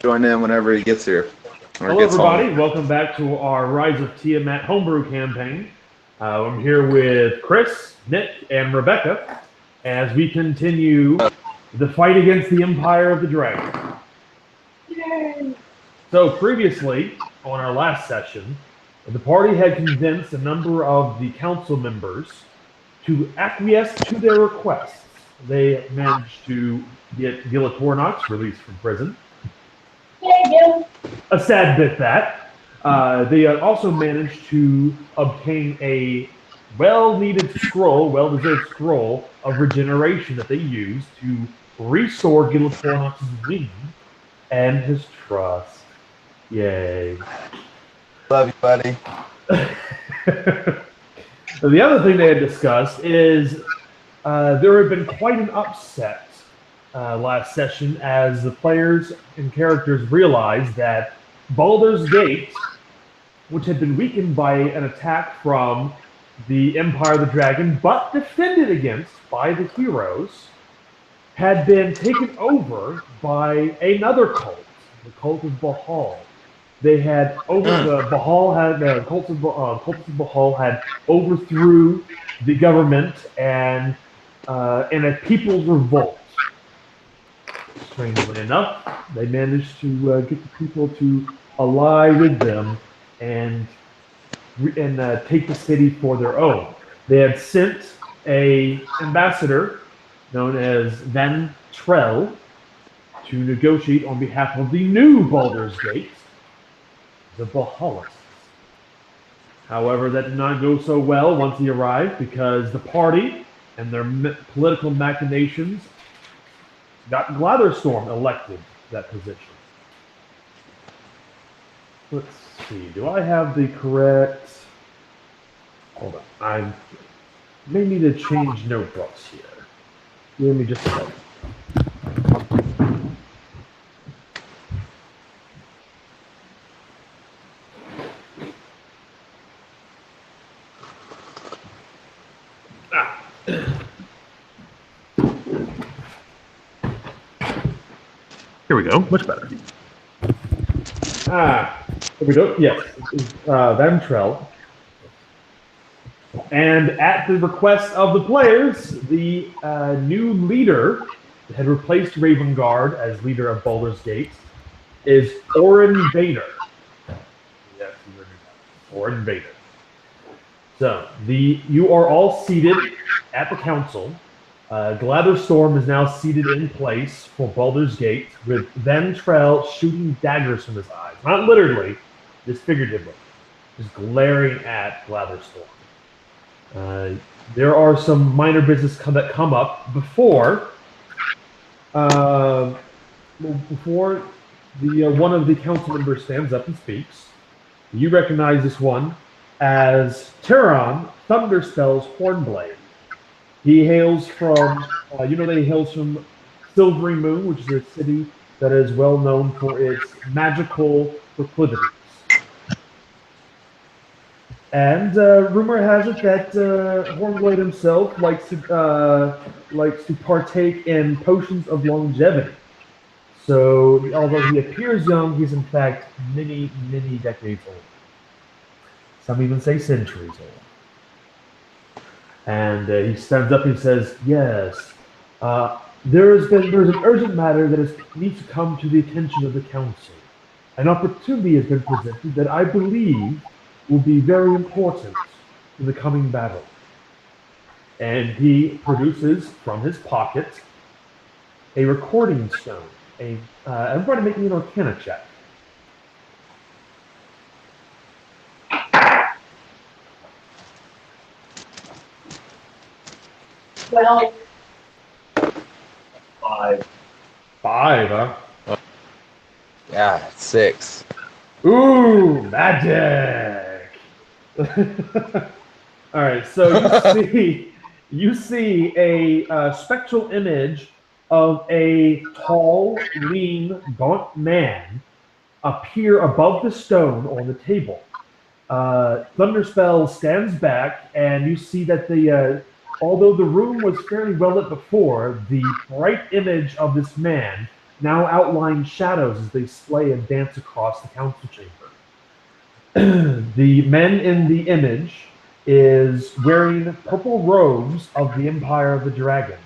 Join in whenever he gets here or Hello, gets everybody. home. Welcome back to our Rise of Tiamat homebrew campaign. I'm here with Chris, Nick, and Rebecca as we continue the fight against the Empire of the Dragon. Yay! So, previously, on our last session, the party had convinced a number of the council members to acquiesce to their requests. They managed to get Gilitornox released from prison. Yay, Gil! A sad bit that. They also managed to obtain a well-needed scroll, well-deserved scroll of regeneration that they used to restore Gilitornox's wing and his trust. Yay. Love you, buddy. The other thing they had discussed is there had been quite an upset last session as the players and characters realized that Baldur's Gate, which had been weakened by an attack from the Empire of the Dragon, but defended against by the heroes, had been taken over by another cult, the cult of Bahal. They had cults of Bahal had overthrew the government and in a people's revolt. Strangely enough, they managed to get the people to ally with them and take the city for their own. They had sent a ambassador known as Van Trell to negotiate on behalf of the new Baldur's Gate, the Valhallists. However, that did not go so well once he arrived because the party and their political machinations got Glatherstorm elected to that position. Let's see. Do I have the correct? Hold on. I may need to change notebooks here. Give me just a second. Here we go. Much better. Here we go. Yes, Van Trell. And at the request of the players, the new leader that had replaced Ravengard as leader of Baldur's Gate is Orin Vader. Yes, Orin Vader. So you are all seated at the council. Glatherstorm is now seated in place for Baldur's Gate, with Van Trell shooting daggers from his eyes. Not literally, just figuratively. Just glaring at Glatherstorm. There are some minor business that come up before the one of the council members stands up and speaks. You recognize this one as Terran Thunderspell's Hornblade. He hails from, that he hails from Silvery Moon, which is a city that is well known for its magical proclivities. And rumor has it that Hornblade himself likes to partake in potions of longevity. So, although he appears young, he's in fact many, many decades old. Some even say centuries old. And he stands up and says, "Yes, there's an urgent matter that needs to come to the attention of the council. An opportunity has been presented that I believe will be very important in the coming battle." And he produces from his pocket a recording stone. Everybody make me an Arcana check. Well, 5. 5, huh? Yeah, 6. Ooh, magic! All right, so you see a spectral image of a tall, lean, gaunt man appear above the stone on the table. Thunderspell stands back, and you see that although the room was fairly well lit before, the bright image of this man now outline shadows as they splay and dance across the council chamber. The men in the image is wearing purple robes of the Empire of the Dragon.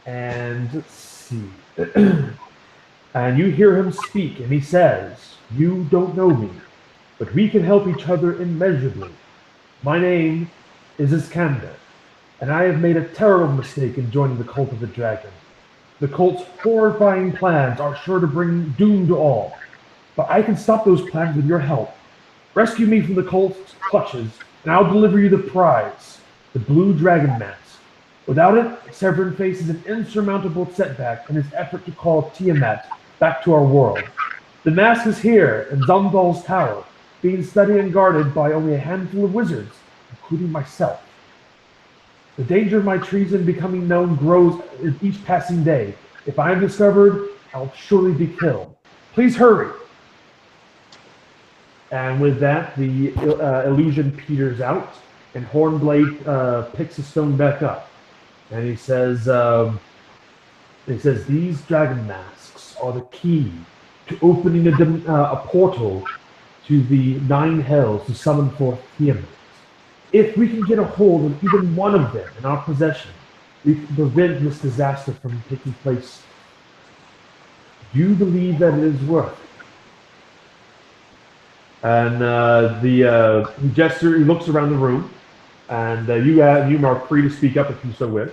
And let's see. And you hear him speak, and he says, "You don't know me, but we can help each other immeasurably. My name is Iskander, and I have made a terrible mistake in joining the cult of the dragon. The cult's horrifying plans are sure to bring doom to all, but I can stop those plans with your help. Rescue me from the cult's clutches, and I'll deliver you the prize, the blue dragon mask. Without it, Severin faces an insurmountable setback in his effort to call Tiamat back to our world. The mask is here in Zomdal's tower, being studied and guarded by only a handful of wizards, including myself. The danger of my treason becoming known grows with each passing day. If I am discovered, I'll surely be killed. Please hurry." And with that, the illusion peters out, and Hornblade picks the stone back up. And he says, "These dragon masks are the key to opening a portal to the Nine Hells to summon forth Tiamat. If we can get a hold of even one of them in our possession, we can prevent this disaster from taking place. Do you believe that it is worth it?" And he gestures, he looks around the room, and you are free to speak up if you so wish.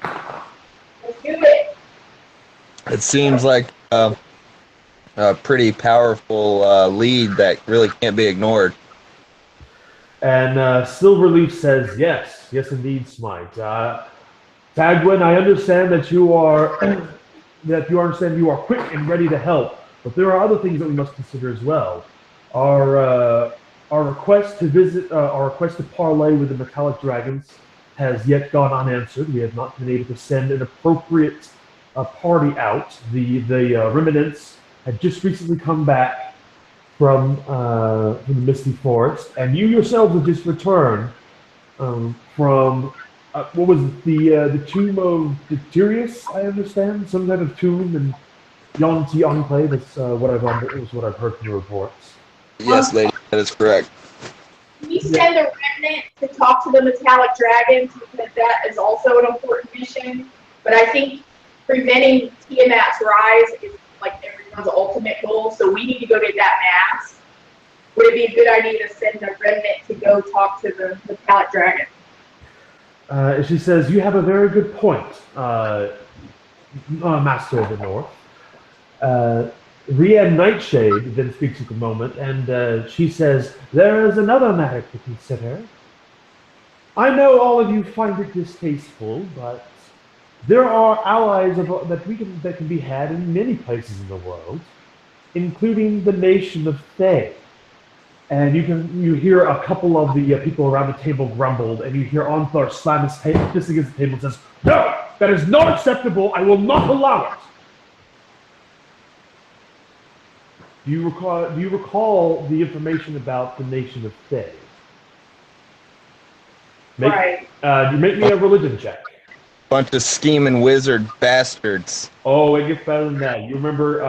Let's do it. It seems like a pretty powerful lead that really can't be ignored. And Silverleaf says, "Yes, yes, indeed, Smite. Tagwin, I understand that you are quick and ready to help, but there are other things that we must consider as well. Our request to parley with the metallic dragons has yet gone unanswered. We have not been able to send an appropriate party out. The remnants had just recently come back from the Misty Forest, and you yourselves have just returned from what was it, the tomb of Deuterius, I understand, some kind of tomb in Yonti Enclave. That's what I've heard from the reports." Yes, lady, that is correct. Can we send a remnant to talk to the metallic dragons, because that is also an important mission? But I think preventing Tiamat's rise is like everyone's ultimate goal, so we need to go get that mask. Would it be a good idea to send a remnant to go talk to the metallic dragon? She says, "You have a very good point, Master of the North." Rian Nightshade then speaks at the moment, and she says, "There is another matter to consider. I know all of you find it distasteful, but there are allies that can be had in many places in the world, including the nation of Thay." And you hear a couple of the people around the table grumbled, and you hear Onthar slam his fist against the table and says, "No, that is not acceptable. I will not allow it." Do you recall the information about the nation of Thay? Right. You make me a religion check. Bunch of scheming wizard bastards. Oh, it gets better than that. You remember?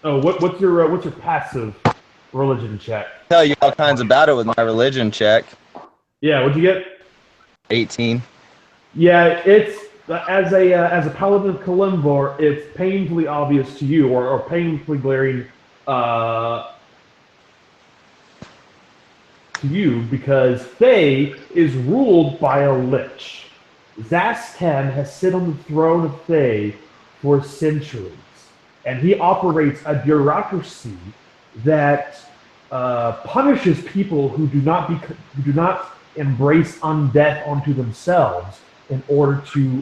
What's your passive religion check? Tell you all kinds about it with my religion check. Yeah, what'd you get? 18. Yeah, it's as a paladin of Kalimvor, it's painfully obvious to you, or painfully glaring to you, because Thay is ruled by a lich. Zastan has sit on the throne of Thay for centuries, and he operates a bureaucracy that punishes people who do not embrace undeath onto themselves in order to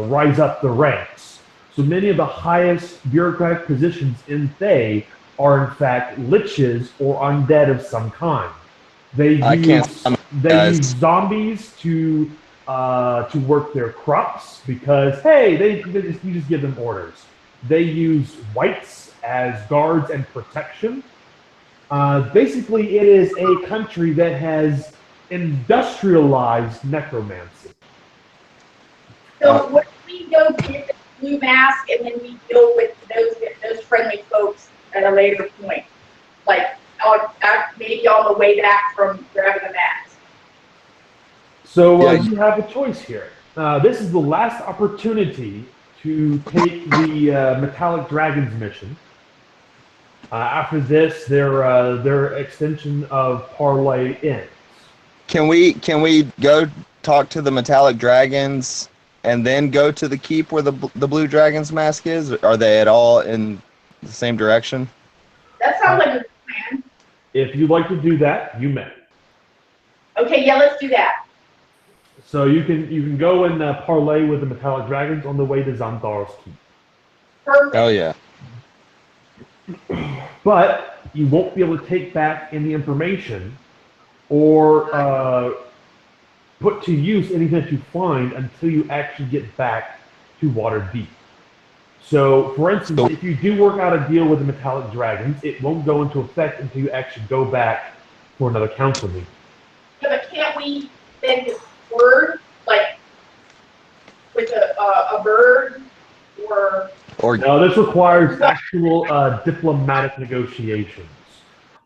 rise up the ranks. So many of the highest bureaucratic positions in Thay are in fact liches or undead of some kind. They use zombies to work their crops because you just give them orders. They use whites as guards and protection. Basically, it is a country that has industrialized necromancy. So when we go get the blue mask, and then we deal with those friendly folks at a later point, like maybe on the way back from grabbing the mask. So you have a choice here. This is the last opportunity to take the Metallic Dragons mission. After this, their extension of Parlay ends. Can we go talk to the Metallic Dragons and then go to the keep where the Blue Dragon's mask is? Are they at all in the same direction? That sounds like a plan. If you'd like to do that, you may. Okay, yeah, let's do that. So you can go and parlay with the Metallic Dragons on the way to Xanthar's Keep. Perfect. Oh yeah. But you won't be able to take back any information or put to use anything that you find until you actually get back to Waterdeep. So, for instance, if you do work out a deal with the Metallic Dragons, it won't go into effect until you actually go back for another council meeting. Yeah, but can't we send word, like, with a bird, or... No, this requires actual diplomatic negotiations.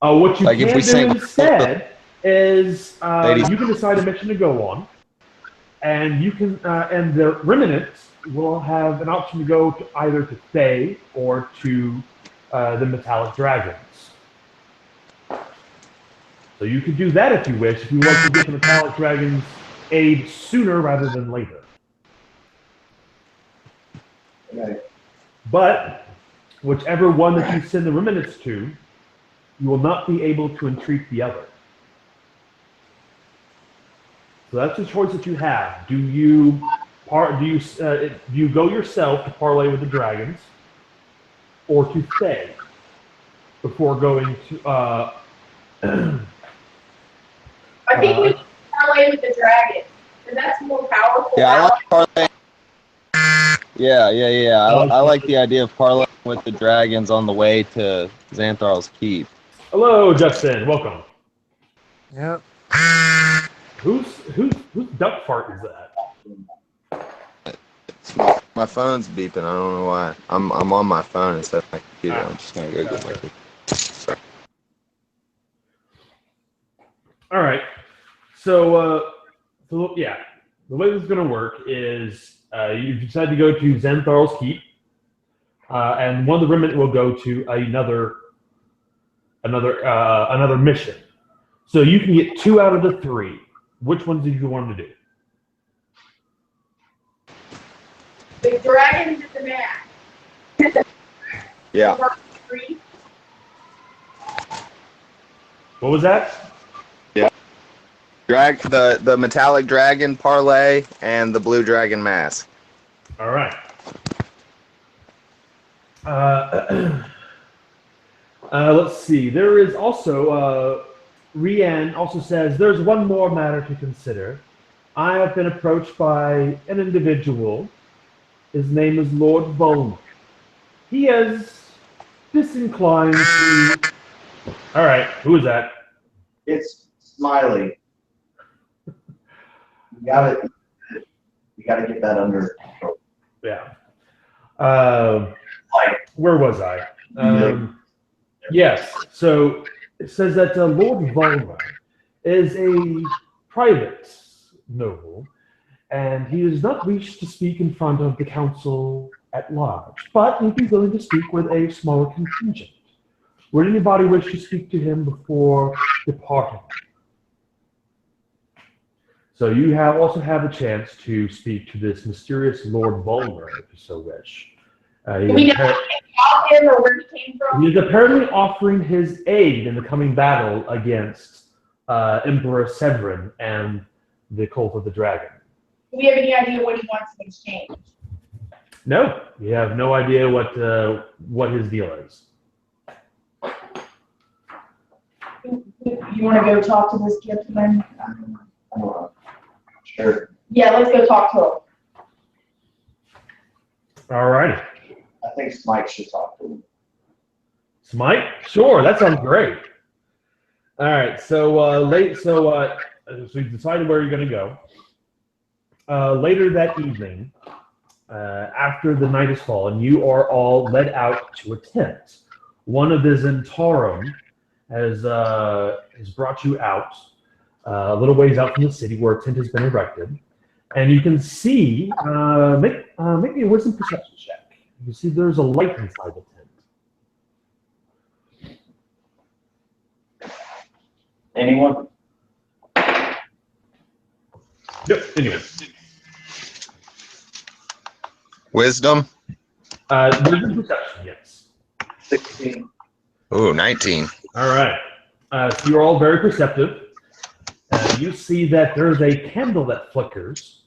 What you Like can if we do say instead is Ladies. you can decide a mission to go on, and you can and the remnants will have an option to go to either to Thay or to the Metallic Dragons. So you could do that if you wish, if you want to get the Metallic Dragons aid sooner rather than later. Okay. But whichever one that you send the remnants to, you will not be able to entreat the other. So that's the choice that you have. Do you go yourself to parlay with the dragons, or to Thay before going to? I think we can parlay with the dragon, and that's more powerful. Yeah, I like parlay. Yeah. I like the idea of parlaying with the dragons on the way to Xanthar's Keep. Hello, Justin. Welcome. Yep. Whose duck fart is that? My phone's beeping. I don't know why. I'm on my phone instead of my computer. I'm just gonna go get my computer. Sorry. All right. So yeah, the way this is going to work is you decide to go to Xanthar's Keep, and one of the remnant will go to another mission. So you can get 2 out of the 3. Which ones did you want to do? The dragons at the mask. Yeah. What was that? Yeah. The Metallic Dragon parlay and the Blue Dragon mask. All right. Let's see. There is also Rian also says there's one more matter to consider. I have been approached by an individual. His name is Lord Volmer. He is disinclined to. All right, who is that? It's Smiley. You gotta get that under control. Yeah. Like, Where was I? Yes. So it says that Lord Volmer is a private noble, and he does not wish to speak in front of the council at large, but he'd be willing to speak with a smaller contingent. Would anybody wish to speak to him before departing? So you also have a chance to speak to this mysterious Lord Volmer, if you so wish. Do we know about him or where he came from? He is apparently offering his aid in the coming battle against Emperor Severin and the Cult of the Dragon. Do we have any idea what he wants in exchange? No, we have no idea what his deal is. You want to go talk to this gentleman? sure. Yeah, let's go talk to him. All righty. I think Smike should talk to him. Smite? Sure, that sounds great. All right, so so we decided where you're going to go. Later that evening, after the night has fallen, you are all led out to a tent. One of the Zentarum has brought you out a little ways out from the city where a tent has been erected, and you can see. Make me a wisdom perception check. You see, there's a light inside the tent. Anyone? Yep. Anyway. Wisdom. Wisdom perception, yes. 16. Ooh, 19. All right. So you're all very perceptive. You see that there's a candle that flickers,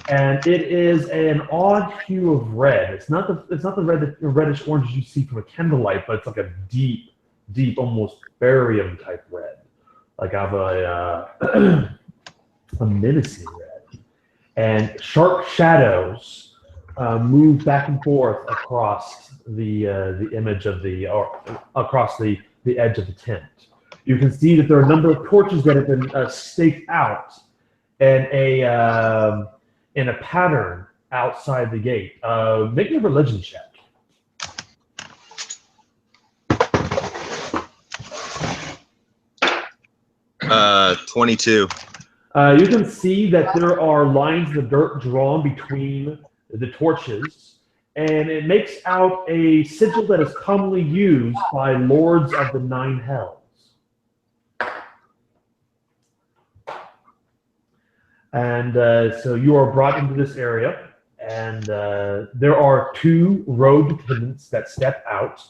and it is an odd hue of red. It's not the reddish orange you see from a candlelight, but it's like a deep, almost barium type red, like of a menacing red. And sharp shadows move back and forth across the image of across the edge of the tent. You can see that there are a number of torches that have been staked out in a pattern outside the gate. Make me a religion check. 22. You can see that there are lines of dirt drawn between the torches, and it makes out a sigil that is commonly used by lords of the Nine Hells. And so you are brought into this area, and there are two robed attendants that step out,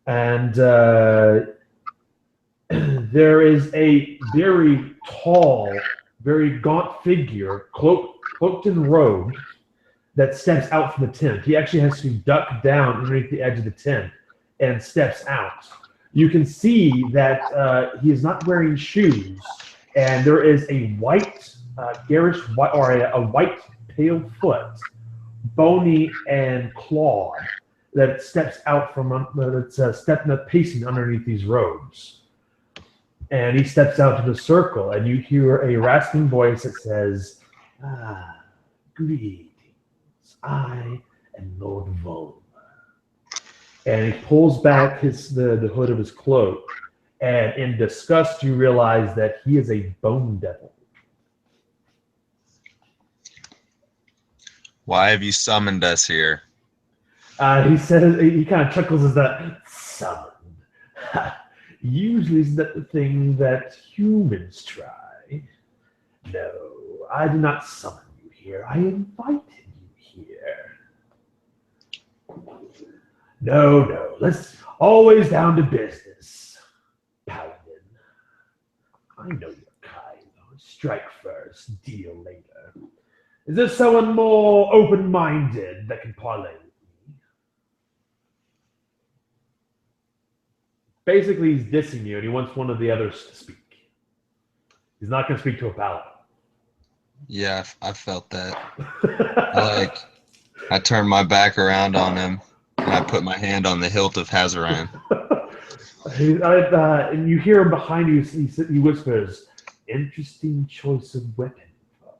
and there is a very tall, very gaunt figure, cloaked in robes, that steps out from the tent. He actually has to duck down underneath the edge of the tent and steps out. You can see that he is not wearing shoes, and there is a white, garish white, or a white pale foot, bony and clawed, that steps out from pacing underneath these robes. And he steps out to the circle, and you hear a rasping voice that says, greetings, I am Lord Volmer. And he pulls back the hood of his cloak, and in disgust you realize that he is a bone devil. Why have you summoned us here? He says, he kind of chuckles as that, summoned. Usually isn't that the thing that humans try? No, I did not summon you here. I invited you here. No, let's always down to business, Paladin. I know your kind. Strike first, deal later. Is there someone more open-minded that can parlay with me? Basically, he's dissing you, and he wants one of the others to speak. He's not going to speak to a paladin. Yeah, I felt that. I turned my back around on him, and I put my hand on the hilt of Hazaran. And you hear him behind you. He whispers, "Interesting choice of weapon for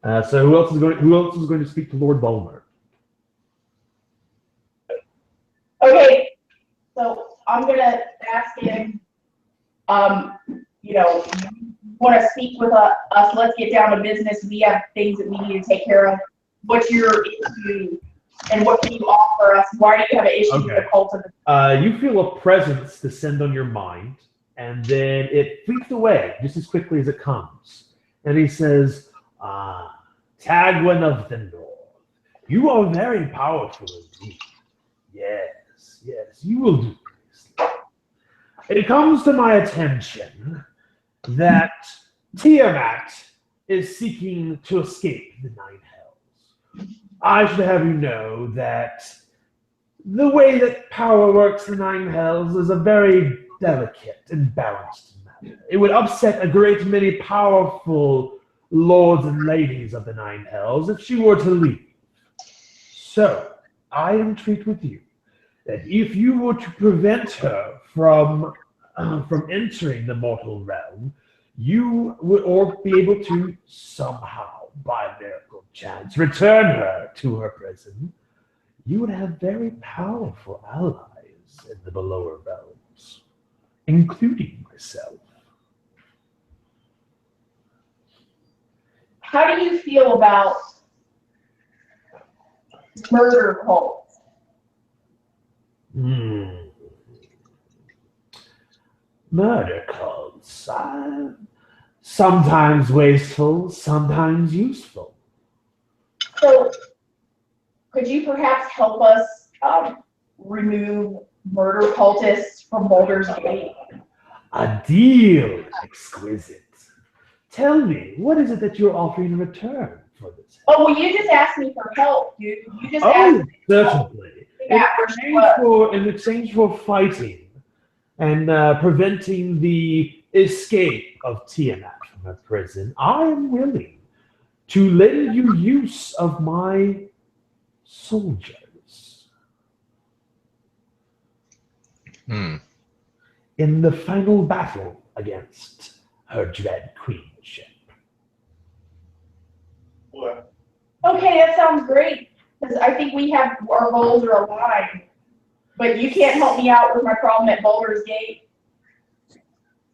paladin." So who else is going to speak to Lord Volmer? Okay, so I'm gonna ask him. You want to speak with us? Let's get down to business. We have things that we need to take care of. What's your issue, and what can you offer us? Why do you have an issue with the cult of the? You feel a presence descend on your mind, and then it fleets away just as quickly as it comes. And he says, Tagwin of the North, you are very powerful indeed. Yes, you will do this. It comes to my attention that Tiamat is seeking to escape the Nine Hells. I should have you know that the way that power works in the Nine Hells is a very delicate and balanced matter. It would upset a great many powerful lords and ladies of the Nine Hells if she were to leave. So, I entreat with you that if you were to prevent her from entering the mortal realm, you would or be able to somehow by miracle chance, return her to her prison, you would have very powerful allies in the lower realms, including myself. How do you feel about murder cults? Murder cults. Sometimes wasteful, sometimes useful. So, could you perhaps help us remove murder cultists from Boulder's Gate? A deal, exquisite. Tell me, what is it that you're offering in return for this? Oh, well, you just asked me for help, dude. You just asked me for help. Certainly. Yeah, In exchange for fighting and preventing the escape of Tiamat from her prison, I am willing to lend you use of my soldiers in the final battle against her dread queenship. Okay, that sounds great. Because I think we have our goals are aligned. But you can't help me out with my problem at Boulder's Gate.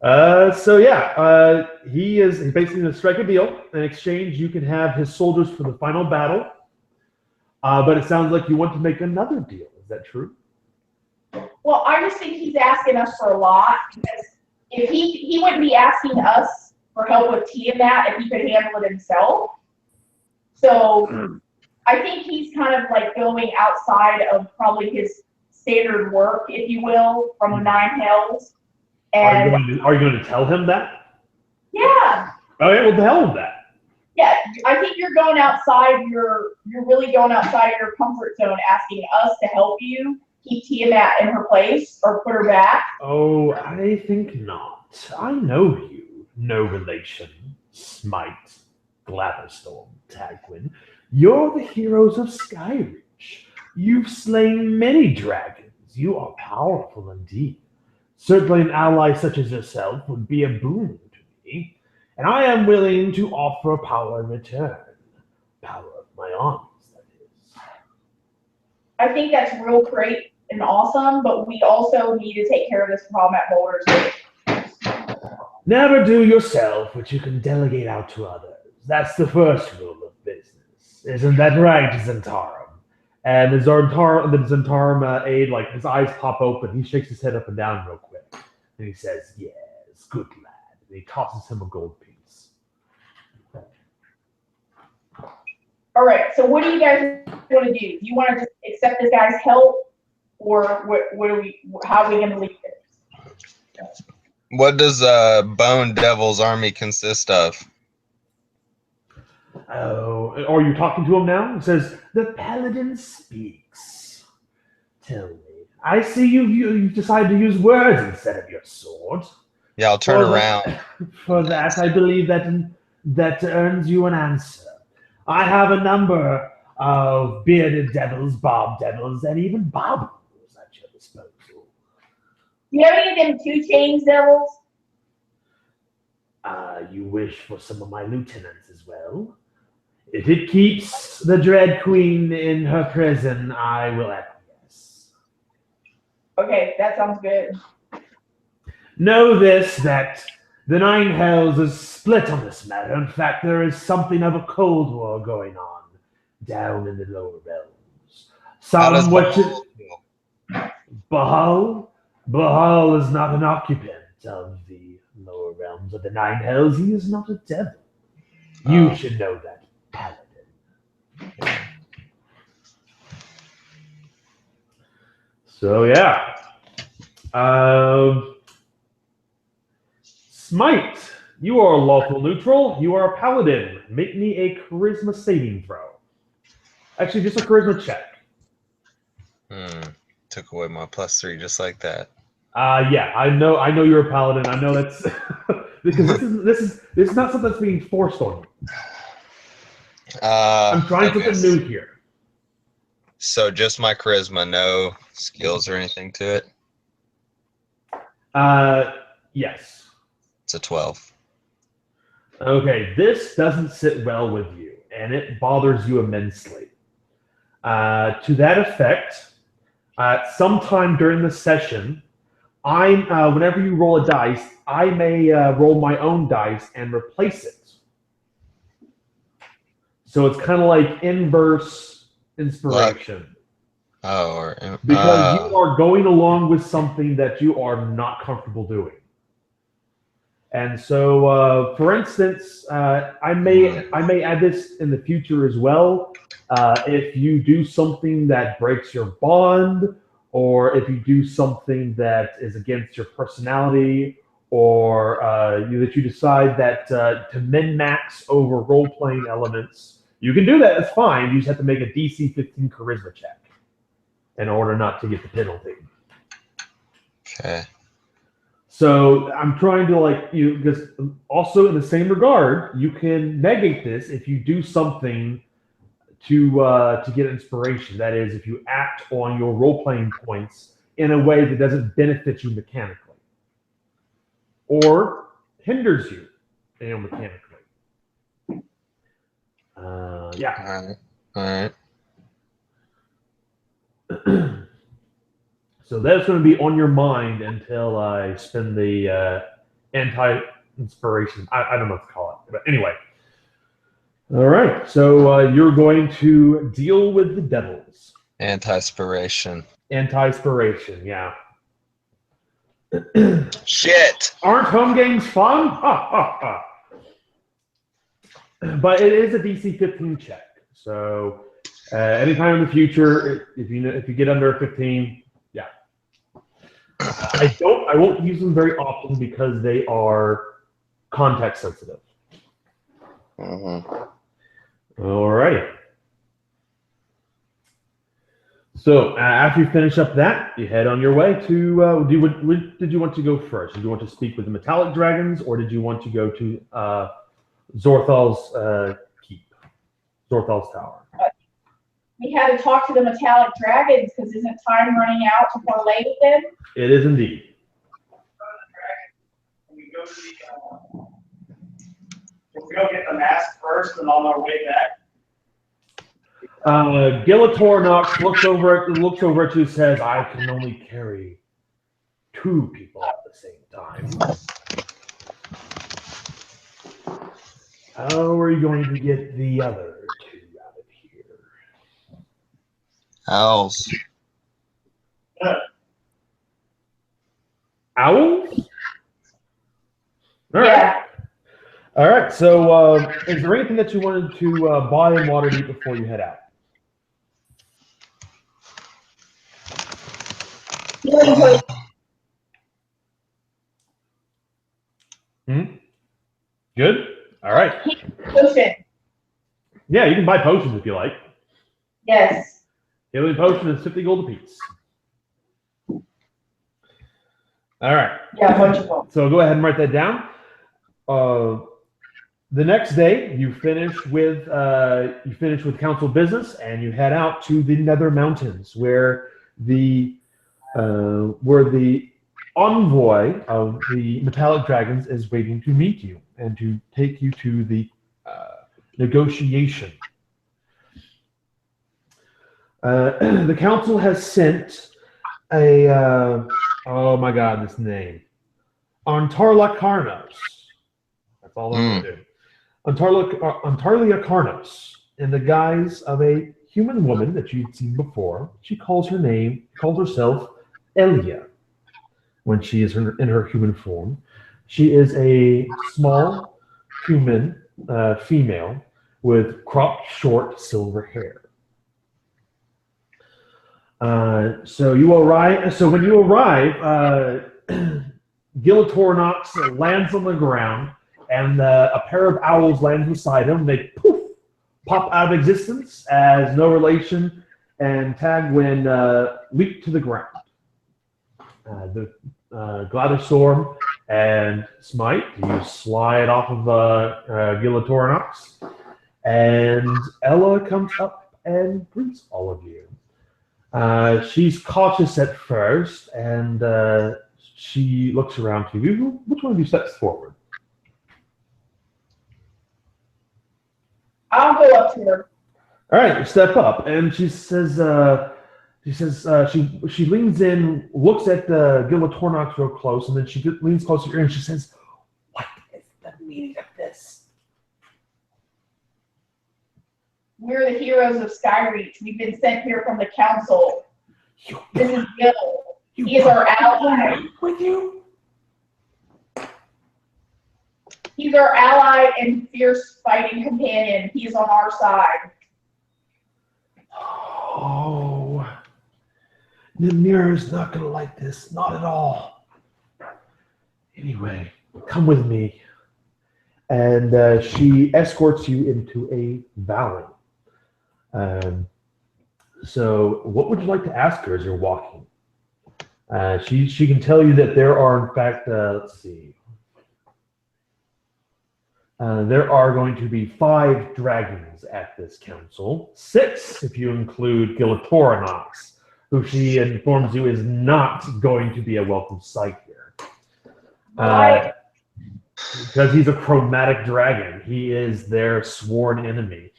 He's basically going to strike a deal. In exchange, you can have his soldiers for the final battle. But it sounds like you want to make another deal. Is that true? Well, I just think he's asking us for a lot. Because if he wouldn't be asking us for help with Tiamat if he could handle it himself. So I think he's kind of like going outside of probably his standard work, if you will, from the Nine Hells. And are you going to tell him that? Yeah. Okay, well, the hell with that. Yeah, I think you're going outside you're really going outside of your comfort zone, asking us to help you keep Tiamat in her place or put her back. Oh, I think not. I know you. No relation. Smite, Glatherstorm, Tagwin. You're the heroes of Skyreach. You've slain many dragons. You are powerful indeed. Certainly an ally such as yourself would be a boon to me, and I am willing to offer power in return. Power of my arms, that is. I think that's real great and awesome, but we also need to take care of this problem at Boulder's Gate. Never do yourself what you can delegate out to others. That's the first rule of business. Isn't that right, Zentarum? And the Zentarum aide, like, his eyes pop open. He shakes his head up and down real quick. And he says, yes, good lad. And he tosses him a gold piece. All right, so what do you guys want to do? Do you want to just accept this guy's help, or how are we going to leave this? What does Bone Devil's army consist of? Oh, are you talking to him now? He says, the paladin speaks. Tell me. I see you've decided to use words instead of your sword. Yeah, I'll turn around. For that, I believe that earns you an answer. I have a number of bearded devils, bob devils, and even bobbles at your disposal. Do you have any of them 2 Chains devils? You wish for some of my lieutenants as well? If it keeps the Dread Queen in her prison, I will acquiesce. Okay, that sounds good. Know this, that the Nine Hells is split on this matter. In fact, there is something of a Cold War going on down in the lower realms. Bahal is not an occupant of the lower realms of the Nine Hells. He is not a devil. You should know that, paladin. So yeah. Smite, you are a lawful neutral. You are a paladin. Make me a charisma saving throw. Actually, just a charisma check. Took away my +3 just like that. Yeah, I know you're a paladin. I know that's because this is not something that's being forced on you. I'm trying something new here. So just my charisma, no skills or anything to it? Yes. It's a 12. Okay, this doesn't sit well with you. and it bothers you immensely. To that effect, sometime during the session, whenever you roll a dice, I may roll my own dice and replace it. So it's kind of like inverse inspiration. Because you are going along with something that you are not comfortable doing. And so, for instance, I may add this in the future as well. If you do something that breaks your bond, or if you do something that is against your personality, or that you decide that to min-max over role-playing elements, you can do that. It's fine. You just have to make a DC 15 charisma check in order not to get the penalty. Okay. So I'm trying to because also in the same regard, you can negate this if you do something to get inspiration. That is, if you act on your role-playing points in a way that doesn't benefit you mechanically or hinders you, mechanically. Yeah. All right. So that's going to be on your mind until I spend the anti-inspiration. I don't know what to call it. But anyway. All right. So you're going to deal with the devils. Anti-spiration. Anti-spiration, yeah. Shit! Aren't home games fun? But it is a DC 15 check. So anytime in the future, if you get under a 15, yeah. I won't use them very often because they are context sensitive. All right. So after you finish up that, you head on your way to. Did you want to go first? Did you want to speak with the metallic dragons, or did you want to go to Zorthal's keep, Zorthal's tower? We had to talk to the metallic dragons because isn't time running out to parlay with them? It is indeed. We go to we'll go get the mask first, and on our way back. Gilatornox looks over at you and says, "I can only carry 2 people at the same time. How are you going to get the other 2 out of here?" Owls. Owls? All right. Yeah. All right. So, is there anything that you wanted to buy in Waterdeep before you head out? Good. All right. Potion. Yeah, you can buy potions if you like. Yes. Healing potion is 50 gold apiece. All right. Yeah, a bunch of them. So go ahead and write that down. The next day, you finish with council business, and you head out to the Nether Mountains, where the envoy of the metallic dragons is waiting to meet you and to take you to the negotiation. The council has sent a oh my god, this name, Antarla Karnos. That's all I'm gonna do. Antarlia Karnos, in the guise of a human woman that you'd seen before. She calls herself Elia when she is in her human form. She is a small human female with cropped short silver hair. So when you arrive, Gilatornox lands on the ground, and a pair of owls land beside him. They pop out of existence as no relation, and Tagwin leap to the ground. The Gladystorm and Smite, you slide off of Gilatornox, and Ella comes up and greets all of you. She's cautious at first, and she looks around to you. Which one of you steps forward? I'll go up up to her. All right, you step up, and she says, she leans in, looks at Gilma Tornox real close, and then she leans closer to her, and she says, "What is the meaning of this?" We're the heroes of Skyreach. We've been sent here from the council. This is Gil. He is our ally. With you? He's our ally and fierce fighting companion. He's on our side. Oh, Namira's not gonna like this, not at all. Anyway, come with me. And she escorts you into a valley. So what would you like to ask her as you're walking? She can tell you that there are, in fact, let's see. There are going to be 5 dragons at this council. 6 if you include Gilatoranox, who she informs you is not going to be a welcome sight here. Because he's a chromatic dragon. He is their sworn enemy.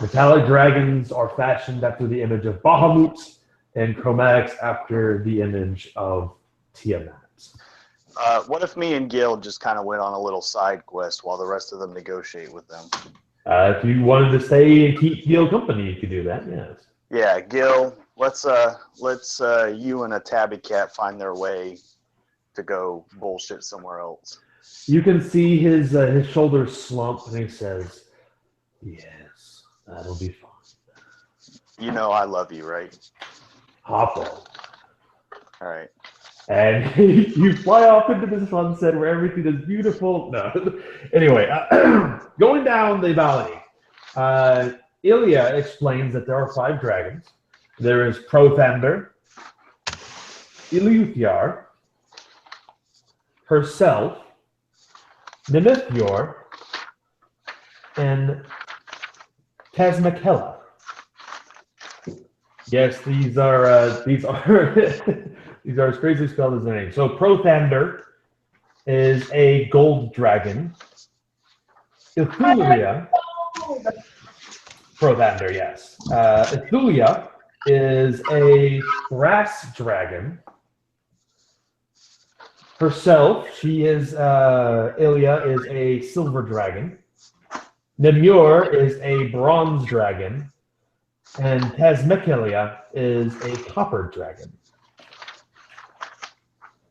Metallic dragons are fashioned after the image of Bahamut, and chromatics after the image of Tiamat. What if me and Gil just kind of went on a little side quest while the rest of them negotiate with them? If you wanted to stay and keep Gil company, you could do that, yes. Yeah, Gil, let's you and a tabby cat find their way to go bullshit somewhere else. You can see his shoulders slump, and he says, "Yes, that'll be fun." You know I love you, right? Hop on. All right. And you fly off into the sunset where everything is beautiful. No. Anyway, going down the valley, Ilya explains that there are 5 dragons. There is Prothander, Iluthiar, herself, Nimithyor, and Tasmakella. Yes, these are these are as crazy spelled as their name. So Prothander is a gold dragon. Ithulia, Prothander, yes. Ithulia is a brass dragon. Herself, she is Ilya is a silver dragon. Nemur is a bronze dragon. And Tasmekelia is a copper dragon.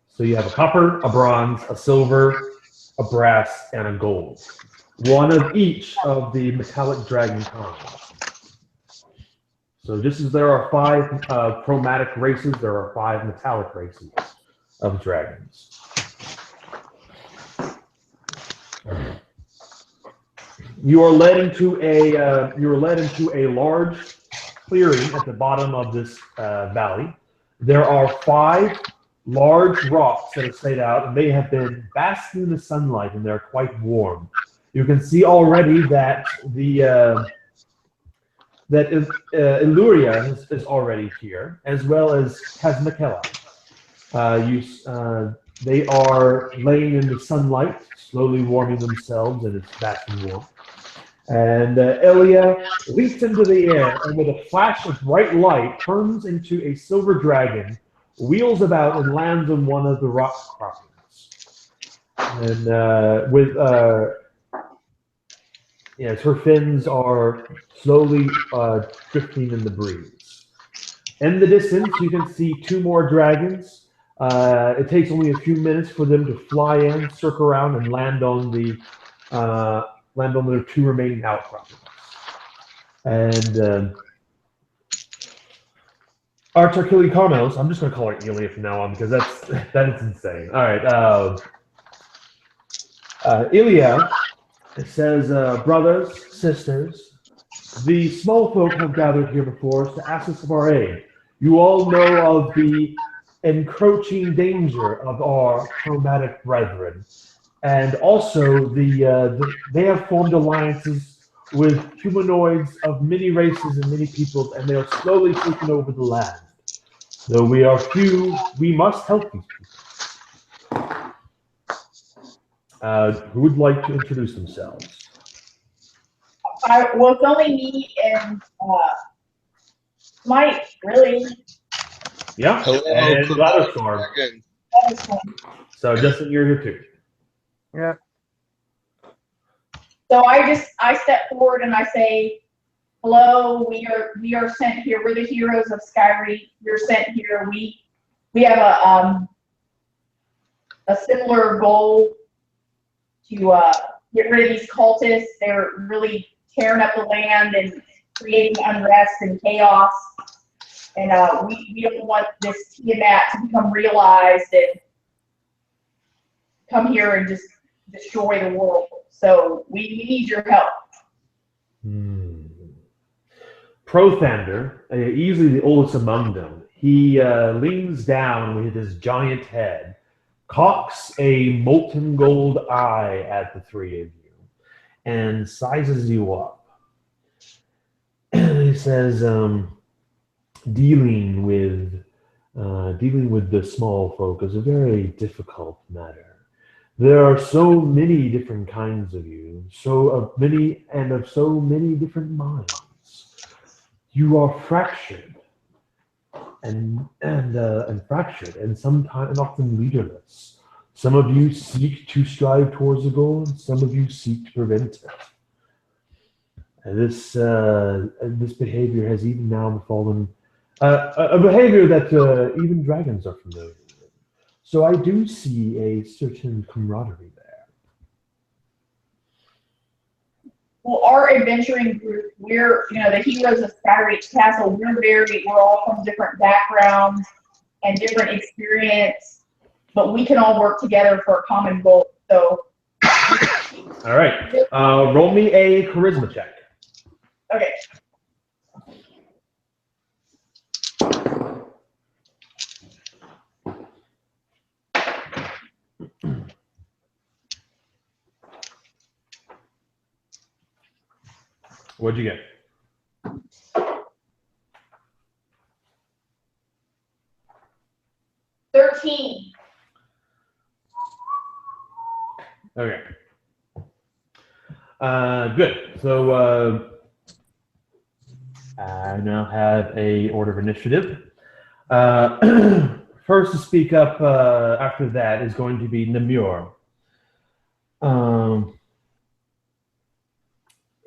So you have a copper, a bronze, a silver, a brass, and a gold. One of each of the metallic dragon kinds. So just as there are 5 chromatic races, there are 5 metallic races of dragons. You are led into a large clearing at the bottom of this valley. There are 5 large rocks that have stayed out, and they have been basking in the sunlight, and they're quite warm. You can see already that Illyria is already here, as well as Tasmakella. They are laying in the sunlight, slowly warming themselves, and it's basking warm. And Ilya leaps into the air, and with a flash of bright light, turns into a silver dragon, wheels about, and lands on one of the rock croppings. And yes, her fins are slowly drifting in the breeze. In the distance, you can see 2 more dragons. It takes only a few minutes for them to fly in, circle around, and land on their 2 remaining outcroppings. And Artarkili Karmos, I'm just going to call her Ilya from now on because that is insane. All right. Ilya says, brothers, sisters, the small folk have gathered here before us to ask us of our aid. You all know of the encroaching danger of our chromatic brethren. And also, they have formed alliances with humanoids of many races and many peoples, and they are slowly taking over the land. Though we are few, we must help these people. Who would like to introduce themselves? Well, it's only me and Mike, really. Yeah. Hello, And Louderstorm. Dragon. That was fun. So Justin, you're here too. Yeah. So I step forward and I say, hello, we are sent here. We're the heroes of Skyreach. We're sent here. We have a similar goal to get rid of these cultists. They're really tearing up the land and creating unrest and chaos. And we don't want this Tiamat to become realized and come here and just destroy the world. So we need your help. Prothander, easily the oldest among them, he leans down with his giant head, cocks a molten gold eye at the three of you, and sizes you up. He says, dealing with the small folk is a very difficult matter. There are so many different kinds of you, of so many different minds. You are fractured and fractured, and sometimes and often leaderless. Some of you seek to strive towards a goal, and some of you seek to prevent it. And this behavior has even now befallen a behavior that even dragons are familiar with. So I do see a certain camaraderie there. Well, our adventuring group, we're the heroes of Skyreach Castle. We're all from different backgrounds and different experience, but we can all work together for a common goal. So, all right, roll me a charisma check. Okay. What'd you get? 13. Okay. Good. So I now have a order of initiative. First to speak up after that is going to be Namur.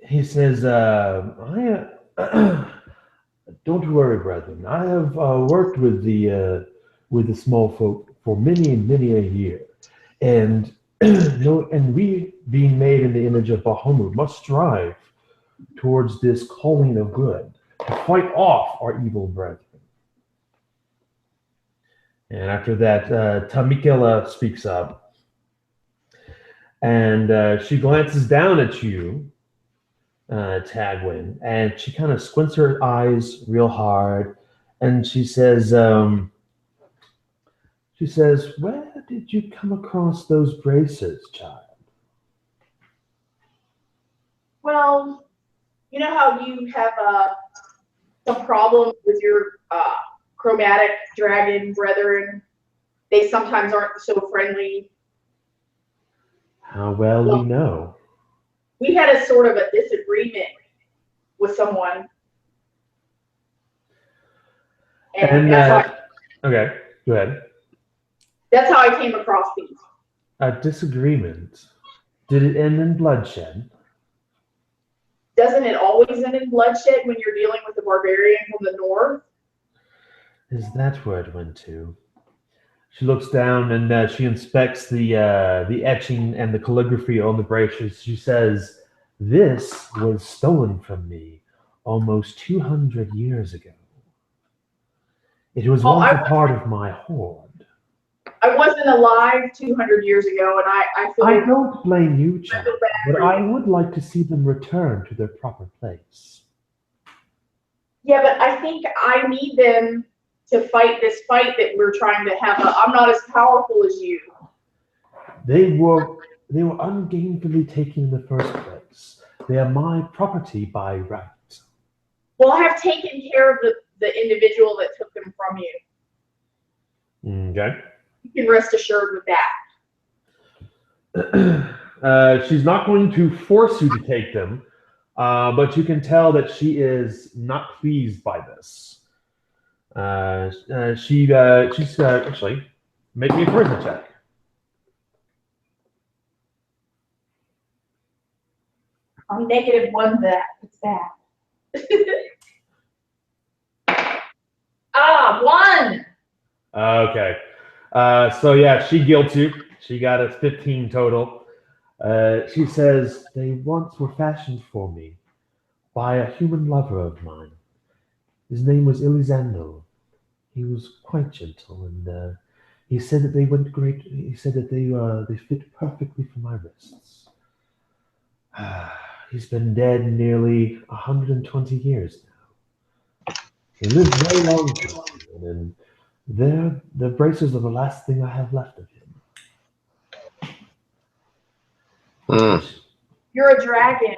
He says, don't worry, brethren. I have worked with the small folk for many a year, and and we, being made in the image of Bahamut, must strive towards this calling of good to fight off our evil brethren. And after that, Tamikela speaks up, and she glances down at you, Tagwin, and she kind of squints her eyes real hard, and she says, "Where did you come across those braces, child?" Well, you know how you have some problems with your chromatic dragon brethren? They sometimes aren't so friendly. How well we know. We had a sort of a disagreement with someone. And okay, go ahead. That's how I came across these. A disagreement. Did it end in bloodshed? Doesn't it always end in bloodshed when you're dealing with a barbarian from the north? Is that where it went to? She looks down and she inspects the etching and the calligraphy on the braces. She says, "This was stolen from me almost 200 years ago. It was once a part of my hoard." I wasn't alive 200 years ago, and I feel I don't blame you, child, but I would like to see them return to their proper place. Yeah, but I think I need them to fight this fight that we're trying to have. I'm not as powerful as you. They were ungainfully taken in the first place. They are my property by right. Well, I have taken care of the individual that took them from you. Okay. You can rest assured with that. She's not going to force you to take them. But you can tell that she is not pleased by this. She's actually make me a charisma check. I'm -1 that. What's that? 1. Okay. So yeah, she guilts you. She got a 15 total. She says, they once were fashioned for me by a human lover of mine. His name was Elisando. He was quite gentle, and he said that they went great. He said that they fit perfectly for my wrists. He's been dead nearly 120 years now. He lived very long ago, and the braces are the last thing I have left of him. You're a dragon.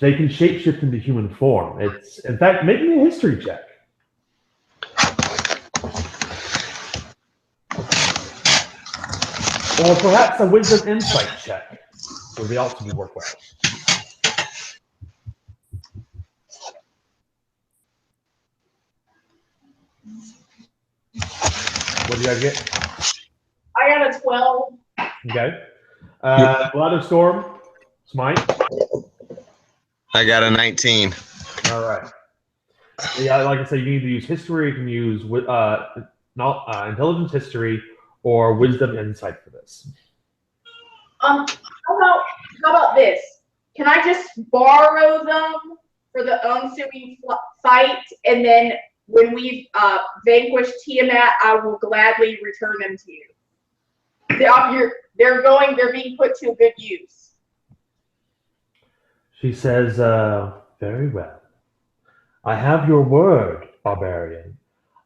They can shapeshift into human form. It's, in fact, make me a history check. Or perhaps a wisdom insight check would be also be worthwhile. What did you guys get? I got a 12. Okay. Ladder Storm, Smite. I got a 19. All right. Yeah, like I said, you can either use history, you can use intelligence history, or wisdom insight for this. How about this? Can I just borrow them for the ensuing fight, and then when we've vanquished Tiamat, I will gladly return them to you. They're being put to good use. She says, very well. I have your word, barbarian.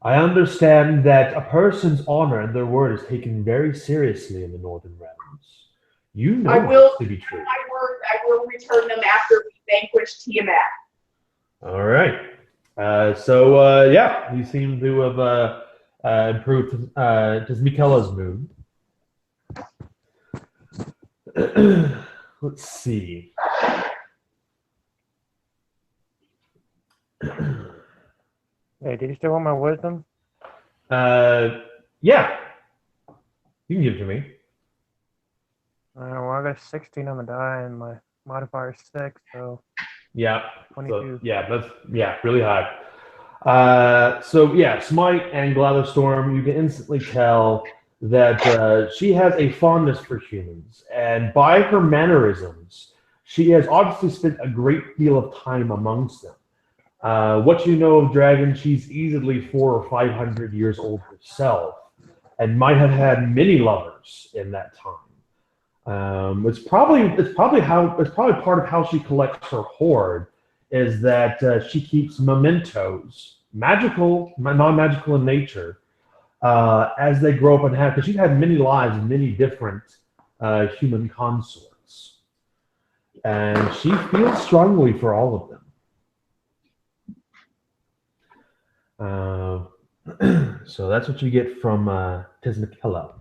I understand that a person's honor and their word is taken very seriously in the Northern Realms. You know this to be true. I will return them after we vanquish Tiamat. All right. Yeah, you seem to have improved Tizmikella's mood. Let's see. Hey, did you still want my wisdom? Yeah. You can give it to me. Well, I got a 16 on the die, and my modifier is 6, so Yeah. 22. So, that's really high. Smite and Glatterstorm, you can instantly tell that she has a fondness for humans, and by her mannerisms, she has obviously spent a great deal of time amongst them. What you know of dragons, she's easily 400 or 500 years old herself, and might have had many lovers in that time. It's probably part of how she collects her hoard is that she keeps mementos, magical, non-magical in nature, as they grow up and have, because she's had many lives, many different human consorts, and she feels strongly for all of them. So that's what you get from Tizmikella.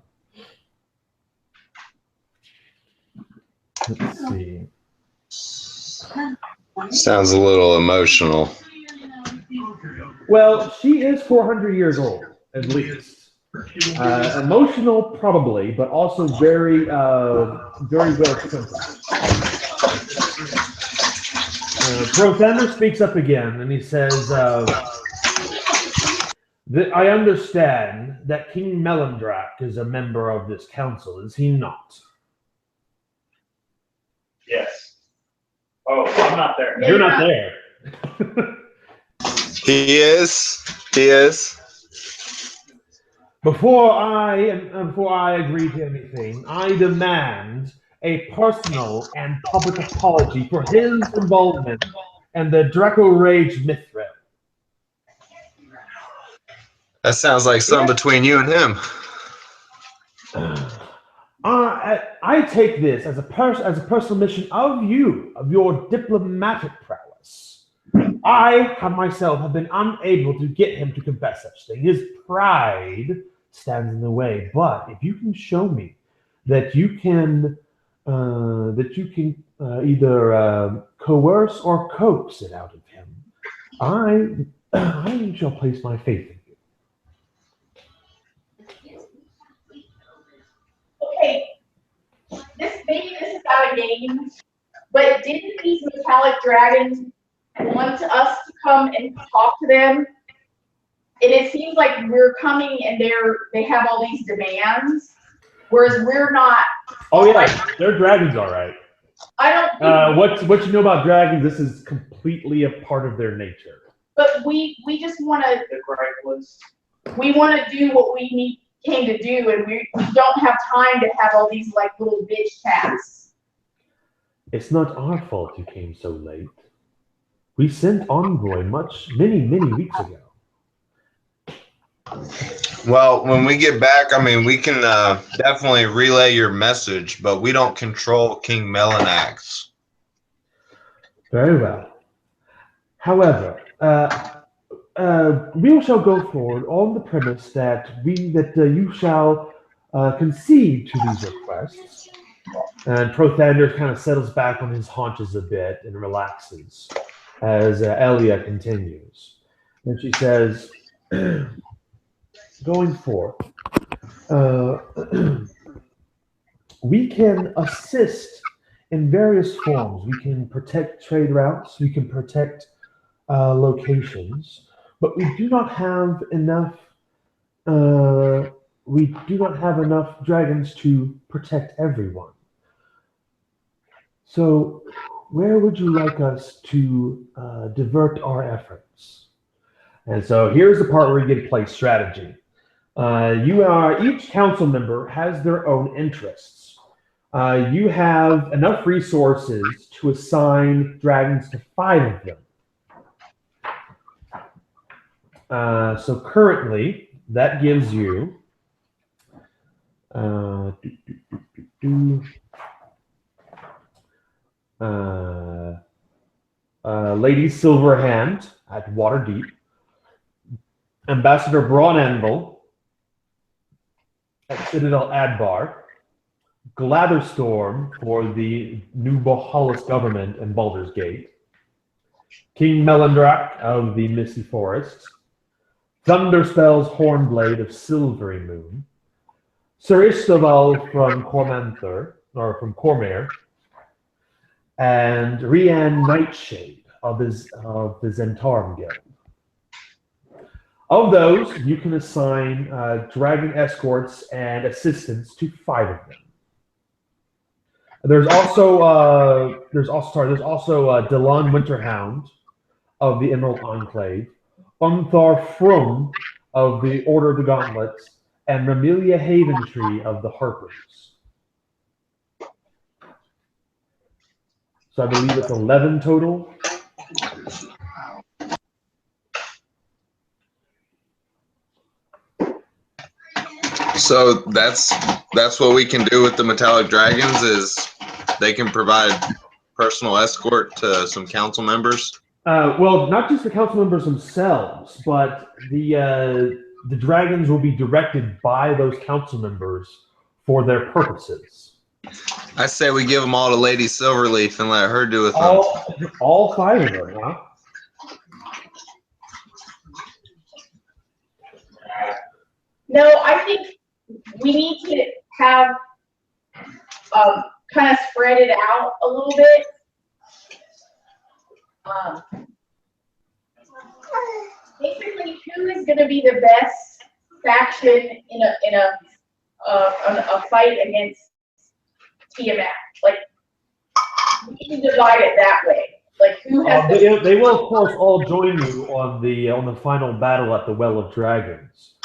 Let's see. Sounds a little emotional. Well, she is 400 years old, at least. Emotional, probably, but also very well tempered. Prothander speaks up again, and he says, I understand that King Melendrak is a member of this council, is he not? Yes. Oh, I'm not there. You're not there. He is. He is. Before I agree to anything, I demand a personal and public apology for his involvement in the Draco Rage Mithril. That sounds like something between you and him. I take this as a personal mission of your diplomatic prowess. I have been unable to get him to confess such thing. His pride stands in the way. But if you can show me that you can either coerce or coax it out of him. I shall place my faith in you. Okay, maybe this is out of game, but didn't these metallic dragons want us to come and talk to them? And it seems like we're coming and they have all these demands, whereas we're not. Oh yeah, they're dragons, all right. I don't think what you know about dragons? This is completely a part of their nature. but we just want to. The gripe was, We want to do what we came to do, and we don't have time to have all these like little bitch tasks. It's not our fault you came so late. We sent envoy many weeks ago. Well, when we get back, I mean, we can definitely relay your message, but we don't control King Melanax. Very well. However, we shall go forward on the premise that you shall concede to these requests. And Prothander kind of settles back on his haunches a bit and relaxes as Elia continues. And she says, going forth, we can assist in various forms. We can protect trade routes, we can protect locations, but we do not have enough dragons to protect everyone. So where would you like us to divert our efforts? And so here's the part where you get to play strategy. Each council member has their own interests. You have enough resources to assign dragons to 5 of them. So currently, that gives you Lady Silverhand at Waterdeep, Ambassador Brawnanvil at Citadel Adbar, Glatherstorm for the New Bohalis government and Baldur's Gate, King Melendrak of the Misty Forests, Thunderspell's Hornblade of Silvery Moon, Sir Istoval from Cormair, and Rianne Nightshade of the Zentarum Guild. Of those, you can assign dragon escorts and assistants to 5 of them. There's also Delon Winterhound of the Emerald Enclave, Unthar Frum of the Order of the Gauntlets, and Ramelia Haventree of the Harpers. So I believe it's 11 total. So that's what we can do with the metallic dragons is they can provide personal escort to some council members. Well, not just the council members themselves, but the dragons will be directed by those council members for their purposes. I say we give them all to Lady Silverleaf and let her do with them. All 5 of them, huh? No, I think we need to have kind of spread it out a little bit. Basically, who is going to be the best faction in a fight against Tiamat? Like, we need to divide it that way. Like, who has? They will, of course, all join you on the final battle at the Well of Dragons.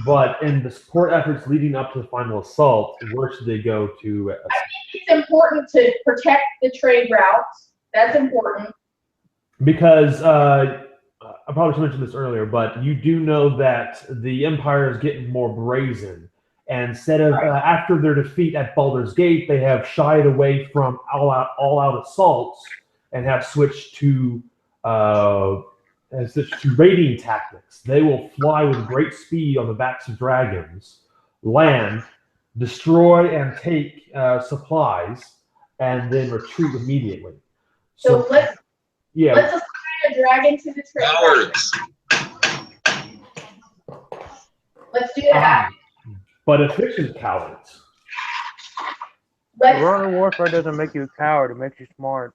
But in the support efforts leading up to the final assault, where should they go to? I think it's important to protect the trade routes. That's important. Because I probably should mention this earlier, but you do know that the Empire is getting more brazen. And instead of after their defeat at Baldur's Gate, they have shied away from all-out assaults and have switched to raiding tactics. They will fly with great speed on the backs of dragons, land, destroy and take supplies, and then retreat immediately. So let's yeah. assign a dragon to the trade. Cowards. Let's do that. But efficient cowards. Guerrilla warfare doesn't make you a coward; it makes you smart.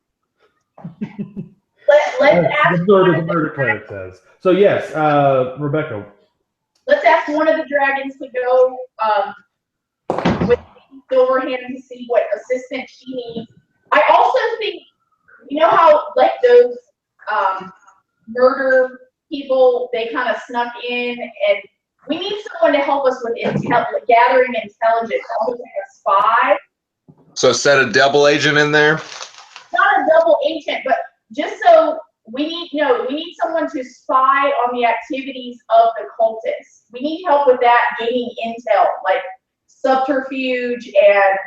Let's ask The murder cleric says. So yes, Rebecca. let's ask one of the dragons to go with Silverhand to see what assistance she needs. I also think, you know how like those murder people, they kind of snuck in, and we need someone to help us with gathering intelligence, almost like a spy. So set a double agent in there. Not a double agent, but just so we need someone to spy on the activities of the cultists. We need help with that, gaining intel, like subterfuge and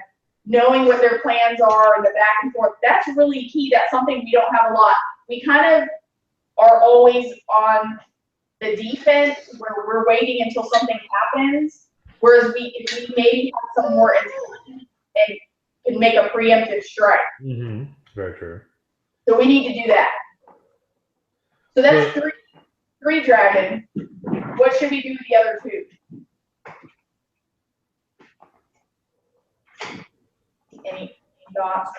knowing what their plans are and the back and forth. That's really key. That's something we don't have a lot. We kind of are always on the defense where we're waiting until something happens. Whereas if we maybe have some more intelligence and can make a preemptive strike. Mm-hmm. Very true. So we need to do that. So that's three dragon. What should we do with the other two? Any thoughts?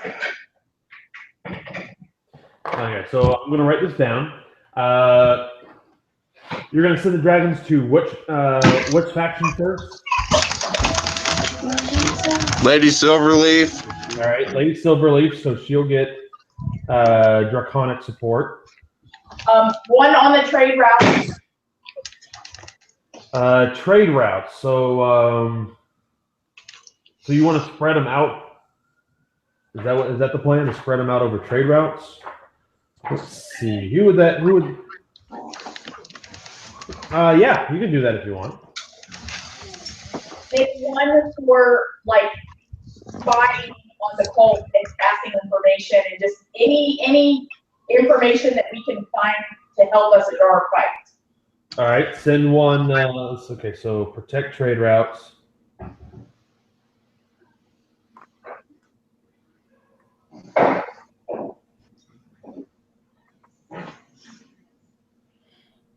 Okay, so I'm going to write this down. You're going to send the dragons to which faction first? Lady Silverleaf. All right, Lady Silverleaf, so she'll get draconic support. One on the trade route. Trade routes. So you want to spread them out? Is that the plan? To spread them out over trade routes? Let's see. Who would? Yeah, you can do that if you want. Maybe one for like spying on the cult and passing information, and just any information that we can find to help us in our fight. All right, send one. Okay, so protect trade routes.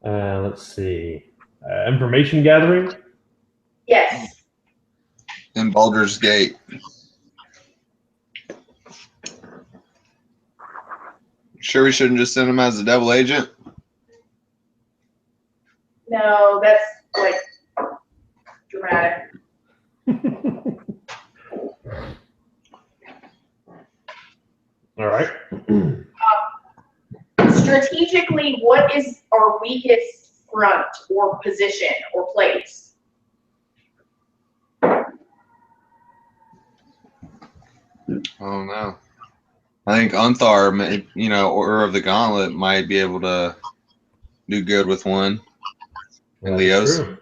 Let's see. Information gathering. Yes. In Baldur's Gate. Sure we shouldn't just send him as a double agent? No, that's like dramatic. All right. Strategically, what is our weakest front or position or place? Oh no. I think Unthar, Order of the Gauntlet might be able to do good with one. And Leo's. True.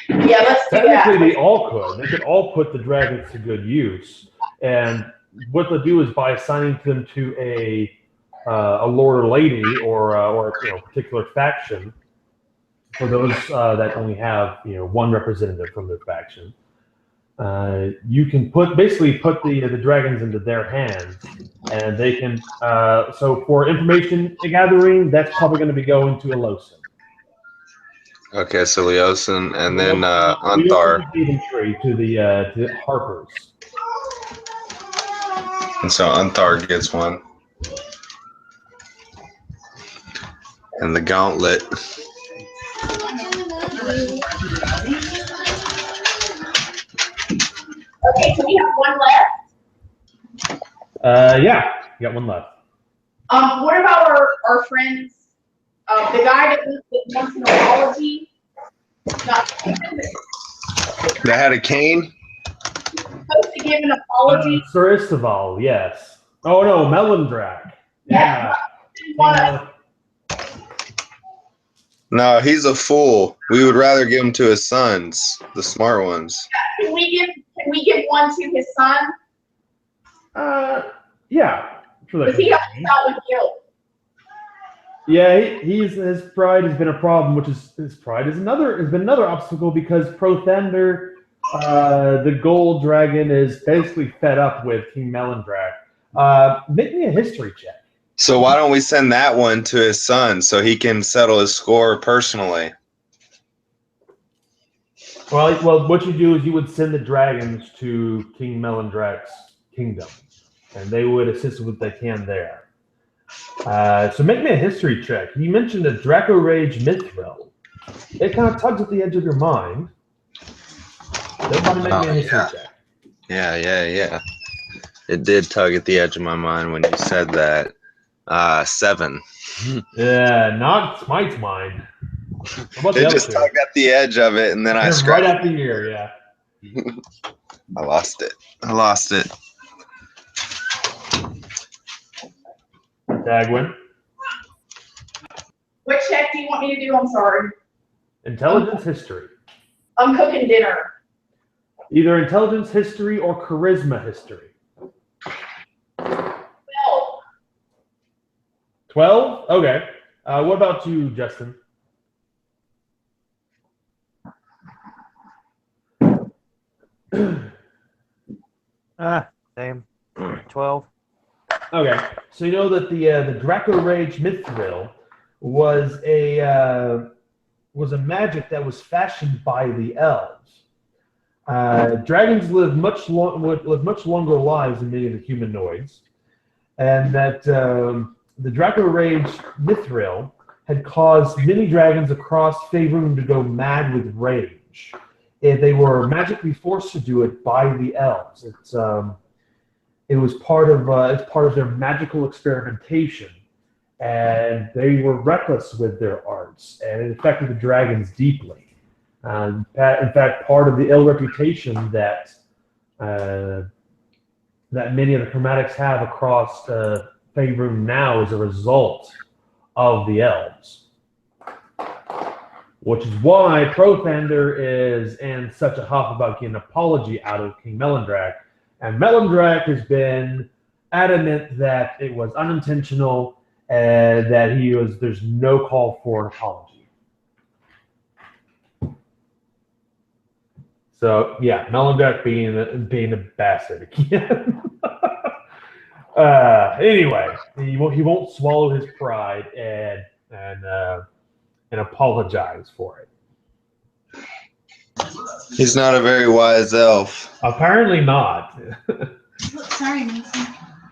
Yeah, let's do that. Technically, they all could. They could all put the dragons to good use. And what they'll do is by assigning them to a lord or lady or a particular faction, for those that only have one representative from their faction, you can basically put the dragons into their hands, and they can. So for information gathering, that's probably going to be going to Elosin. Okay, so Leosin, and then Unthar. To the Harpers. And so Unthar gets one. And the Gauntlet. Okay, so we have one left. Yeah, you got one left. What about our friends? The guy that wants an apology. That had a cane? Supposed to give an apology. Sir Istival, yes. Oh no, Melindrak. Yeah. No, he's a fool. We would rather give him to his sons, the smart ones. Can we give one to his son? Yeah. Because he helps out with guilt. Yeah, his pride has been a problem, has been another obstacle because Prothander, the gold dragon, is basically fed up with King Melindrak. Make me a history check. So why don't we send that one to his son so he can settle his score personally? Well, what you do is you would send the dragons to King Melindrak's kingdom, and they would assist with what they can there. So make me a history check. You mentioned a Draco Rage Mithril. It kind of tugs at the edge of your mind. Everybody make me a history check. Yeah. It did tug at the edge of my mind when you said that. 7. Yeah, not Smite's mind. What about the It other just two? tugged at the edge of it, and then I Right scratched. after the year, yeah. I lost it. Dagwin. What check do you want me to do? I'm sorry. Intelligence history. I'm cooking dinner. Either intelligence history or charisma history. 12. 12? Okay. What about you, Justin? Same. 12. Okay. So you know that the Draco Rage Mithril was a magic that was fashioned by the elves. Dragons live much longer lives than many of the humanoids, and that the Draco Rage Mithril had caused many dragons across Faerun to go mad with rage. And they were magically forced to do it by the elves. It was part of their magical experimentation, and they were reckless with their arts, and it affected the dragons deeply. In fact, part of the ill reputation that many of the chromatics have across Faerun now is a result of the elves. Which is why Prothander is in such a huff about getting an apology out of King Melindrak. And Melindrak has been adamant that it was unintentional and that there's no call for an apology. So yeah, Melindrak being a bastard again. Anyway, he won't swallow his pride and apologize for it. He's not a very wise elf. Apparently not. Sorry, Mason.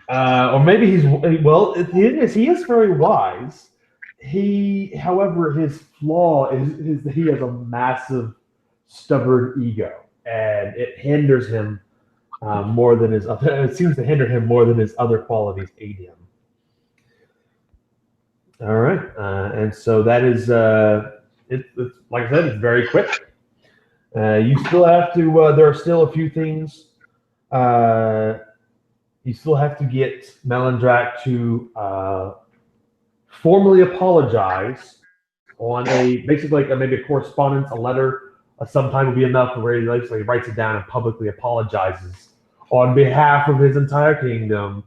Or maybe he is very wise. However, his flaw is that he has a massive, stubborn ego, and it hinders him more than his other. It seems to hinder him more than his other qualities aid him. All right, and so that is it's like I said, it's very quick. You still have to. There are still a few things. You still have to get Melindrak to formally apologize on basically maybe a correspondence, a letter. Sometime will be enough where he writes it down and publicly apologizes on behalf of his entire kingdom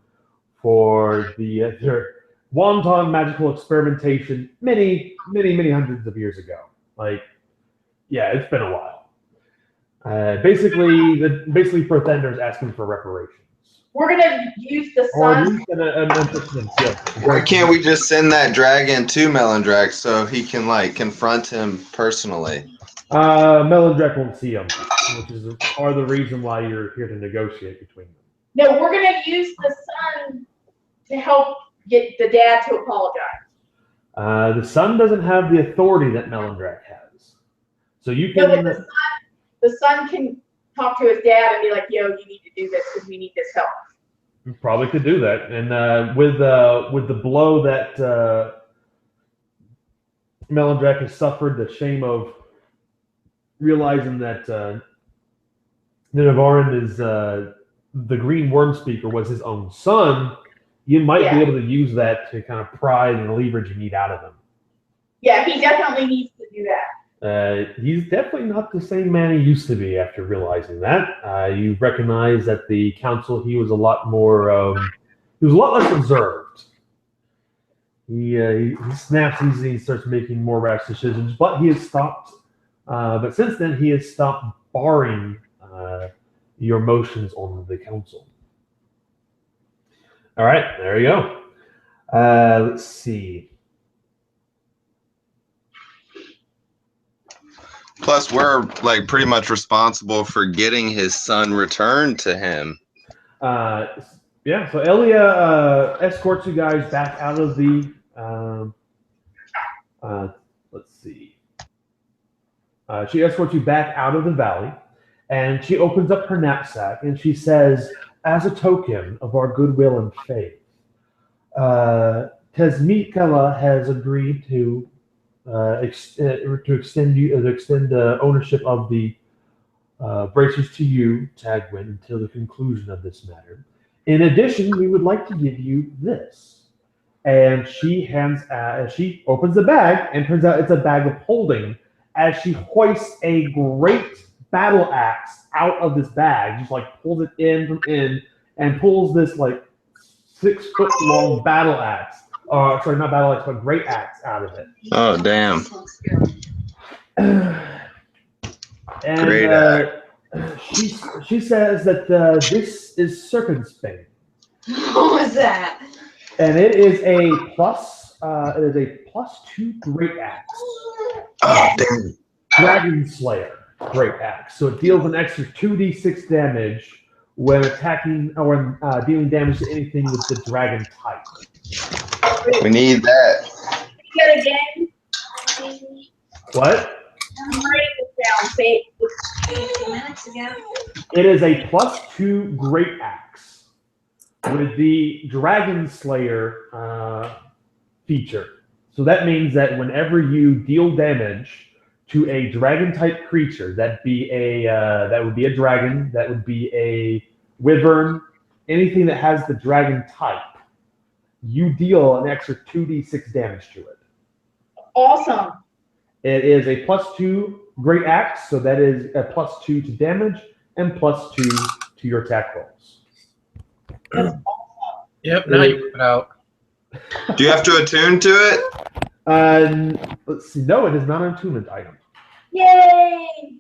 for their wanton magical experimentation many hundreds of years ago. It's been a while. Basically Prothander is asking for reparations. We're gonna use the sun. Why can't we just send that dragon to Melindrak so he can confront him personally? Melindrak won't see him, which is part of the reason why you're here to negotiate between them. No, we're gonna use the sun to help get the dad to apologize. The son doesn't have the authority that Melindrak has, so you can. No, but the son can talk to his dad and be like, "Yo, you need to do this because we need this help." You probably could do that, and with the blow that Melindrak has suffered, the shame of realizing that the Navarin is the Green Worm Speaker was his own son, you might be able to use that to kind of pry the leverage you need out of him. Yeah, he definitely needs to do that. He's definitely not the same man he used to be after realizing that. You recognize that the council, he was a lot more, he was a lot less reserved. He snaps easily, he starts making more rash decisions, but he has stopped, but since then he has stopped barring your motions on the council. All right, there you go. Let's see. Plus, we're like pretty much responsible for getting his son returned to him. Yeah, so Elia escorts you guys back out of the. Let's see. She escorts you back out of the valley, and she opens up her knapsack and she says, "As a token of our goodwill and faith, Tezmikala has agreed to extend ownership of the bracers to you, Tagwin, until the conclusion of this matter. In addition, we would like to give you this." And she she opens the bag, and turns out it's a bag of holding. As she hoists a great battle axe out of this bag, just like pulls it in from in, and pulls this like 6-foot long battle axe. Sorry, not battle axe, but great axe out of it. Oh, damn. And Great she says that this is Serpent's-Bane. What was that? And it is a +2 great axe. Oh, damn. Dragon Slayer great axe. So it deals an extra 2d6 damage when attacking or when dealing damage to anything with the dragon type. We need that. Say it again. What? I'm writing this down. Say it. A few minutes ago. It is a +2 great axe with the Dragon Slayer feature. So that means that whenever you deal damage to a dragon type creature, that would be a dragon, that would be a wyvern, anything that has the dragon type, you deal an extra 2d6 damage to it. Awesome. It is a +2 great axe, so that is a +2 to damage and +2 to your attack rolls. Yep, now you put it out. Do you have to attune to it? Let's see. No, it is not an attunement item. Yay!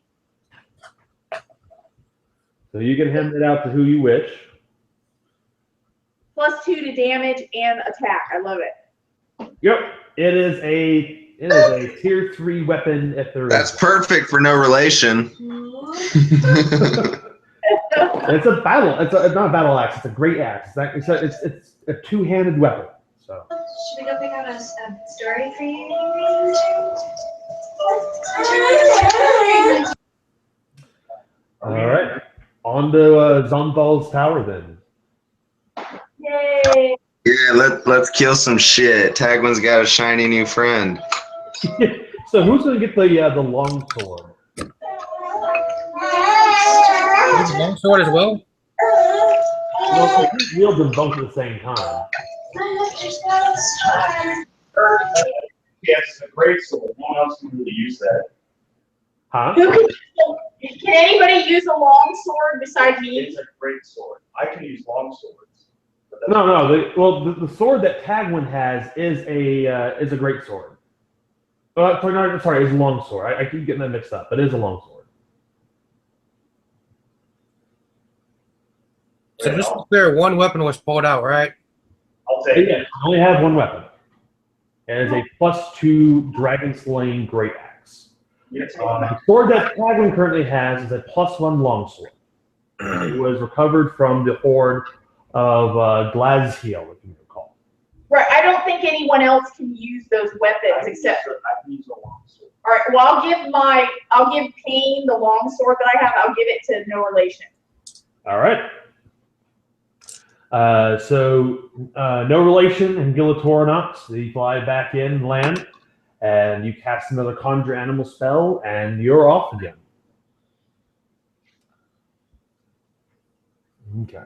So you can hand it out to who you wish. +2 to damage and attack. I love it. Yep, it is a tier 3 weapon. If there That's is. perfect for no relation. It's a battle. It's not a battle axe. It's a great axe. It's a two-handed weapon. So. Should we go pick out a story for you? All right, on to Zombal's tower then. Yay! Yeah, let's kill some shit. Tagwin's got a shiny new friend. So who's gonna get the long sword? Longsword as well? Well, you wield them both at the same time. Yes, it's a great sword. No one else can really use that. Huh? Can anybody use a long sword besides me? It's a great sword. I can use long swords. But No. The sword that Tagwin has is a great sword. Sorry, it's a long sword. I keep getting that mixed up, but it is a long sword. So just to be clear, one weapon was pulled out, right? I'll take it. Yeah, I only have one weapon. It is a +2 dragon slaying great axe. Yes. The sword that Tagwin currently has is a +1 longsword. It was recovered from the horde of Glazhiel, if you recall. Right. I don't think anyone else can use those weapons except. I can use a long sword. All right. Well, I'll give Payne the long sword that I have. I'll give it to no relation. All right. No relation and Gilatoronauts. So you fly back in and land, and you cast another conjure animal spell, and you're off again. Okay.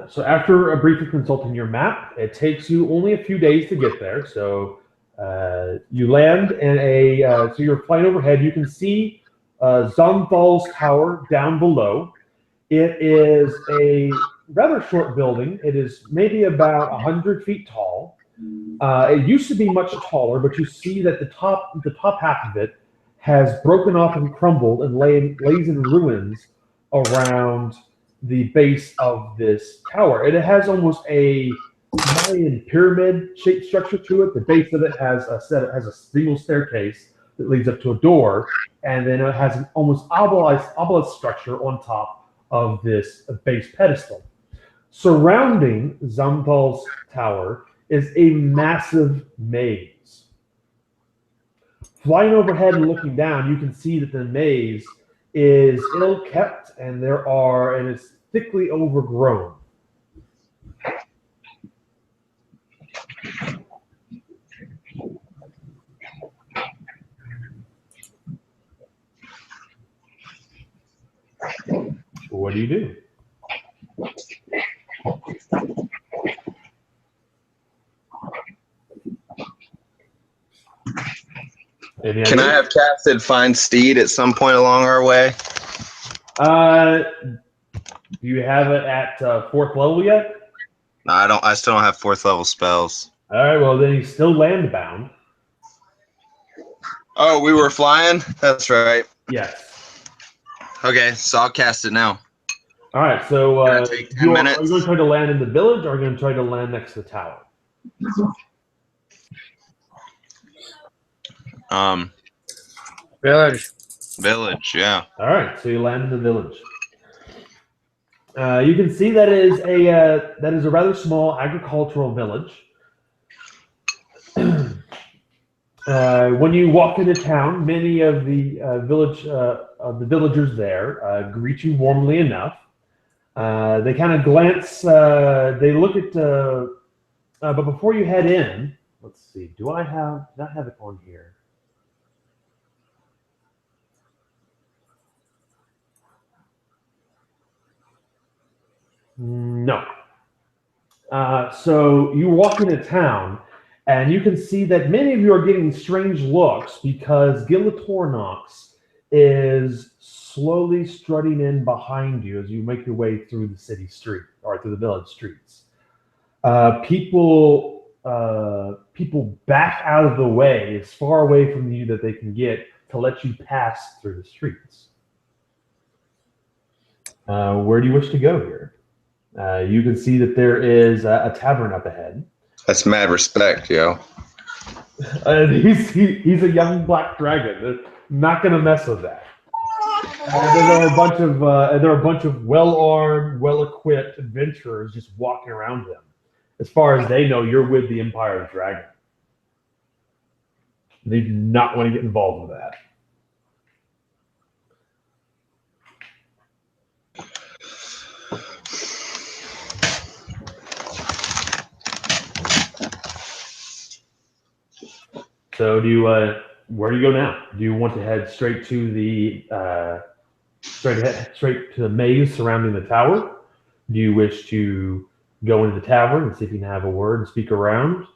So after a brief consulting your map, it takes you only a few days to get there. So you land in so you're flying overhead. You can see Zomthal's tower down below. It is rather short building. It is maybe about 100 feet tall. It used to be much taller, but you see that the top half of it has broken off and crumbled and lays in ruins around the base of this tower. And it has almost a Mayan pyramid shaped structure to it. The base of it has a single staircase that leads up to a door, and then it has an almost obelisk structure on top of this base pedestal. Surrounding Zamthal's tower is a massive maze. Flying overhead and looking down, you can see that the maze is ill kept and it's thickly overgrown. What do you do? Can I have casted Find Steed at some point along our way? Do you have it at 4th level yet? No, I don't. I still don't have 4th level spells. All right. Well, then he's still land bound. Oh, we were flying? That's right. Yes. Okay, so I'll cast it now. All right. So Gonna take 10 minutes. Are you going to try to land in the village, or are you going to try to land next to the tower? Village, yeah. All right. So you land in the village. You can see that is a rather small agricultural village. When you walk into town, many of the villagers there greet you warmly enough. They kind of glance. They look at. But before you head in, let's see. Did I have it on here? No. So you walk into town, and you can see that many of you are getting strange looks because Gilatornox is slowly strutting in behind you as you make your way through the city street or through the village streets. People back out of the way, as far away from you that they can get, to let you pass through the streets. Where do you wish to go here? You can see that there is a tavern up ahead. That's mad respect, yo. He's a young black dragon. They're not going to mess with that. There are a bunch of well-armed, well-equipped adventurers just walking around him. As far as they know, you're with the Empire of Dragon. They do not want to get involved with that. So where do you go now? Do you want to head straight to the straight to the maze surrounding the tower? Do you wish to go into the tavern and see if you can have a word and speak around?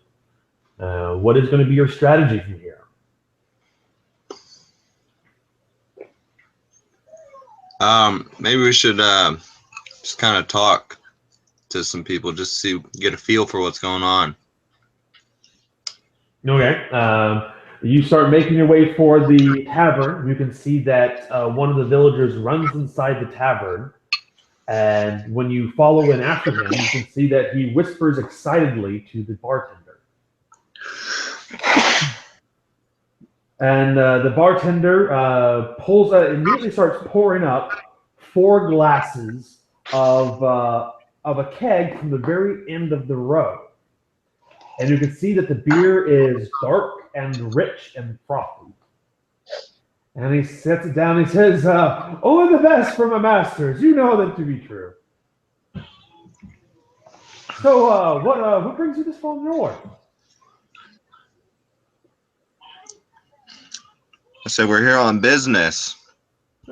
What is going to be your strategy from here? Maybe we should just kind of talk to some people, just get a feel for what's going on. Okay. You start making your way for the tavern. You can see that one of the villagers runs inside the tavern. And when you follow in after him, you can see that he whispers excitedly to the bartender. And the bartender immediately starts pouring up 4 glasses of a keg from the very end of the row. And you can see that the beer is dark and rich and frothy. And he sets it down and he says, only the best for my masters. You know that to be true. So what brings you this far north? I said we're here on business.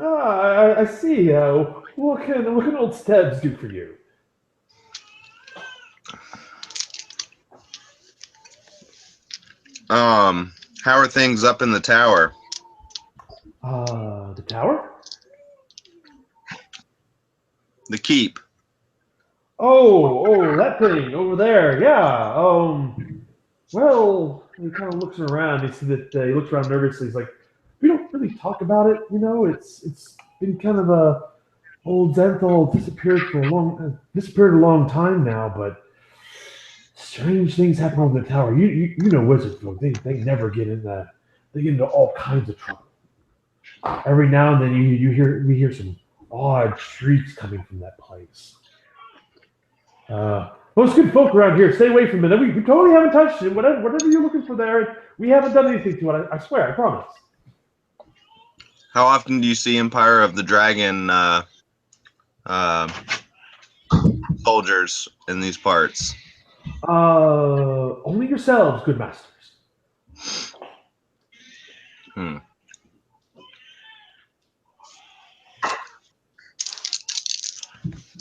I see. What can old Stebbs do for you? How are things up in the tower? The tower? The keep. Oh, that thing over there. Yeah. Well, he kind of looks around. You see that he looks around nervously. He's like, we don't really talk about it. You know, it's been kind of a old Zenthal disappeared a long time now. But strange things happen over the tower. You know wizards folk. They never get in that. They get into all kinds of trouble. Every now and then we hear some odd shrieks coming from that place. Most good folk around here, stay away from it. We totally haven't touched it. Whatever you're looking for there, we haven't done anything to it. I swear, I promise. How often do you see Empire of the Dragon soldiers in these parts? Only yourselves, good masters.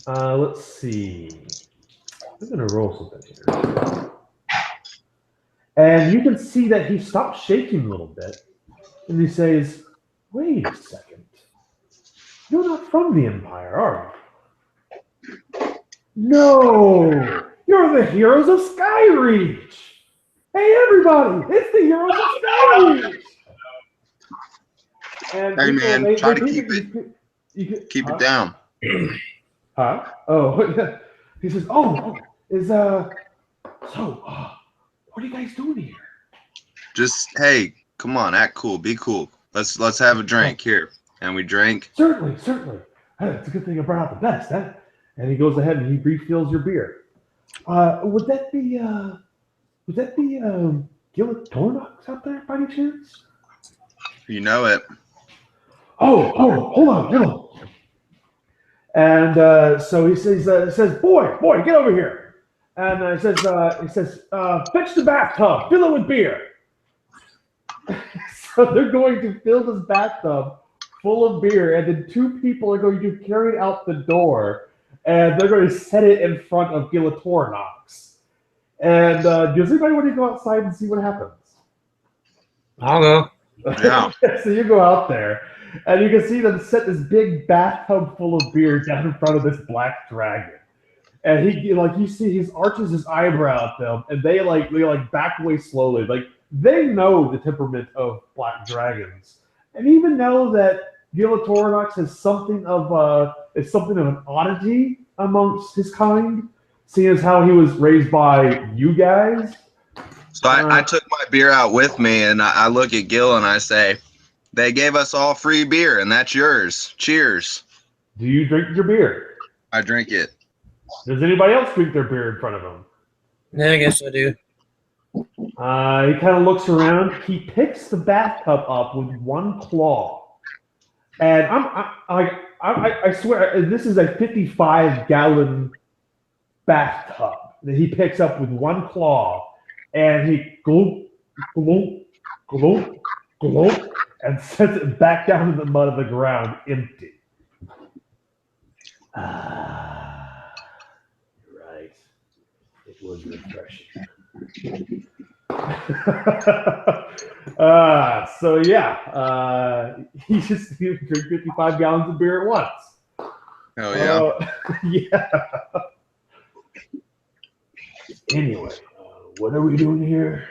Let's see. I'm gonna roll something here. And you can see that he stops shaking a little bit. And he says, wait a second. You're not from the Empire, are you? No! You're the heroes of Skyreach! Hey, everybody! It's the heroes of Skyreach! And Hey, people, man, try to keep it down. Huh? Oh, yeah. He says, so, what are you guys doing here? Just, hey, come on, act cool, be cool. Let's have a drink here. And we drink. Certainly. It's a good thing I brought out the best, huh? And he goes ahead and he refills your beer. Would that be Gillet Tornox out there by any chance? You know it. Oh, hold on. And so he says, boy, get over here. And he says, fetch the bathtub, fill it with beer. So they're going to fill this bathtub full of beer, and then two people are going to carry it out the door, and they're going to set it in front of Gilatornox. And does anybody want to go outside and see what happens? I'll go. Yeah. So you go out there, and you can see them set this big bathtub full of beer down in front of this black dragon. And you see he arches his eyebrow at them, and they back away slowly. Like, they know the temperament of black dragons, and even know that Gilatornox has something of an oddity amongst his kind, seeing as how he was raised by you guys. So I took my beer out with me, and I look at Gil and I say, they gave us all free beer, and that's yours. Cheers. Do you drink your beer? I drink it. Does anybody else drink their beer in front of him? Yeah, I guess I do. He kind of looks around. He picks the bathtub up with one claw, and I swear this is a 55-gallon bathtub that he picks up with one claw, and he gloop, gloop, gloop, gloop, and sets it back down in the mud of the ground, empty. Right. It was refreshing. So yeah, he drank 55 gallons of beer at once. Oh yeah. Yeah. Anyway, what are we doing here?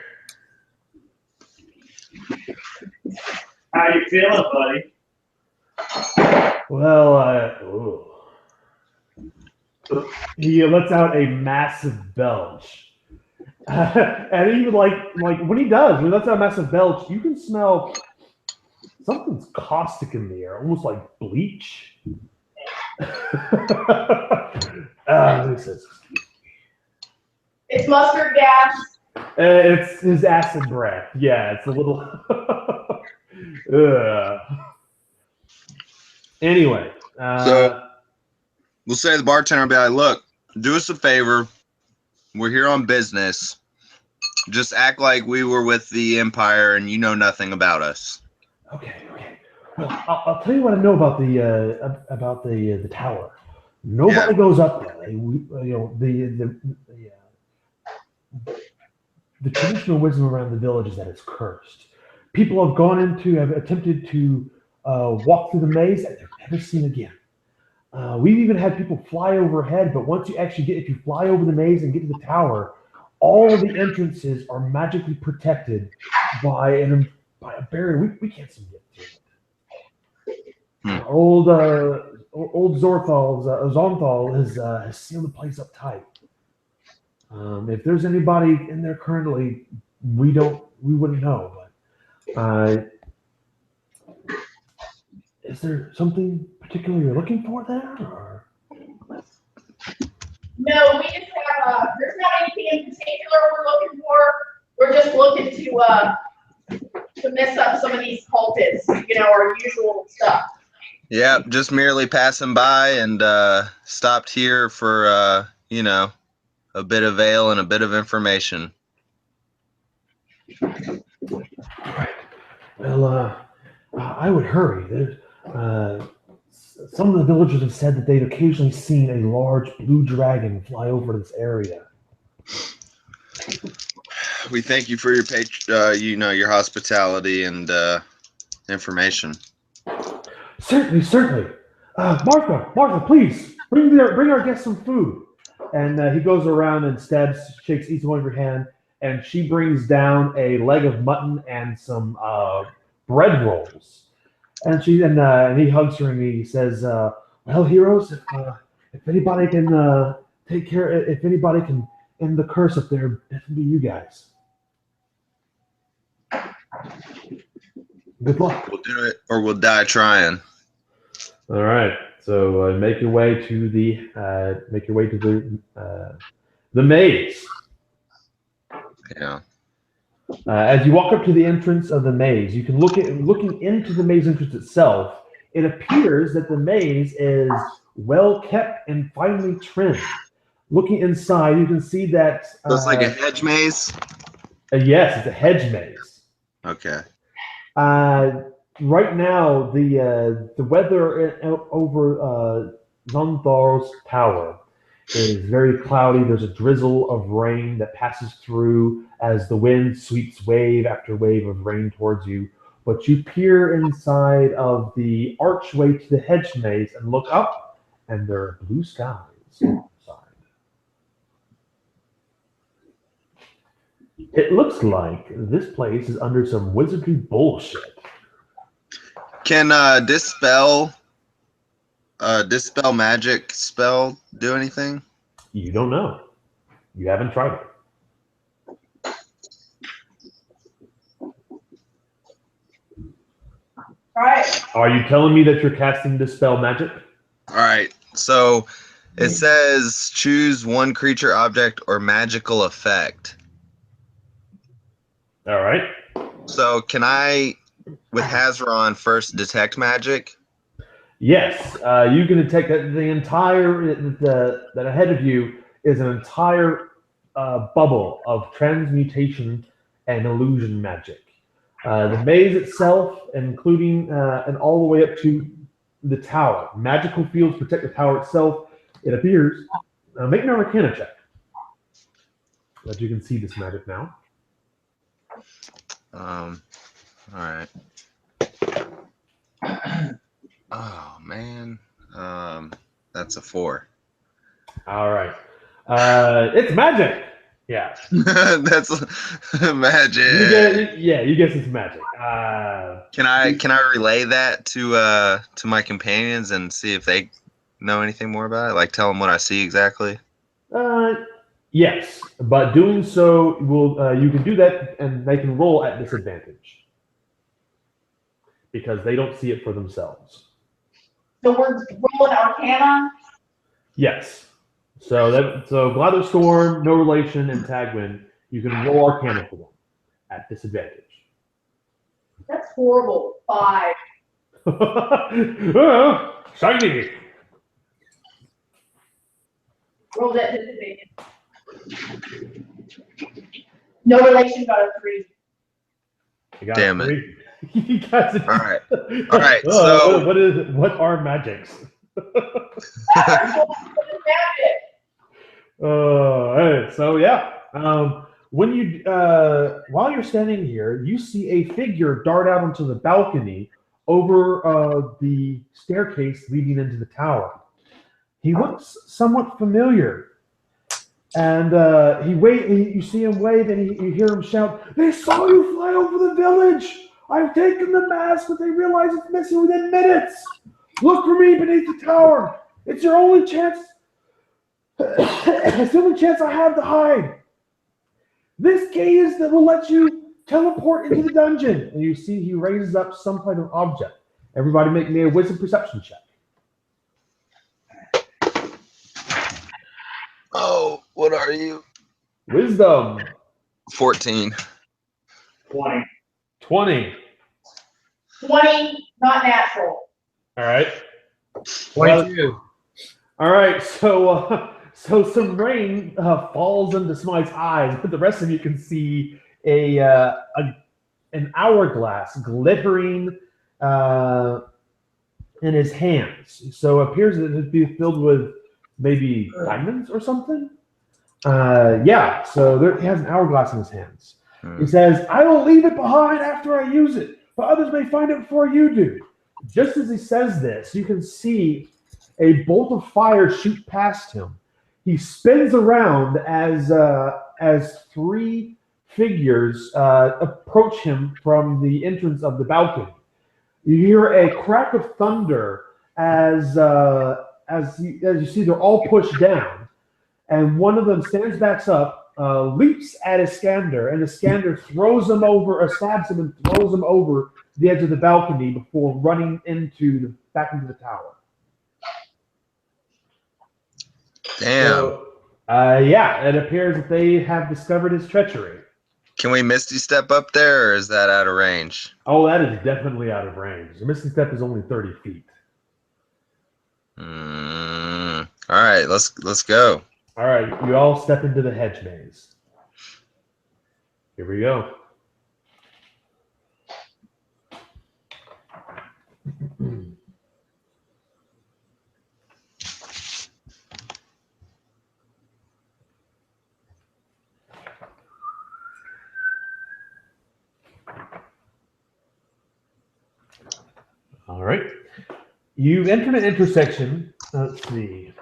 How you feeling, buddy? Well, he lets out a massive belch. And even like when he lets out a massive belch, you can smell something's caustic in the air, almost like bleach. It's mustard gas. It's his acid breath. Yeah, it's a little. Anyway, so we'll say the bartender will be like, look, do us a favor. We're here on business. Just act like we were with the Empire and you know nothing about us. Okay. Well, I'll tell you what I know about the tower. Nobody goes up there. The traditional wisdom around the village is that it's cursed. People have attempted to walk through the maze and they're never seen again. We've even had people fly overhead, but once you actually if you fly over the maze and get to the tower, all of the entrances are magically protected by a barrier. We can't seem to get through it. Old Zonthal has sealed the place up tight. If there's anybody in there currently, we wouldn't know. But is there something particular you're looking for there? Or? No, we just have, there's not anything in particular we're looking for. We're just looking to mess up some of these cultists, our usual stuff. Yeah, just merely passing by and stopped here for, a bit of ale and a bit of information. Well, I would hurry. There's, some of the villagers have said that they've occasionally seen a large blue dragon fly over this area. We thank you for your your hospitality and information. Certainly. Martha, please bring our guests some food. And he goes around and shakes each one of your hand, and she brings down a leg of mutton and some bread rolls. And he hugs her and he says, "Well, heroes, if anybody can if anybody can end the curse up there, it can be you guys. Good luck. We'll do it, or we'll die trying." All right. So make your way to the maze. Yeah. As you walk up to the entrance of the maze, you can looking into the maze entrance itself. It appears that the maze is well kept and finely trimmed. Looking inside, you can see that So it's like a hedge maze. Yes, it's a hedge maze. Okay. Right now, the weather over Zonthar's tower is very cloudy. There's a drizzle of rain that passes through as the wind sweeps wave after wave of rain towards you. But you peer inside of the archway to the hedge maze and look up, and there are blue skies outside. It looks like this place is under some wizardry bullshit. Can dispel magic spell do anything? You don't know. You haven't tried it. All right. Are you telling me that you're casting dispel magic? All right. So it says choose one creature, object, or magical effect. All right. So can I, with Hazron, first detect magic? Yes, you can detect that the entire that ahead of you is an entire bubble of transmutation and illusion magic. The maze itself, including and all the way up to the tower, magical fields protect the tower itself. It appears. Make an Arcana check. That you can see this magic now. All right. Oh man, that's a 4. All right. It's magic. Yeah. That's magic. You guess it's magic. Can I relay that to my companions and see if they know anything more about it? Like tell them what I see exactly. Yes, but doing so will you can do that, and they can roll at disadvantage because they don't see it for themselves. So we're rolling Arcana. Yes. So Glather Storm, No Relation, and Tagwin, you can roll Arcana for them at disadvantage. That's horrible. 5. Shiny. Roll that disadvantage. No Relation got a 3. Damn it. You guys All right. All right. So what are magics? So yeah. When you while you're standing here, you see a figure dart out onto the balcony over the staircase leading into the tower. He looks somewhat familiar. And you see him wave, and you hear him shout, "They saw you fly over the village! I've taken the mask, but they realize it's missing within minutes! Look for me beneath the tower! It's your only chance. It's the only chance I have to hide. This key is that will let you teleport into the dungeon." And you see he raises up some kind of object. Everybody make me a wisdom perception check. Oh, what are you? Wisdom. 14. 20. 20. 20, not natural. All right. 22. All right. So some rain falls into Smite's eyes, but the rest of you can see an hourglass glittering in his hands. So it appears that it'd be filled with maybe diamonds or something. Yeah. So he has an hourglass in his hands. He says, "I will leave it behind after I use it, but others may find it before you do." Just as he says this, you can see a bolt of fire shoot past him. He spins around as three figures approach him from the entrance of the balcony. You hear a crack of thunder as you see they're all pushed down, and one of them stands back up, leaps at Iskander, and Iskander throws him over, or stabs him and throws him over the edge of the balcony before running back into the tower. Damn. So, yeah, it appears that they have discovered his treachery. Can we Misty Step up there, or is that out of range? Oh, that is definitely out of range. The Misty Step is only 30 feet. All right, let's go. All right, you all step into the hedge maze. Here we go. All right. You've entered an intersection. Let's see.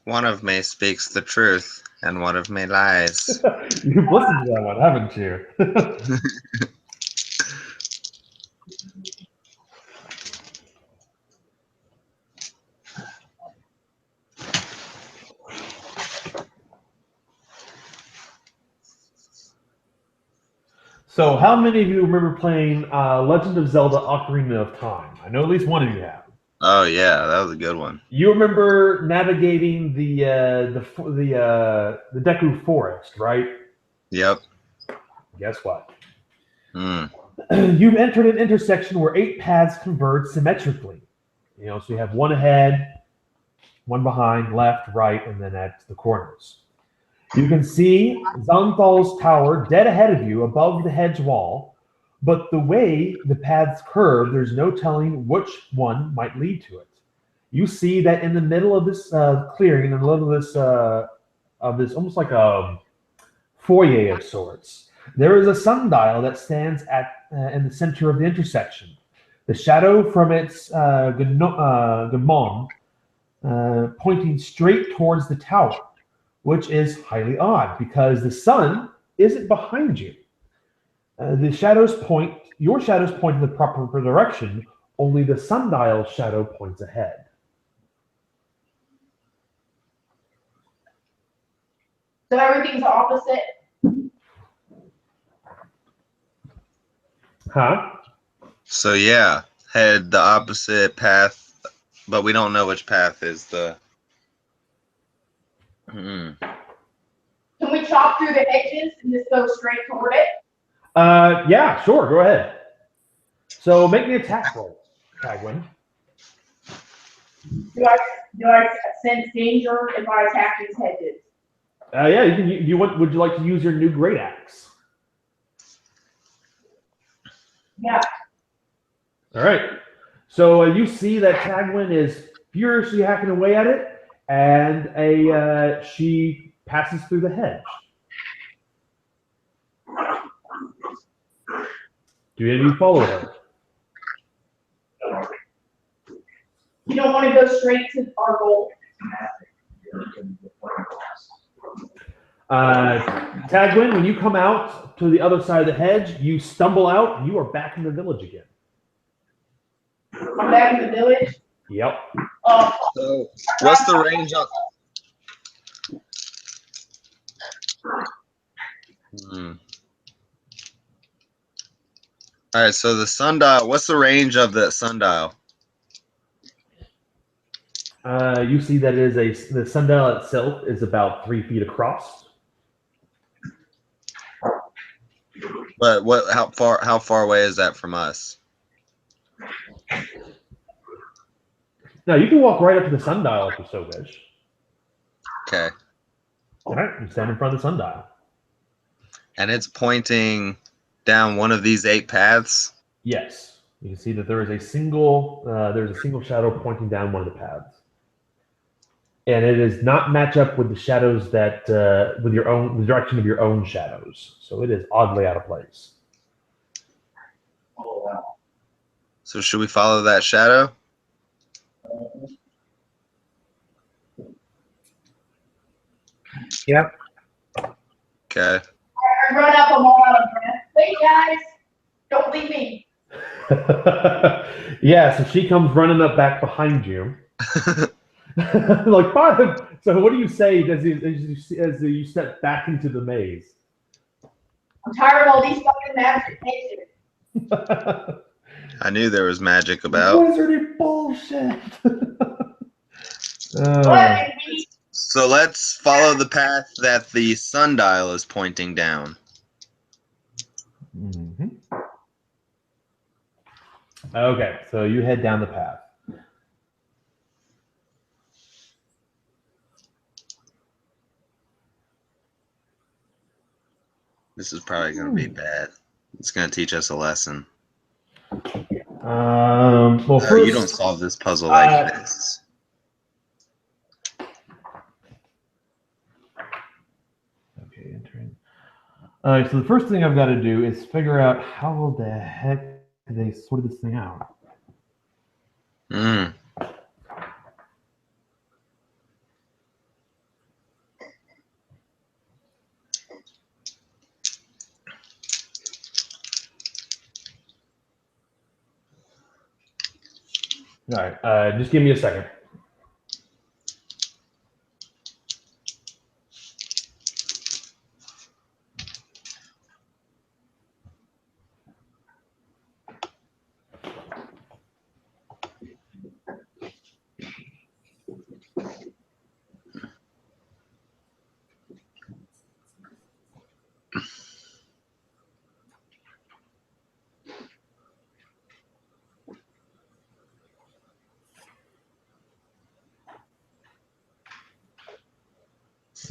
One of me speaks the truth, and one of me lies. You've listened to that one, haven't you? So, how many of you remember playing Legend of Zelda: Ocarina of Time? I know at least one of you have. Oh yeah, that was a good one. You remember navigating the Deku Forest, right? Yep. Guess what? Mm. You've entered an intersection where 8 paths converge symmetrically. So you have one ahead, one behind, left, right, and then at the corners. You can see Zanthal's tower dead ahead of you above the hedge wall, but the way the paths curve, there's no telling which one might lead to it. You see that in the middle of this clearing, in the middle of this almost like a foyer of sorts, there is a sundial that stands in the center of the intersection. The shadow from its gnomon pointing straight towards the tower, which is highly odd because the sun isn't behind you. Your shadows point in the proper direction, only the sundial shadow points ahead. So everything's opposite. Huh? So yeah, head the opposite path, but we don't know which path is the. Can we chop through the hedges and just go straight toward it? Yeah, sure. Go ahead. So make me an attack roll, Tagwin. Do I sense danger if I attack these hedges? Yeah, you can. Would you like to use your new great axe? Yeah. All right. So you see that Tagwin is furiously hacking away at it, and she passes through the hedge. Do any of you follow her? You don't want to go straight to our goal. Tagwin, when you come out to the other side of the hedge, you stumble out, and you are back in the village again. I'm back in the village. Yep. So, what's the range on? All right, so the sundial. What's the range of the sundial? You see that it is the sundial itself is about 3 feet across. But what? How far away is that from us? Now you can walk right up to the sundial if you so wish. Okay. All right, you stand in front of the sundial. And it's pointing down one of these 8 paths. Yes, you can see that there is a single shadow pointing down one of the paths, and it does not match up with the shadows that with the direction of your own shadows. So it is oddly out of place. Oh, wow. So should we follow that shadow? Yep. Okay. I run up, I'm all out of breath. Wait, guys, don't leave me. Yeah, so she comes running up back behind you. Like, Bottom. So what do you say as you step back into the maze? I'm tired of all these fucking magic pictures. I knew there was magic about. Wizardy bullshit. What? So let's follow the path that the sundial is pointing down. Mhm. Okay, so you head down the path. This is probably going to be bad. It's going to teach us a lesson. Well, first, You don't solve this puzzle like this. Okay, entering. All right, so the first thing I've got to do is figure out how the heck they sorted this thing out. Mm. All right, just give me a second.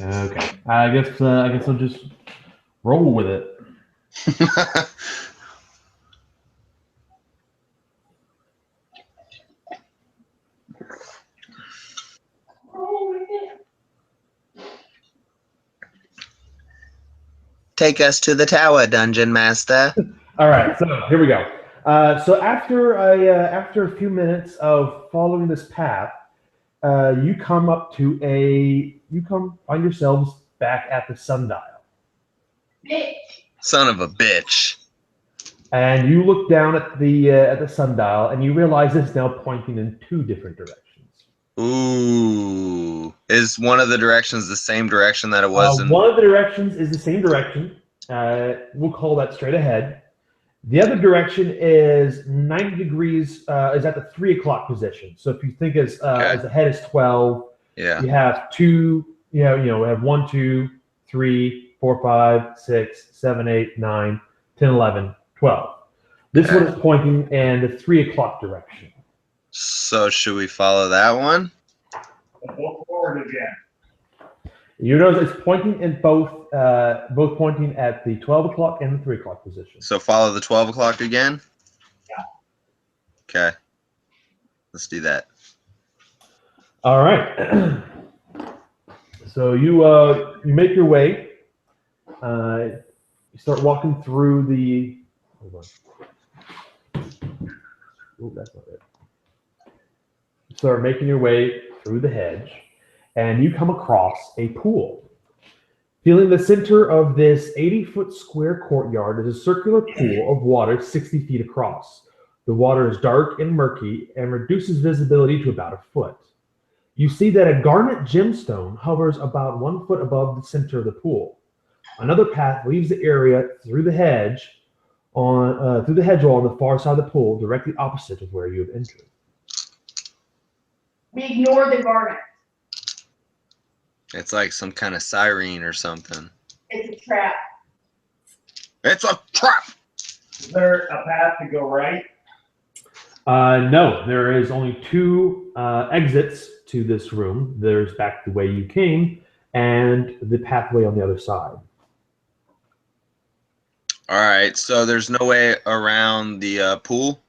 Okay, I guess I'll just roll with it. Take us to the tower, Dungeon Master. All right, so here we go. So after a few minutes of following this path, you come find yourselves back at the sundial, Bitch. Son of a bitch. and you look down at the sundial, and you realize it's now pointing in 2 different directions. Ooh. Is one of the directions the same direction that it was in? One of the directions is the same direction. We'll call that straight ahead. The other direction is 90 degrees. Is at the 3 o'clock position. So if you think as ahead is 12, Yeah. you have 2. We have 1, 2, 3, 4, 5, 6, 7, 8, 9, 10, 11, 12. This one is pointing in the 3 o'clock direction. So should we follow that one? Look forward again. You notice it's pointing in both pointing at the 12 o'clock and the 3 o'clock position. So follow the 12 o'clock again? Yeah. Okay. Let's do that. All right. So you make your way. You start walking through the. Hold on. Ooh, that's not it. Start making your way through the hedge, and you come across a pool. Filling the center of this 80-foot square courtyard is a circular pool of water 60 feet across. The water is dark and murky and reduces visibility to about a foot. You see that a garnet gemstone hovers about 1 foot above the center of the pool. Another path leaves the area through the hedge through the hedge wall on the far side of the pool, directly opposite of where you have entered. We ignore the garnet. It's like some kind of siren or something. It's a trap. It's a trap. Is there a path to go right? No, there is only 2 exits to this room. There's back the way you came and the pathway on the other side. All right, so there's no way around the pool?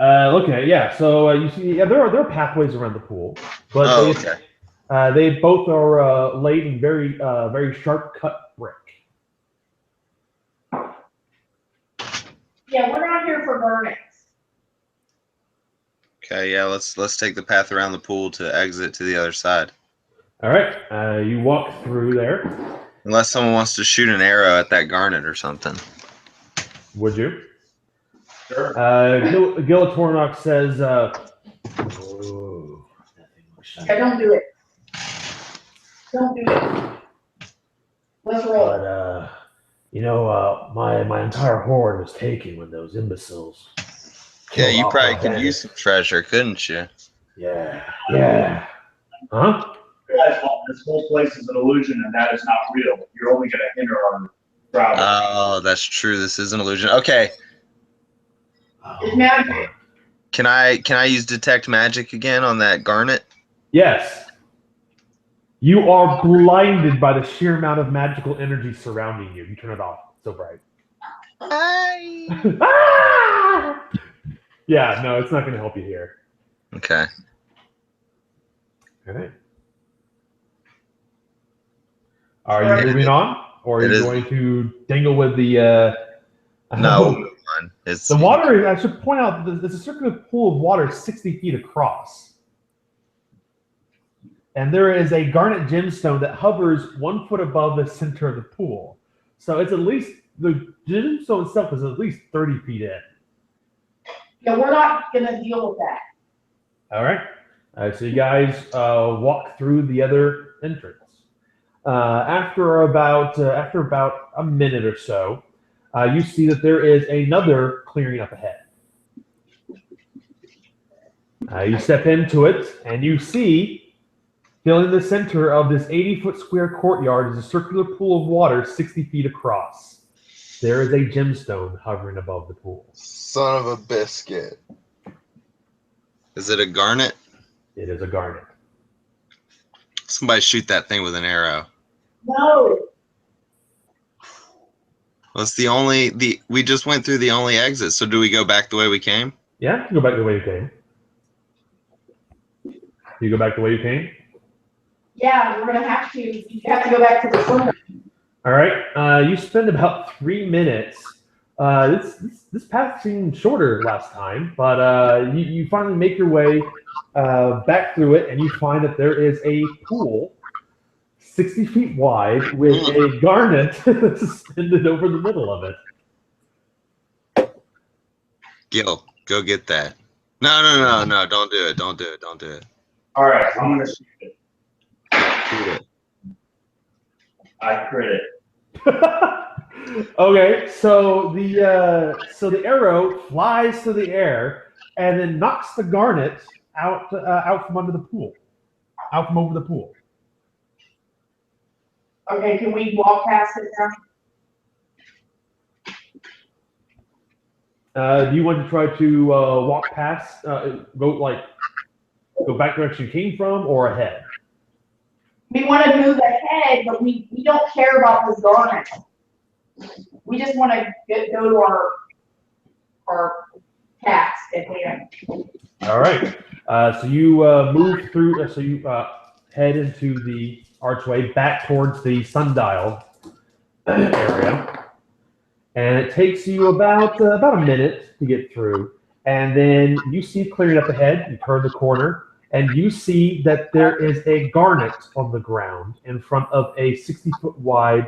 Okay, yeah. So you see, yeah, there are pathways around the pool, but they both are laid in very sharp cut brick. Yeah, we're not here for garnets. Okay, yeah, let's take the path around the pool to exit to the other side. All right, you walk through there. Unless someone wants to shoot an arrow at that garnet or something. Would you? Sure. Gil Tornock says, Yeah, don't do it. Don't do it. Let's roll. but my entire horde was taken when those imbeciles. Yeah, killed you off probably my could head. use some treasure, couldn't you? Yeah. Huh? This whole place is an illusion, and that is not real. You're only going to hinder our travel. Oh, that's true. This is an illusion. Okay, It's magic. can I use detect magic again on that garnet? Yes. You are blinded by the sheer amount of magical energy surrounding you. You turn it off. It's so bright. Ah! Yeah, no, it's not going to help you here. Okay. All right. Are you moving on, or are you going to dangle with the? No, we'll move on. The water. I should point out that there's a circular pool of water 60 feet across, and there is a garnet gemstone that hovers 1 foot above the center of the pool. So it's at least the gemstone itself is at least 30 feet in. Yeah, we're not gonna deal with that. All right. So you guys walk through the other entrance. After about a minute or so, you see that there is another clearing up ahead. You step into it, and you see, filling the center of this 80-foot square courtyard is a circular pool of water 60 feet across. There is a gemstone hovering above the pool. Son of a biscuit. Is it a garnet? It is a garnet. Somebody shoot that thing with an arrow. No. Well, it's we just went through the only exit, so do we go back the way we came? Yeah, you go back the way you came. You go back the way you came? Yeah, we're gonna have to. You have to go back to the front. All right. You spend about 3 minutes. This path seemed shorter last time, but you finally make your way back through it, and you find that there is a pool 60 feet wide with a garnet suspended over the middle of it. Gil, go get that. No, don't do it. Don't do it. All right, I'm going to shoot it. Shoot it. I crit it. Okay, so the arrow flies through the air and then knocks the garnet out from under the pool, out from over the pool. Okay, can we walk past it now? Do you want to try to walk past, go back the direction you came from, or ahead? We want to move ahead, but we don't care about this garnet. We just want to go to our task at hand. All right. So you move through. So you head into the archway back towards the sundial. area, and it takes you about a minute to get through. And then you see clearing up ahead. You turn the corner, and you see that there is a garnet on the ground in front of a 60-foot wide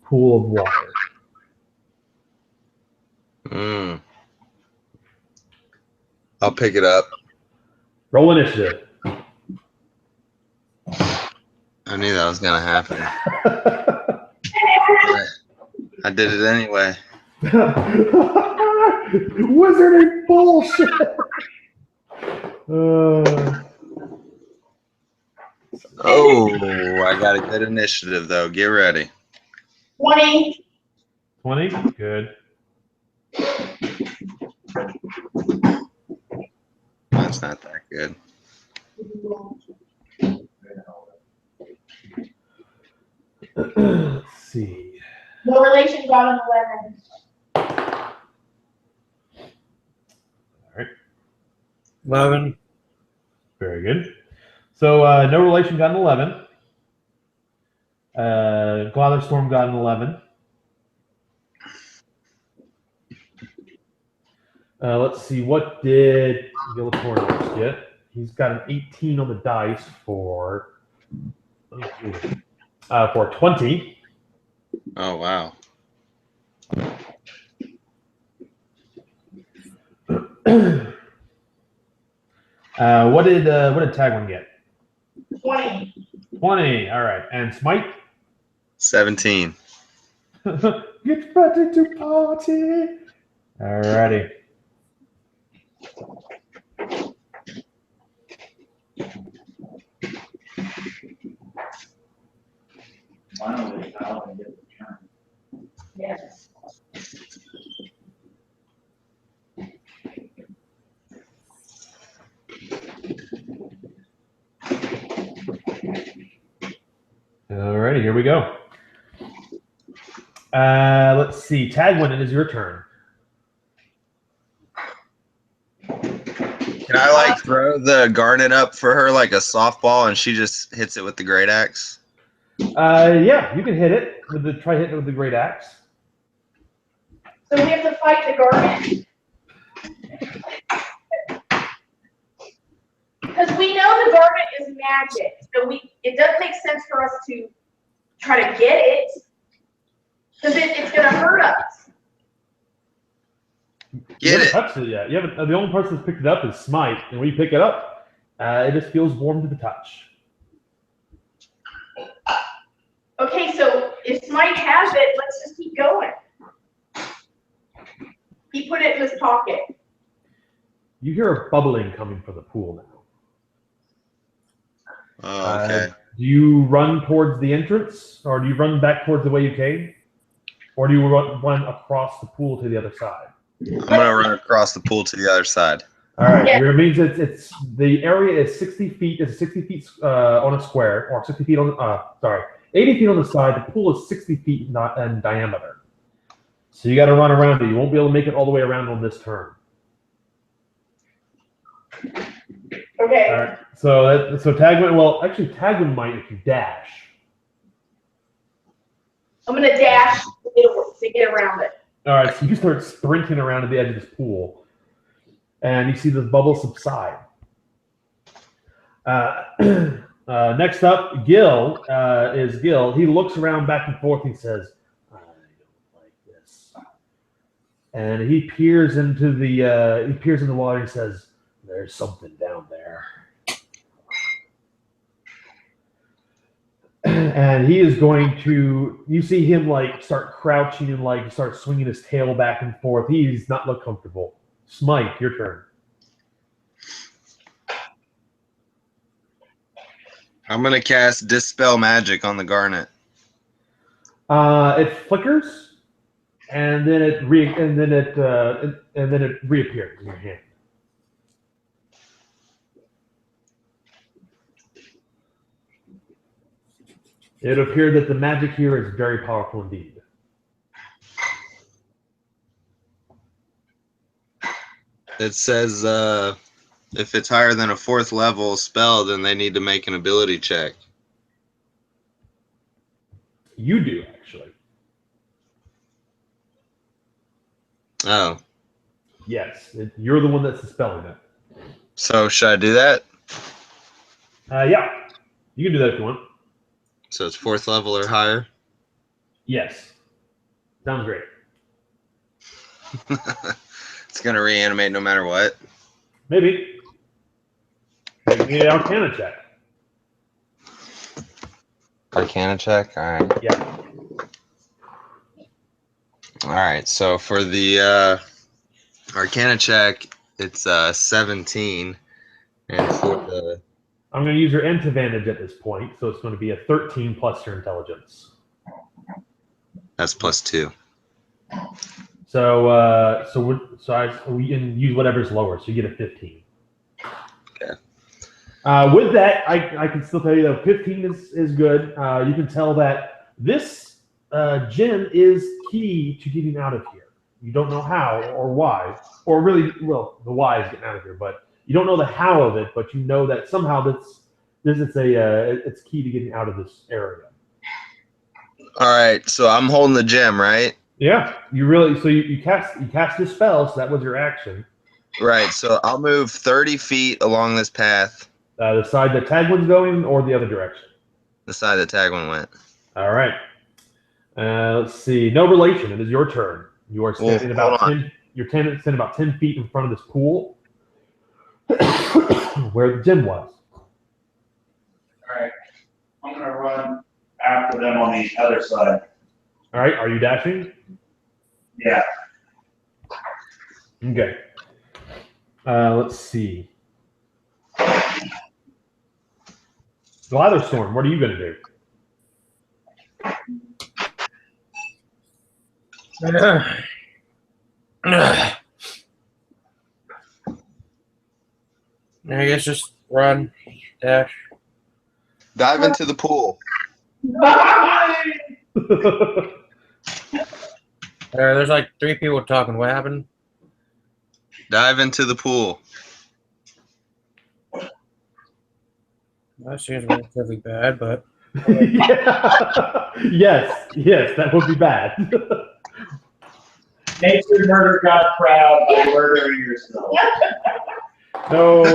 pool of water. I'll pick it up. Roll initiative. I knew that was gonna happen. I did it anyway. Wizarding bullshit. Oh, I got a good initiative though. Get ready. 20. 20. Good. That's not that good. Let's see. No relation got an 11. All right. 11. Very good. So no relation got an 11. Glather got an 11. Let's see. What did Gillitornos get? He's got an 18 on the dice for 20. Oh wow. What did Tagwin get? 20. 20. All right. And Smite? 17. Get ready to party. All righty. Finally, I'll get the turn. Yes. Alrighty, here we go. Let's see. Tagwin, it is your turn. Can I like throw the garnet up for her like a softball and she just hits it with the great axe? Yeah, you can hit it. Try hitting it with the great axe. So we have to fight the garment. Because we know the garment is magic. So it does make sense for us to try to get it. Because it's going to hurt us. Get it. Touched it yet. You haven't, the only person that's picked it up is Smite. And when you pick it up, it just feels warm to the touch. Okay, so if Smite has it, let's just keep going. He put it in his pocket. You hear a bubbling coming from the pool now. Oh, okay. Do you run towards the entrance, or do you run back towards the way you came? Or do you run across the pool to the other side? I'm gonna run across the pool to the other side. All right. Yeah. It means it's the area is 60 feet. It's 60 feet on a square, or 60 feet on 80 feet on the side. The pool is 60 feet in diameter. So you got to run around it. You won't be able to make it all the way around on this turn. Okay. All right. So Tagwin. Well, actually, Tagwin might if you dash. I'm going to dash to get around it. All right. So you start sprinting around at the edge of this pool, and you see the bubbles subside. Next up, Gil is Gil. He looks around back and forth. He says, "I don't like this," and he peers into the water. And says, "There's something down there," and he is going to. You see him like start crouching and like start swinging his tail back and forth. He's not look comfortable. Smite, your turn. I'm gonna cast Dispel Magic on the garnet. It flickers, and then it reappears in your hand. It appeared that the magic here is very powerful indeed. It says if it's higher than a 4th level spell, then they need to make an ability check. You do, actually. Oh, Yes, you're the one that's dispelling it. so should I do that? Yeah, you can do that if you want. So it's 4th level or higher? Yes. Sounds great. It's going to reanimate no matter what. Maybe. Make me an Arcana check. Arcana check? All right. Yeah. All right, so for the Arcana check, it's 17. And for the... I'm going to use your int advantage at this point, so it's going to be a 13 plus your intelligence. That's +2. So we can use whatever's lower, so you get a 15. Okay. With that, I can still tell you that 15 is good. You can tell that this gem is key to getting out of here. You don't know how or why, or really, well, the why is getting out of here, but you don't know the how of it. But you know that somehow it's key to getting out of this area. All right, so I'm holding the gem, right? Yeah, you cast this spell, so that was your action. Right, so I'll move 30 feet along this path. The side that Tagwin's going, or the other direction. The side that Tagwin went. All right. Let's see. No relation. It is your turn. You are standing about 10. You're standing about 10 feet in front of this pool, where the gym was. All right. I'm going to run after them on the other side. All right. Are you dashing? Yeah. Okay. Let's see. Lather what are you going to do? I guess just run, dash. Dive into the pool. There's like 3 people talking. What happened? Dive into the pool. That seems relatively bad, but Yeah. Yes, that would be bad. Makes your murder god proud by murdering yourself. No.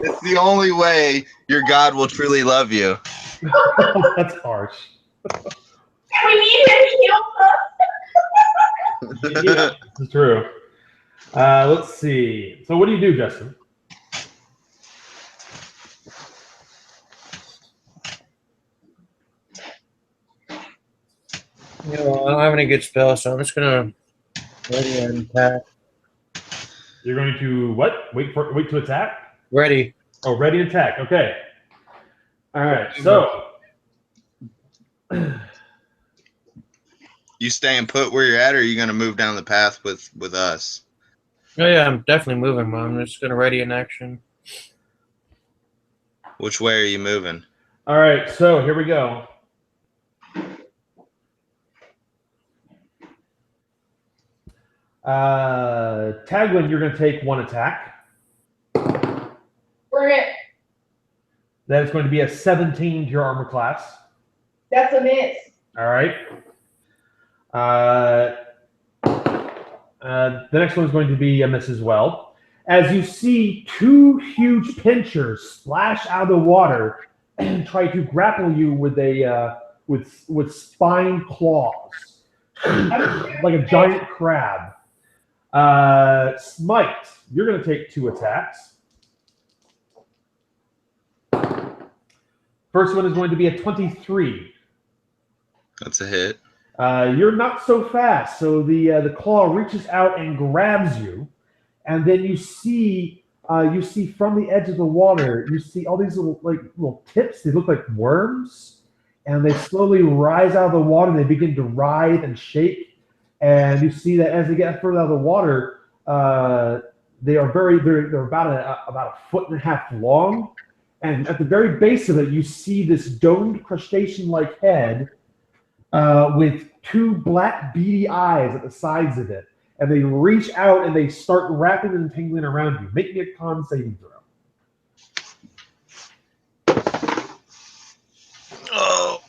It's the only way your God will truly love you. That's harsh. We need him to heal us. Yeah, it's true. Let's see. So what do you do, Justin? I don't have any good spells, so I'm just gonna ready and attack. You're going to what? Wait to attack? Ready. Oh, ready and attack. Okay. All right. So You staying put where you're at, or are you going to move down the path with us? Oh yeah, I'm definitely moving, but I'm just gonna ready in action. Which way are you moving? all right. So here we go. Tagwin, you're going to take 1 attack. Bring it. That is going to be a 17 to your armor class. That's a miss. All right. The next one is going to be a miss as well. As you see 2 huge pinchers splash out of the water and try to grapple you with a with spine claws, like a giant crab. Smite, you're going to take 2 attacks. First one is going to be a 23. That's a hit. You're not so fast, so the claw reaches out and grabs you, and then you see from the edge of the water, you see all these little tips. They look like worms, and they slowly rise out of the water. And they begin to writhe and shake, and you see that as they get further out of the water, they're about a foot and a half long, and at the very base of it, you see this domed crustacean-like head. With 2 black beady eyes at the sides of it. And they reach out and they start wrapping and tangling around you. Make me a con saving throw. Oh,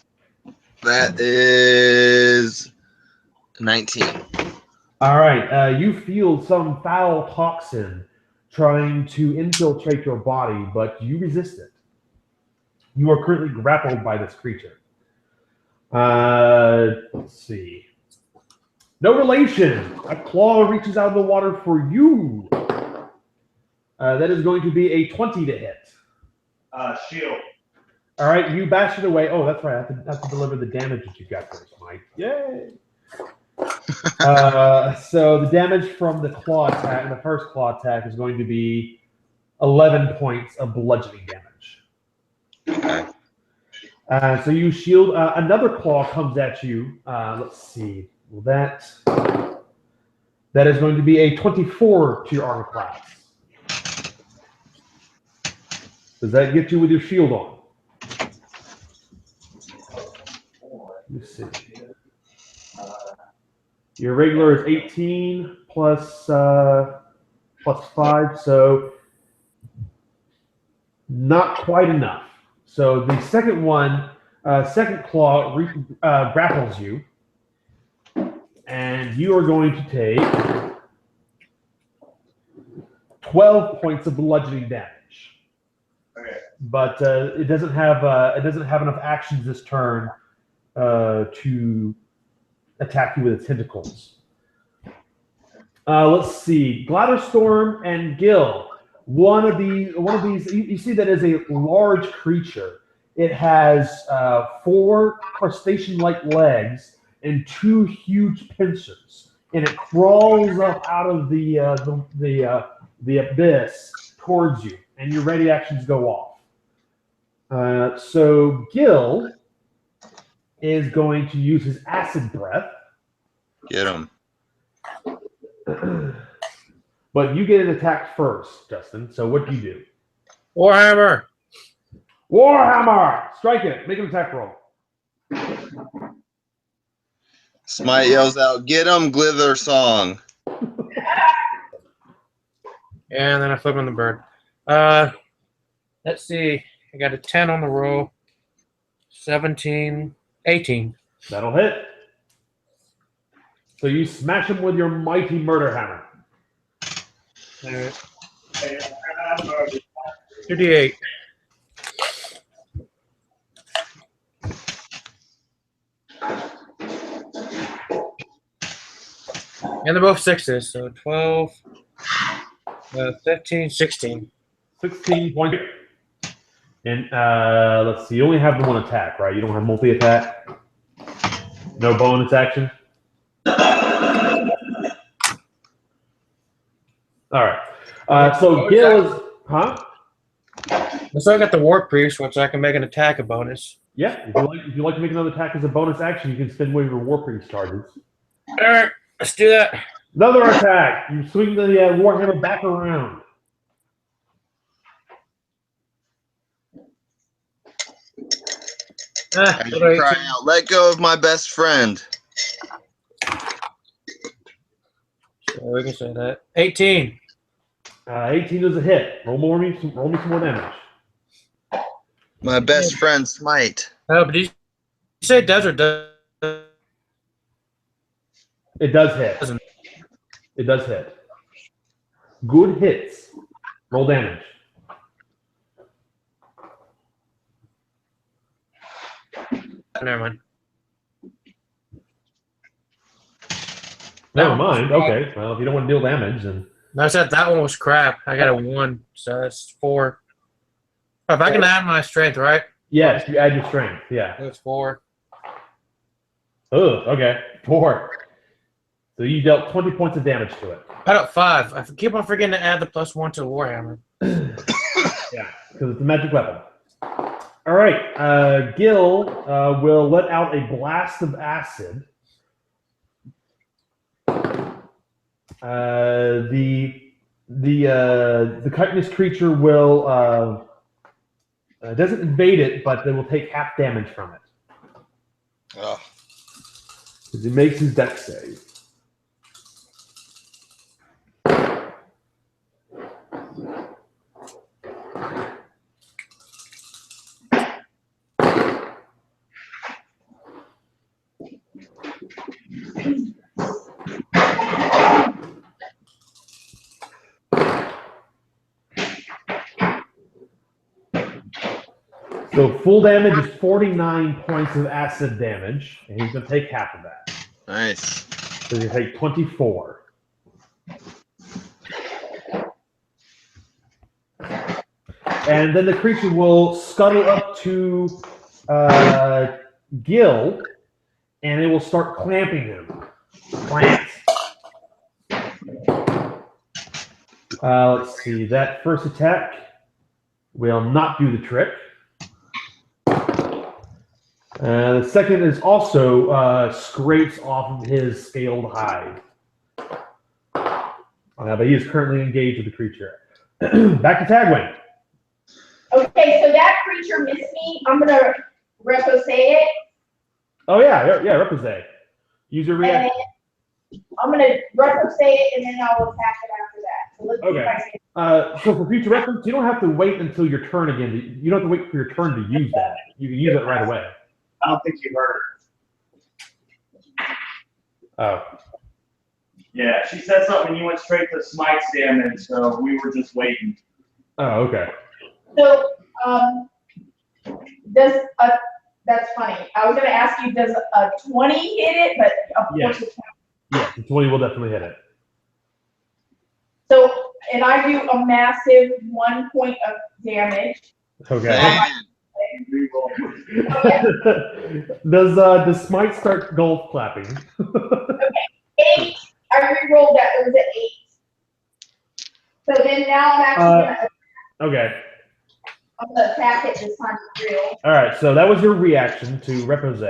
that is 19. All right. You feel some foul toxin trying to infiltrate your body, but you resist it. You are currently grappled by this creature. Let's see. No relation. A claw reaches out of the water for you. That is going to be a 20 to hit. Shield. All right, you bash it away. Oh, that's right. I have to deliver the damage that you got first, Mike. Yay! So the damage from the claw attack, the first claw attack, is going to be 11 points of bludgeoning damage. Okay. So you shield. Another claw comes at you. Let's see. Well, that is going to be a 24 to your armor class. Does that get you with your shield on? Let's see. Your regular is 18 plus 5, so not quite enough. So the second one, second claw grapples you, and you are going to take 12 points of bludgeoning damage. Okay. But it doesn't have enough actions this turn to attack you with its tentacles. Let's see, Glatterstorm and Gil. One of these, you see that is a large creature. It has 4 crustacean-like legs and 2 huge pincers, and it crawls up out of the abyss towards you, and your ready actions go off. So Gil is going to use his acid breath. Get him. But you get an attack first, Justin. So what do you do? Warhammer. Warhammer! Strike it. Make an attack roll. Smite yells out, "Get him, Glither Song." And then I flip on the bird. Let's see. I got a 10 on the roll. 17, 18. That'll hit. So you smash him with your mighty murder hammer. All right. 2d8. And they're both 6s, so 12, 15, 16. 16 points. And let's see, you only have the one attack, right? You don't have multi-attack? No bonus action? All right. So Gil is... Huh? So I got the War Priest, which I can make an attack a bonus. Yeah, if you like to make another attack as a bonus action, you can spend one of your War Priest charges. All right, let's do that. Another attack. You swing the Warhammer back around. As you cry out, "Let go of my best friend." So we can say that. 18. 18 is a hit. Roll me some more damage. My best friend, Smite. Oh, but did you say it does or does? It does hit. It does hit. Good hits. Roll damage. Never mind. Never mind. Okay. Well, if you don't want to deal damage, then... I said that one was crap. I got a 1, so that's 4. If I can add my strength, right? Yes, you add your strength. Yeah. That's 4. Oh, okay. 4. So you dealt 20 points of damage to it. I got 5. I keep on forgetting to add the +1 to the Warhammer. Yeah, because it's a magic weapon. All right. Gil will let out a blast of acid. The chitinous creature will doesn't invade it, but they will take half damage from it. Oh. Because he makes his dex save. So full damage is 49 points of acid damage, and he's going to take half of that. Nice. So you take 24. And then the creature will scuttle up to Gil, and it will start clamping him. Clamps. Let's see. That first attack will not do the trick. The second is also scrapes off of his scaled hide. But he is currently engaged with the creature. Back to Tagwin. Okay, so that creature missed me. I'm gonna repose it. Oh yeah, repose. Use your reaction. I'm gonna repose it, and then I'll attack it after that. So let's see if I can. So for future reference, you don't have to wait until your turn again. You don't have to wait for your turn to use that. You can use it right away. I don't think you heard her. Oh. Yeah, she said something and you went straight to smite's damage, so we were just waiting. Oh, okay. So, that's funny. I was gonna ask you, does a 20 hit it? But of course it can. Yeah, the 20 will definitely hit it. So, and I do a massive 1 point of damage. Okay. Does Smite start golf clapping? Okay, 8. I re-rolled that. It was an 8. So then now I'm actually I'm gonna attack it this time for real. All right. So that was your reaction to repose.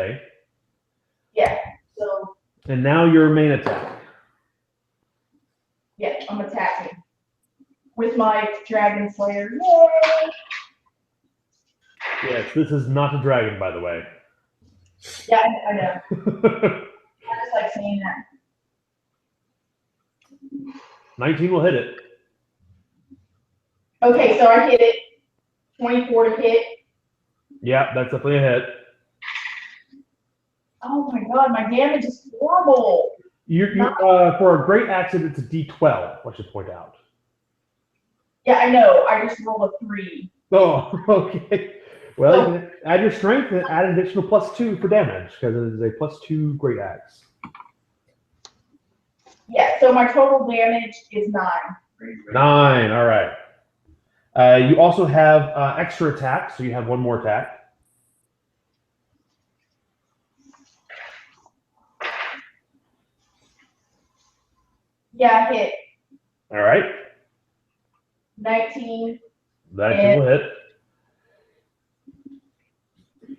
Yeah. So. And now your main attack. Yeah, I'm attacking with my Dragon Slayer. Yay! Yes, this is not a dragon, by the way. Yeah, I know. I just like saying that. 19 will hit it. Okay, so I hit it. 24 to hit. Yeah, that's definitely a hit. Oh my god, my damage is horrible. For a great accident, it's a D12, I should point out. Yeah, I know. I just rolled a 3. Oh, okay. Well, you can add your strength and add an additional +2 for damage, because it is a +2 great axe. Yeah, so my total damage is 9. 9, all right. You also have extra attack, so you have one more attack. Yeah, I hit. All right. 19. That will hit.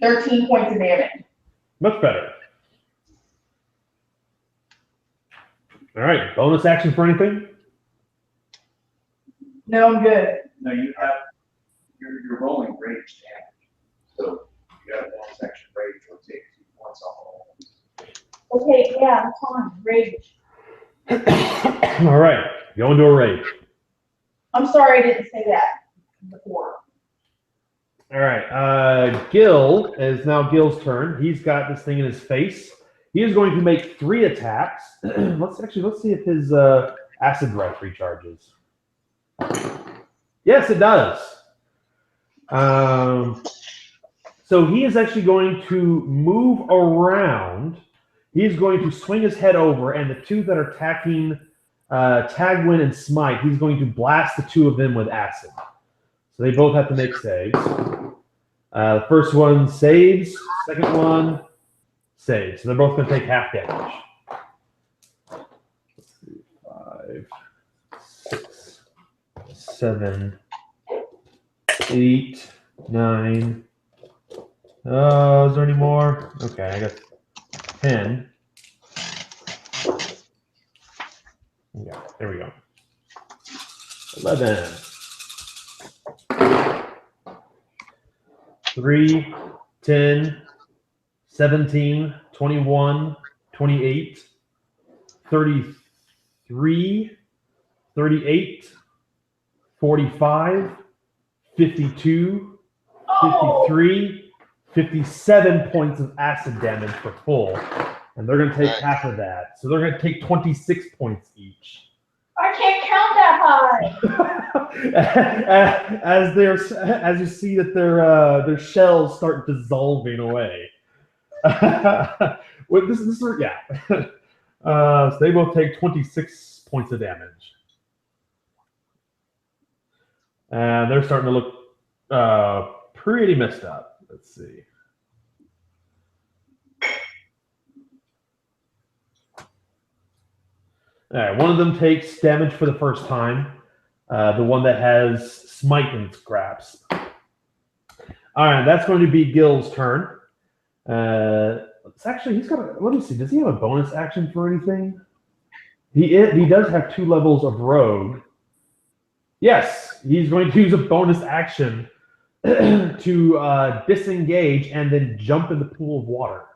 13 points of damage. Much better. All right. Bonus action for anything? No, I'm good. No, you're rolling rage damage. So you got a bonus action rage, will take 2 points off. Okay, yeah, I'm fine. Rage. All right. Go into a rage. I'm sorry I didn't say that before. All right. Gil is now Gil's turn. He's got this thing in his face. He is going to make 3 attacks. Let's see if his acid breath recharges. Yes, it does. So he is actually going to move around. He's going to swing his head over, and the 2 that are attacking Tagwin and Smite, he's going to blast the 2 of them with acid. So they both have to make saves. The first one saves. Second one saves. So they're both going to take half damage. 5, 6, 7, 8, 9. Oh, is there any more? Okay, I got 10. Yeah, there we go. 11. 3, 10, 17, 21, 28, 33, 38, 45, 52, 53, 57 points of acid damage for full. And they're going to take half of that. So they're going to take 26 points each. I can't count that high. as you see that their shells start dissolving away. Well, this is yeah. So they both take 26 points of damage, and they're starting to look pretty messed up. Let's see. All right, one of them takes damage for the first time. The one that has smite in its grasp. All right, that's going to be Gil's turn. It's actually, he's got a, let me see, does he have a bonus action for anything? He does have 2 levels of rogue. Yes, he's going to use a bonus action to disengage and then jump in the pool of water.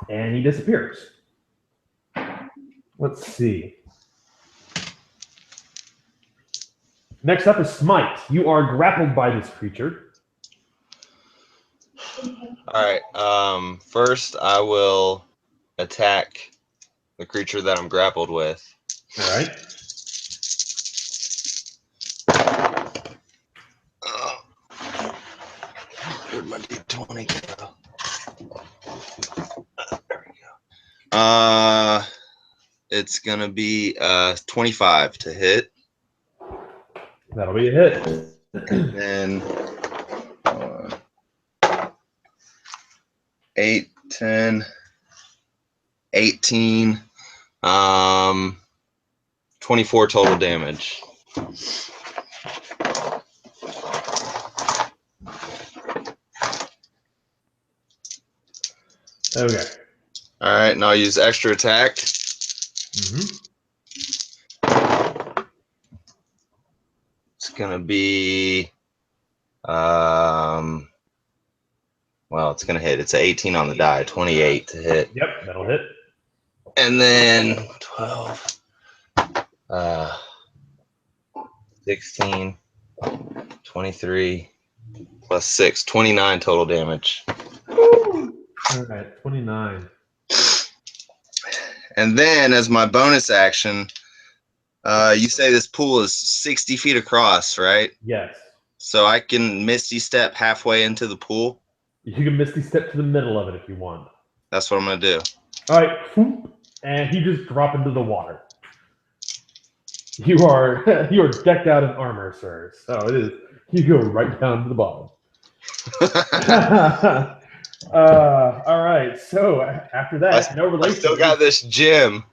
And he disappears. Let's see. Next up is Smite. You are grappled by this creature. All right. First, I will attack the creature that I'm grappled with. All right. Where'd my D20 go? There we go. It's gonna be 25 to hit. That'll be a hit. And then 8, 10, 18, 24 total damage. Okay. All right, and I'll use extra attack. It's gonna be, well, it's gonna hit. It's an 18 on the die, 28 to hit. Yep, that'll hit. And then 12, 16, 23, plus 6, 29 total damage. All right, 29. And then as my bonus action, you say this pool is 60 feet across, right? Yes. So I can Misty Step halfway into the pool? You can Misty Step to the middle of it if you want. That's what I'm going to do. All right, whoop, and you just drop into the water. You are decked out in armor, sir. So it is. You go right down to the bottom. All right. So after that, no relation. I still got this gem.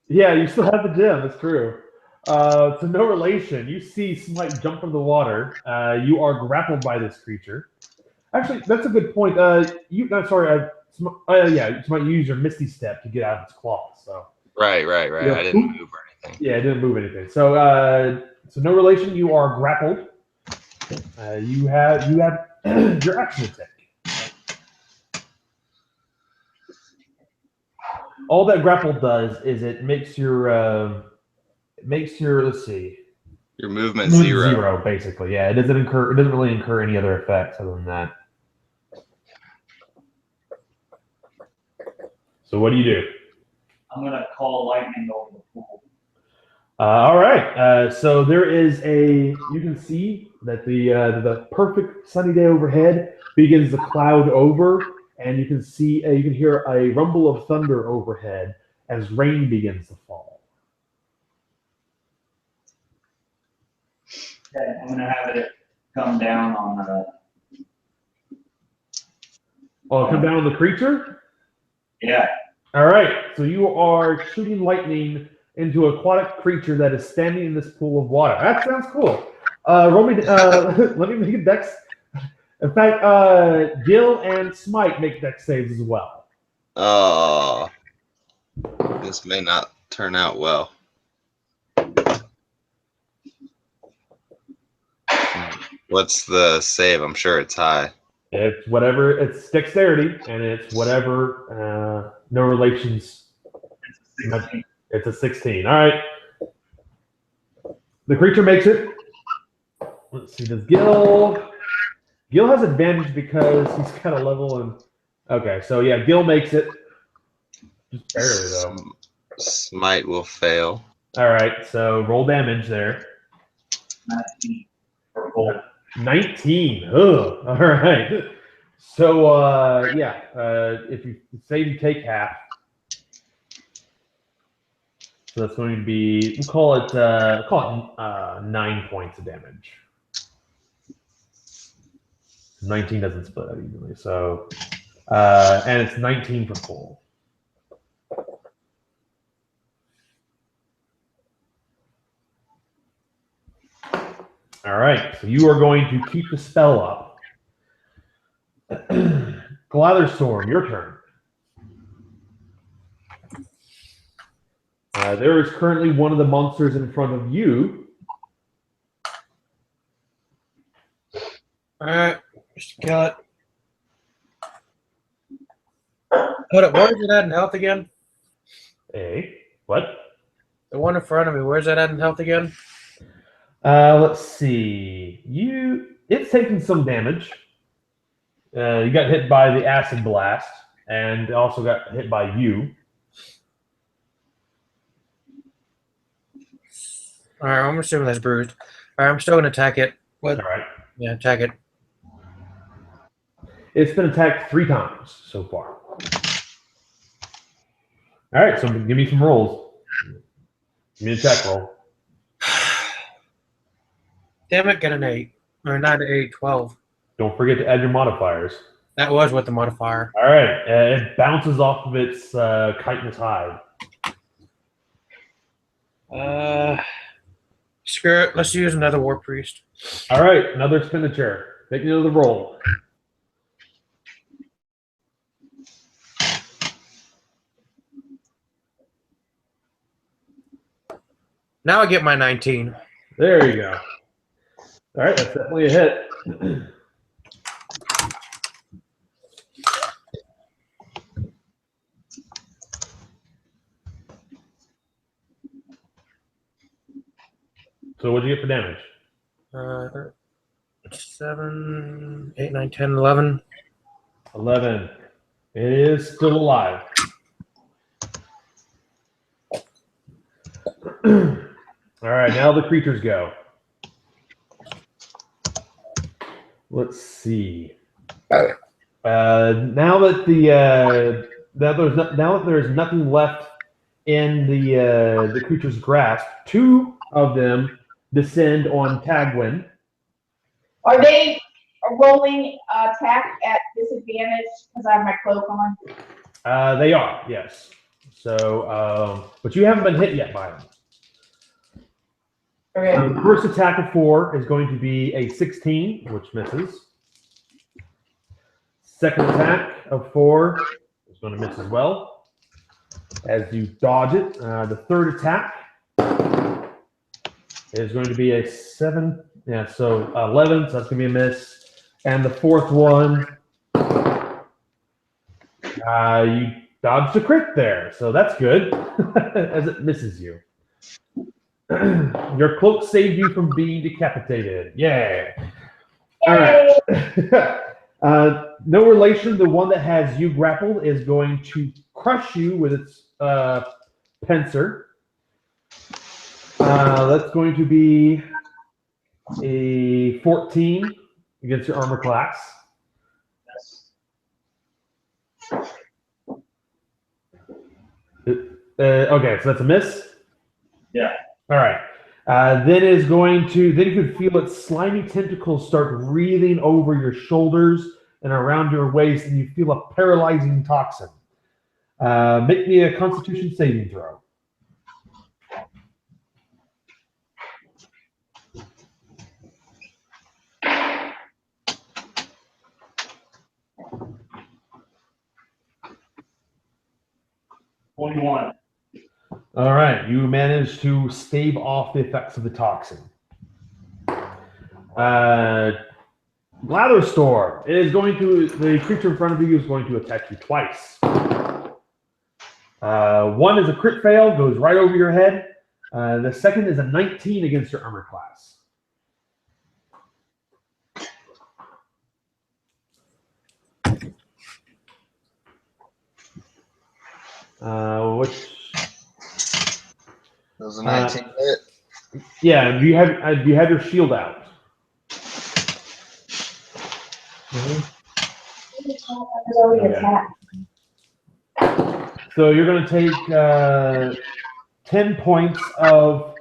Yeah, you still have the gem. That's true. So no relation. You see Smite jump from the water. You are grappled by this creature. Actually, that's a good point. Yeah, Smite use your Misty Step to get out of its claws. So Right. Yeah. I didn't move or anything. yeah, it didn't move anything. So no relation. You are grappled. You have your action attack. All that grapple does is it makes your let's see, Your movement zero. basically. Yeah, it doesn't really incur any other effects other than that. So what do you do? I'm gonna call lightning over the pool. All right. So there is you can see that the perfect sunny day overhead begins to cloud over, and you can hear a rumble of thunder overhead as rain begins to fall. Okay, I'm gonna have it come down on Come down on the creature. yeah. All right. So you are shooting lightning into an aquatic creature that is standing in this pool of water. That sounds cool. Roll me. Let me make a dex. In fact, Gil and Smite make dex saves as well. Oh, this may not turn out well. What's the save? I'm sure it's high. It's whatever. It's dexterity, and it's whatever. No relations. It's a 16. All right. The creature makes it. Let's see. Does Gil? Gil has advantage because he's got a level in. Okay, so yeah, Gil makes it. Just barely, though. Smite will fail. All right, so roll damage there. 19 for full. 19. Ugh. All right. So, if you say you take half, so that's going to be, we'll call it 9 points of damage. 19 doesn't split out evenly, so, and it's 19 for full. All right, so you are going to keep the spell up. Glatherstorm, your turn. There is currently one of the monsters in front of you. All right, just kill it. Hold up, where's it at in health again? Hey, what? The one in front of me, where's that at in health again? Let's see. It's taken some damage. You got hit by the acid blast, and also got hit by you. All right, I'm assuming that's bruised. All right, I'm still gonna attack it. What? All right. Yeah, attack it. It's been attacked 3 times so far. All right, so give me some rolls. Give me a attack roll. Damn it, get an 8. Or not an 8, 12. Don't forget to add your modifiers. That was with the modifier. All right, it bounces off of its chitinous hide. Screw it. Let's use another war priest. All right, another expenditure. Take another roll. Now I get my 19. There you go. All right, that's definitely a hit. So what'd you get for damage? 7, 8, 9, 10, 11. 11. It is still alive. All right, now the creatures go. Let's see. Now that there's nothing left in the creature's grasp, 2 of them descend on Tagwin. Are they rolling attack at disadvantage because I have my cloak on? They are, yes. So, but you haven't been hit yet by them. Okay. The first attack of 4 is going to be a 16, which misses. Second attack of 4 is going to miss as well, as you dodge it. The third attack is going to be a 7. Yeah, so 11, so that's going to be a miss. And the fourth one, you dodged a crit there, so that's good, as it misses you. Your cloak saved you from being decapitated. Yay. All right. No relation. The one that has you grappled is going to crush you with its pincer. That's going to be a 14 against your armor class. Okay, so that's a miss. Yeah. All right. Then you could feel its slimy tentacles start wreathing over your shoulders and around your waist, and you feel a paralyzing toxin. Make me a Constitution saving throw. $21. All right, you managed to stave off the effects of the toxin. Blatherstorm the creature in front of you is going to attack you twice. One is a crit fail, goes right over your head. The second is a 19 against your armor class. Which? Does a 19 hit? Yeah. Do you have your shield out? Okay. So you're going to take 10 points of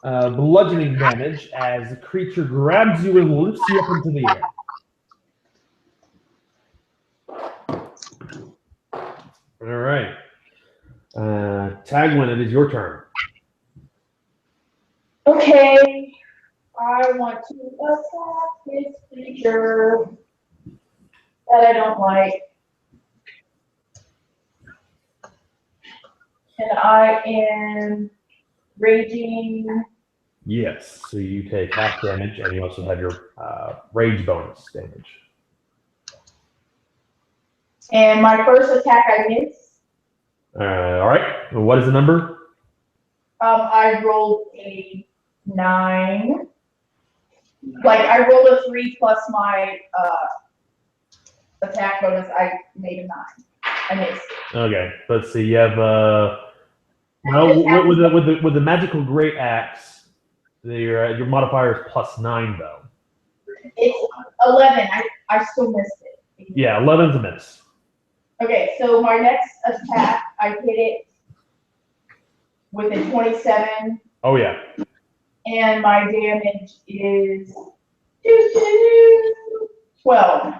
bludgeoning damage as the creature grabs you and lifts you up into the air. All right. Tagwin, it is your turn. Okay, I want to attack this creature that I don't like. And I am raging. Yes. So you take half damage, and you also have your rage bonus damage. And my first attack I miss. All right. What is the number? I rolled a 9. Like I rolled a 3 plus my attack bonus. I made a 9. I missed. Okay. Let's see. You have with the magical great axe, your modifier is +9 though. It's 11. I still missed it. Yeah, 11's a miss. Okay, so my next attack, I hit it with a 27. Oh yeah. And my damage is 12.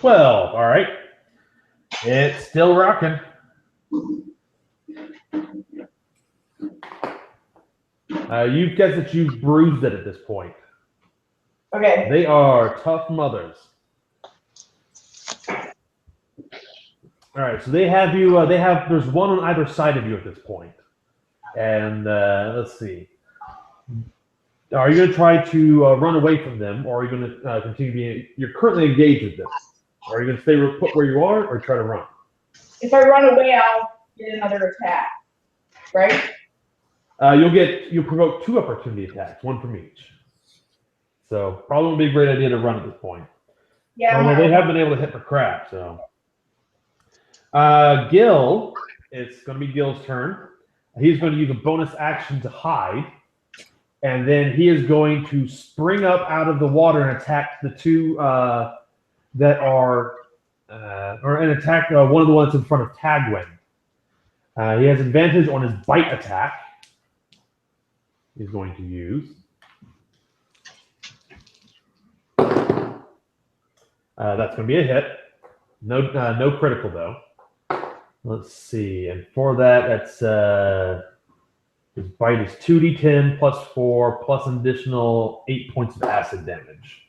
12. All right. It's still rocking. You guess that you've bruised it at this point. Okay. They are tough mothers. All right, so they have you. There's one on either side of you at this point. And let's see. Are you going to try to run away from them, or are you going to continue being? You're currently engaged with them. Are you going to stay put where you are, or try to run? If I run away, I'll get another attack. Right? You'll provoke 2 opportunity attacks, 1 from each. So probably won't be a great idea to run at this point. Yeah. Although they have been able to hit for crap, so. Gil, it's going to be Gil's turn. He's going to use a bonus action to hide, and then he is going to spring up out of the water and attack the 2 that are, and attack one of the ones in front of Tagwin. He has advantage on his bite attack. He's going to use. That's going to be a hit. No critical though. Let's see, and for that, that's his bite is 2d10 plus 4 plus an additional 8 points of acid damage.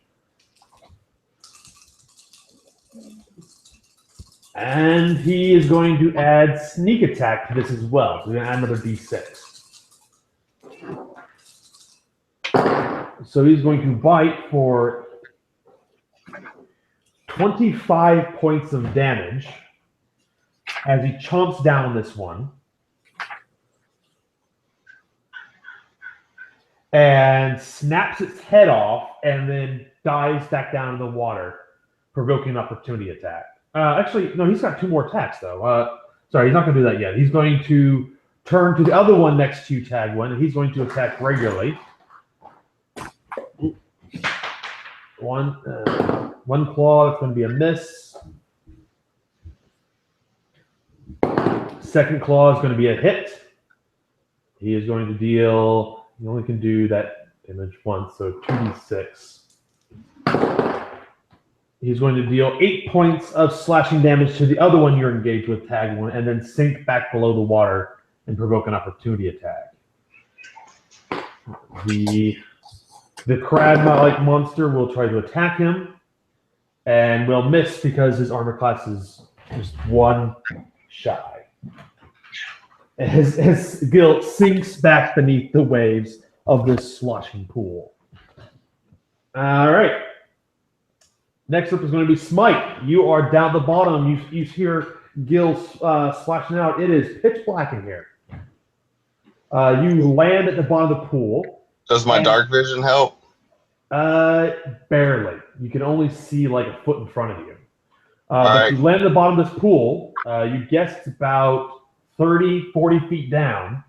And he is going to add sneak attack to this as well. So we're going to add another d6. So he's going to bite for 25 points of damage as he chomps down on this one. And snaps its head off and then dives back down in the water, provoking an opportunity attack. Actually, no, he's got 2 more attacks, though. Sorry, he's not going to do that yet. He's going to turn to the other one next to Tagwin, and he's going to attack regularly. One claw, that's going to be a miss. Second claw is going to be a hit. He is going to deal, you only can do that damage once, so 2d6. He's going to deal 8 points of slashing damage to the other one you're engaged with, Tagwin, and then sink back below the water and provoke an opportunity attack. The crab-like monster will try to attack him and will miss because his armor class is just 1 shy. His guilt sinks back beneath the waves of this sloshing pool. All right. Next up is going to be Smite. You are down the bottom. You hear Gil splashing out. It is pitch black in here. You land at the bottom of the pool. Does my dark vision help? Barely. You can only see like a foot in front of you. But you land at the bottom of this pool. You guessed about 30, 40 feet down.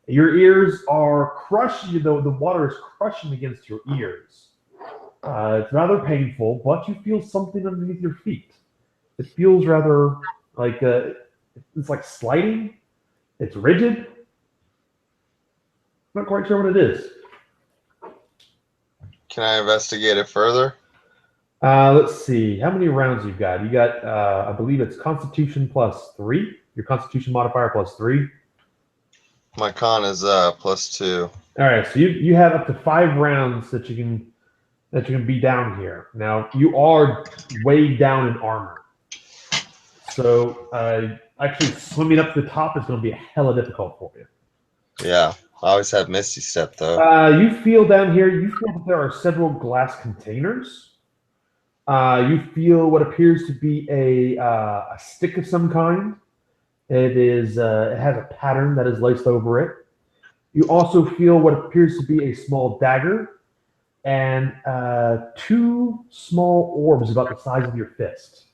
Your ears are crushing, the water is crushing against your ears. It's rather painful, but you feel something underneath your feet. It feels rather like it's like sliding. It's rigid. Not quite sure what it is. Can I investigate it further? Let's see. How many rounds you've got? You got, I believe it's Constitution +3. Your Constitution modifier +3. My con is +2. All right, so you have up to 5 rounds that you can be down here. Now you are weighed down in armor, so actually swimming up to the top is going to be hella difficult for you. Yeah, I always have Misty Step though. You feel down here. You feel that there are several glass containers. You feel what appears to be a stick of some kind. It has a pattern that is laced over it. You also feel what appears to be a small dagger and 2 small orbs about the size of your fist.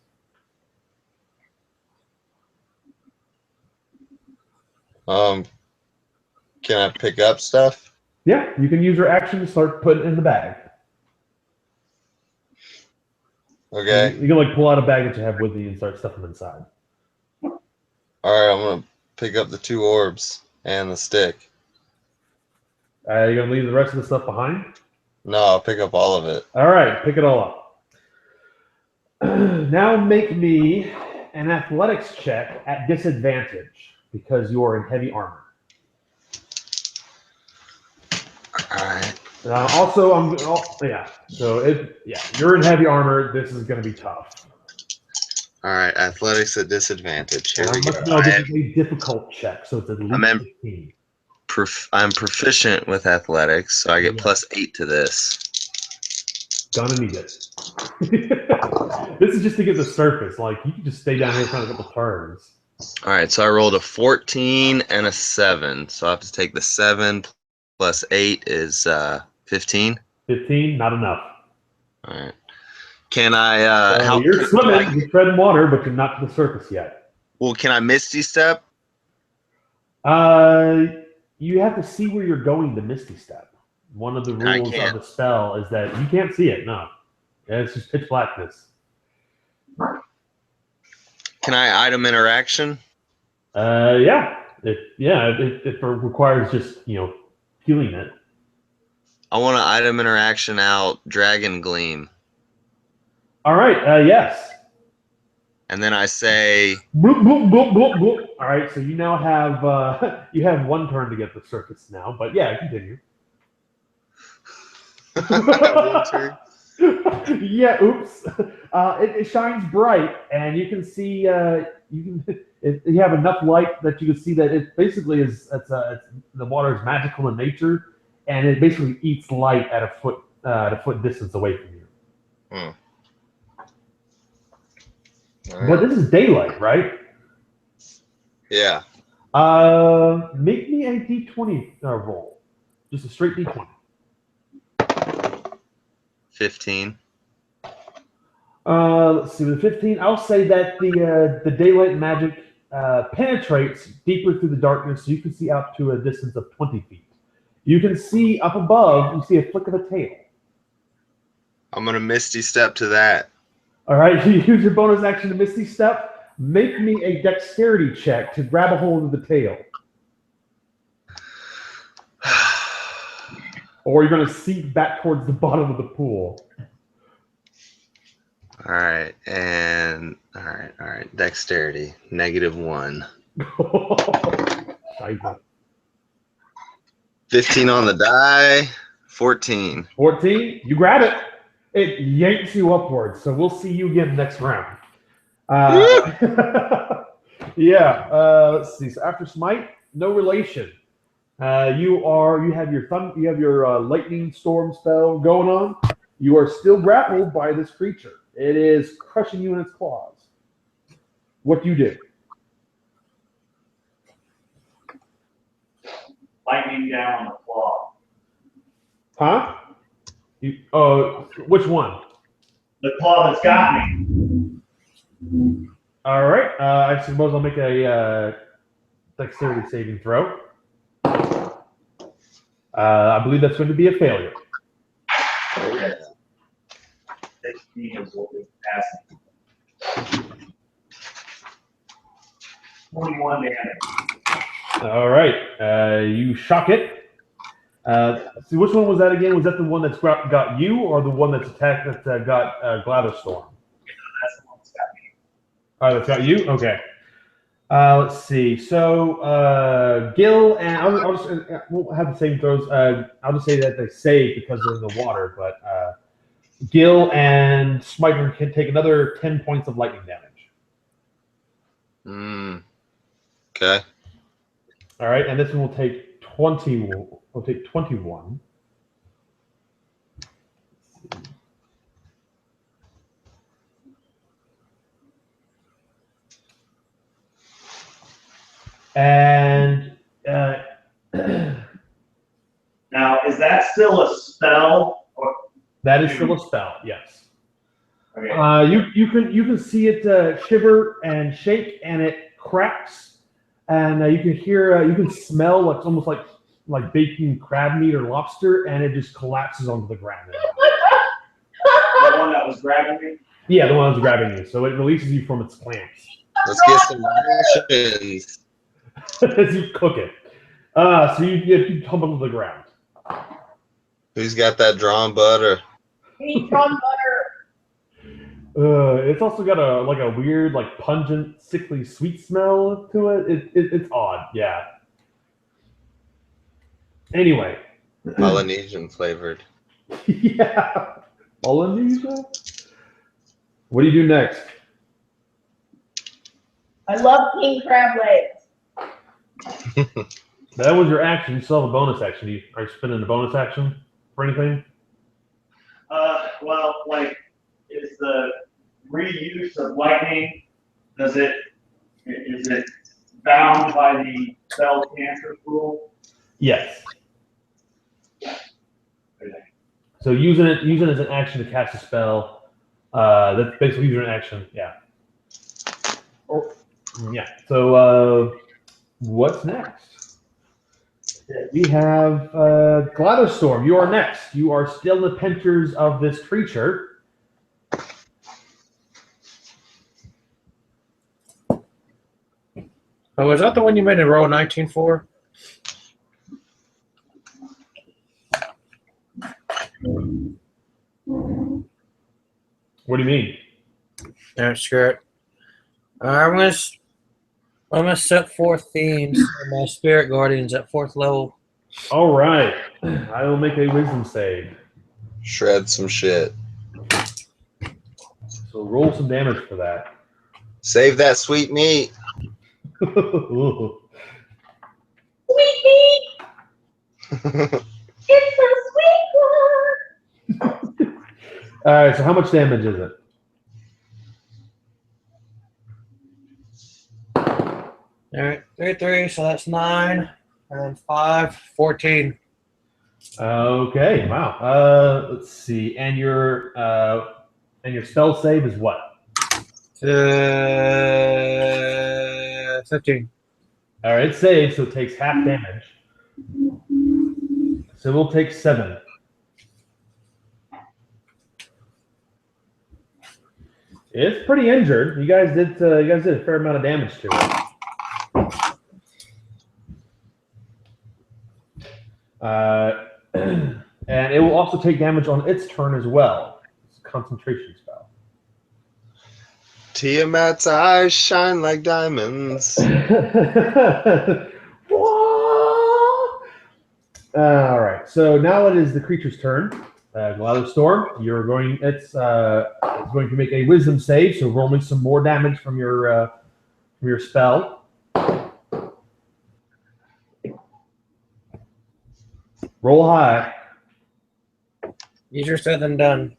Can I pick up stuff? Yeah, you can use your action to start putting it in the bag. Okay. You can like pull out a bag that you have with you and start stuffing them inside. All right, I'm gonna pick up the 2 orbs and the stick. You're gonna leave the rest of the stuff behind? No, I'll pick up all of it. All right, pick it all up. Now make me an athletics check at disadvantage because you are in heavy armor. All right. Also, you're in heavy armor. This is going to be tough. All right, athletics at disadvantage. Here we go. No, this is a difficult check, so it's at least 15. I'm proficient with athletics, so I get +8 to this. Gonna need it. This is just to get the surface. Like, you can just stay down here for a couple turns. All right, so I rolled a 14 and a 7, so I have to take the 7 + 8 is 15. 15, not enough. All right. Can I? You're swimming, you're treading water, but you're not to the surface yet. Well, can I Misty Step? You have to see where you're going to Misty Step. One of the rules of the spell is that you can't see it. No, it's just pitch blackness. Can I item interaction? Yeah. It requires just healing it. I want to item interaction out Dragon Gleam. All right. Yes. And then I say. Bloop, bloop, bloop, bloop, bloop. All right. So you now have you have 1 turn to get the surface now, but yeah, continue. Yeah. Oops. It shines bright, and you can see you have enough light that you can see that it basically is the water is magical in nature, and it basically eats light at a foot distance away from you. Hmm. But this is daylight, right? Yeah. Make me a D20 roll, just a straight D20. 15. Let's see, with 15, I'll say that the daylight magic penetrates deeper through the darkness, so you can see out to a distance of 20 feet. You can see up above, you see a flick of a tail. I'm gonna Misty Step to that. All right, you use your bonus action to Misty Step. Make me a dexterity check to grab a hold of the tail. Or you're going to sink back towards the bottom of the pool. All right, and all right. Dexterity -1. 15 on the die. 14. 14. You grab it. It yanks you upwards. So we'll see you again next round. Yeah. Let's see. So after smite, no relation. You have your lightning storm spell going on. You are still grappled by this creature. It is crushing you in its claws. What do you do? Lightning down on the claw. Huh? Which one? The claw that's got me. All right. I suppose I'll make a dexterity saving throw. I believe that's going to be a failure. Oh, yeah. 16 is what we're passing. 21 damage. All right. You shock it. So which one was that again? Was that the one that's got you, or the one that's attacked that got Glatherstorm? That's the one that's got me. Oh, that's got you. Okay. Let's see. So Gil and I'll just we'll have the same throws. I'll just say that they save because they're in the water, but Gil and Smiter can take another 10 points of lightning damage. Okay. All right, and this one will take 20. We'll take 21. And Now, is that still a spell? Or, that is still a spell. Yes. okay. You can see it shiver and shake, and it cracks, and you can hear you can smell what's almost like baking crab meat or lobster, and it just collapses onto the ground. The one that was grabbing me? Yeah, the one that's grabbing you. So it releases you from its clamps Let's get some rations. as you cook it. So you tumble to the ground. Who's got that drawn butter? Meat drawn butter. It's also got a weird, pungent, sickly sweet smell to it. It's odd, yeah. Anyway. Polynesian flavored. Yeah. Polynesia? What do you do next? I love king crab legs. That was your action. You still have a bonus action. Are you spending a bonus action for anything? Well, is the reuse of lightning, is it bound by the spell cantrip rule? Yes. So using it as an action to cast a spell, that's basically using an action. Yeah. Yeah. So what's next? We have Glatherstorm. You are next. You are still the pinchers of this creature. Oh, is that the one you made a roll 19 for? What do you mean? No, screw it. I'm gonna set forth themes for my spirit guardians at 4th level. All right. I will make a wisdom save. Shred some shit. So roll some damage for that. Save that sweet meat. Sweet meat! It's a sweet one! All right. So how much damage is it? All right, 3, so that's 9, and then 5, 14. Okay. Wow. Let's see. And your spell save is what? 15. All right. It saves, so it takes half damage. So we'll take 7. It's pretty injured. You guys did a fair amount of damage to it. And it will also take damage on its turn as well. It's a concentration spell. Tiamat's eyes shine like diamonds. All right. So now it is the creature's turn. Glatherstorm, it's going to make a wisdom save. So roll me some more damage from your spell. Roll high. Easier said than done.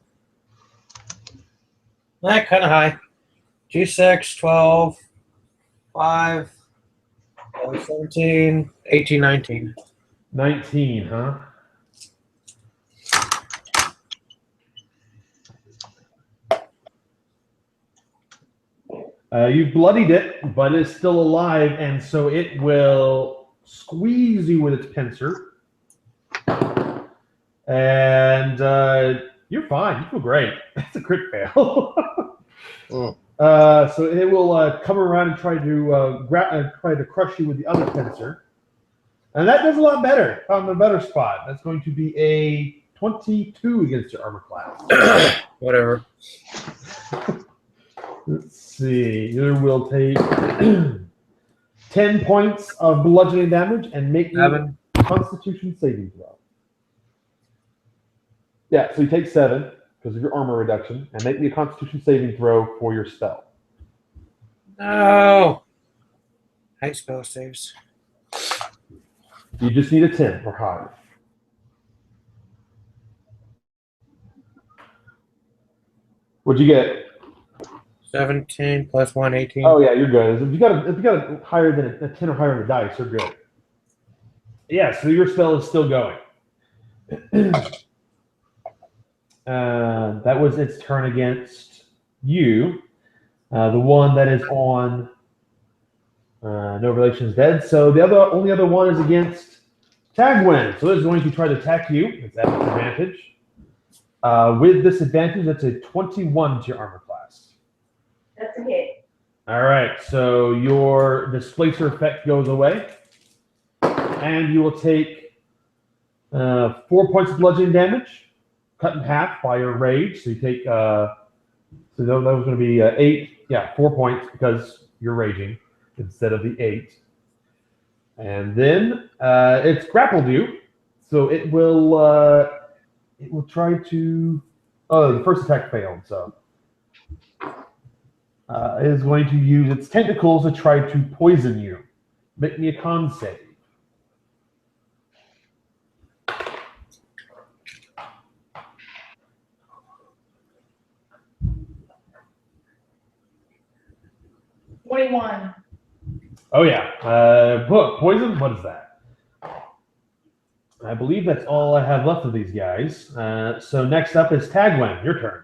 That kind of high. G6, 12, 5, 17, 18, 19. 19, huh? You bloodied it, but it's still alive, and so it will squeeze you with its pincer. And you're fine. You feel great. It's a crit fail. So it will come around and try to crush you with the other pincer. And that does a lot better. Found a better spot. That's going to be a 22 against your armor class. Whatever. Let's see. You will take 10 points of bludgeoning damage and make me a Constitution saving throw. Yeah, so you take 7 because of your armor reduction, and make me a Constitution saving throw for your spell. No. Hate spell saves. You just need a 10 or higher. What'd you get? 17 plus 1, 18. Oh yeah, you're good. If you got a higher than a 10 or higher on the dice, you're good. Yeah, so your spell is still going. That was its turn against you. The one that is on no relation is dead. So the only other one is against Tagwin. So it's going to try to attack you. It's at disadvantage. With disadvantage, that's a 21 to your armor class. That's a hit. All right, so your displacer effect goes away, and you will take 4 points of bludgeoning damage, cut in half by your rage. So you take, so that was going to be 8, 4 points because you're raging instead of the 8. And then it's grappled you, so it will try to. Oh, the first attack failed, so. It is going to use its tentacles to try to poison you. Make me a con save. $21. Oh yeah. Poison? What is that? I believe that's all I have left of these guys. So next up is Tagwin. Your turn.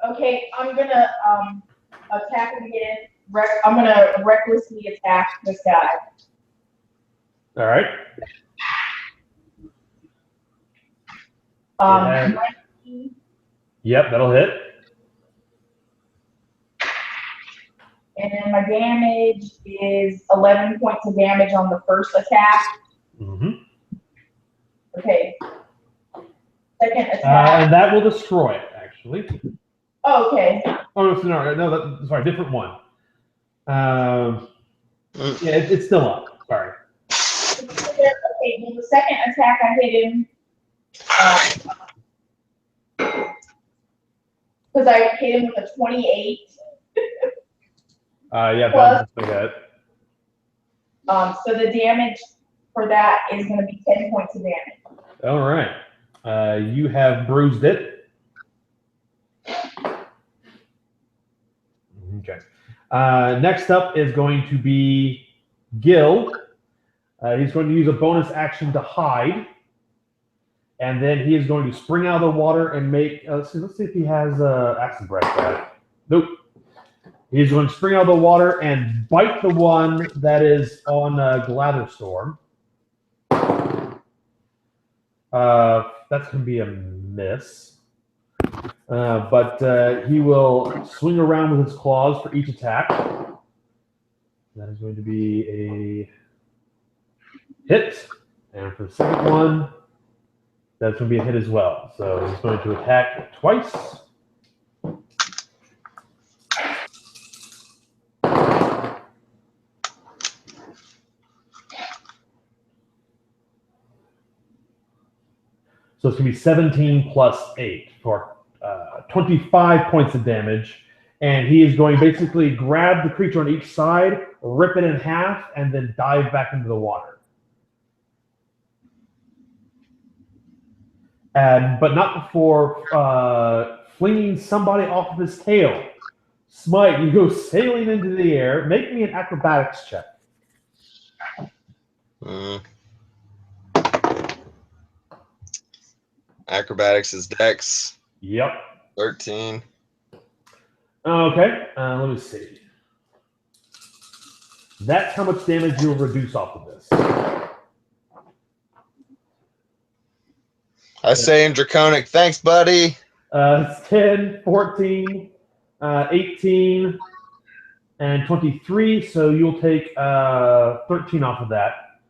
Okay, I'm gonna attack him again. I'm gonna recklessly attack this guy. All right. Yeah. 19. Yep, that'll hit. And then my damage is 11 points of damage on the first attack. Mm-hmm. Okay. Second attack. And that will destroy it, actually. Oh, okay. Oh, no, sorry, different one. Yeah, it's still up. Sorry. Okay, well, the second attack I hit him. Because I hit him with a 28. Yeah, Plus, that's good. so the damage for that is going to be 10 points of damage. All right. You have bruised it. Okay. Next up is going to be Gil. He's going to use a bonus action to hide. And then he is going to spring out of the water and make. Let's see if he has acid breath. Nope. He's going to spring out of the water and bite the one that is on Glatherstorm. That's going to be a miss. But he will swing around with his claws for each attack. That is going to be a hit. And for the second one, that's going to be a hit as well. So he's going to attack twice. So it's going to be 17 plus 8 for 25 points of damage. And he is going to basically grab the creature on each side, rip it in half, and then dive back into the water. But not before flinging somebody off of his tail. Smite, you go sailing into the air. Make me an acrobatics check. Acrobatics is Dex. Yep. 13. Okay, let me see. That's how much damage you'll reduce off of this. I say in Draconic, thanks, buddy. It's 10, 14, 18, and 23, so you'll take 13 off of that.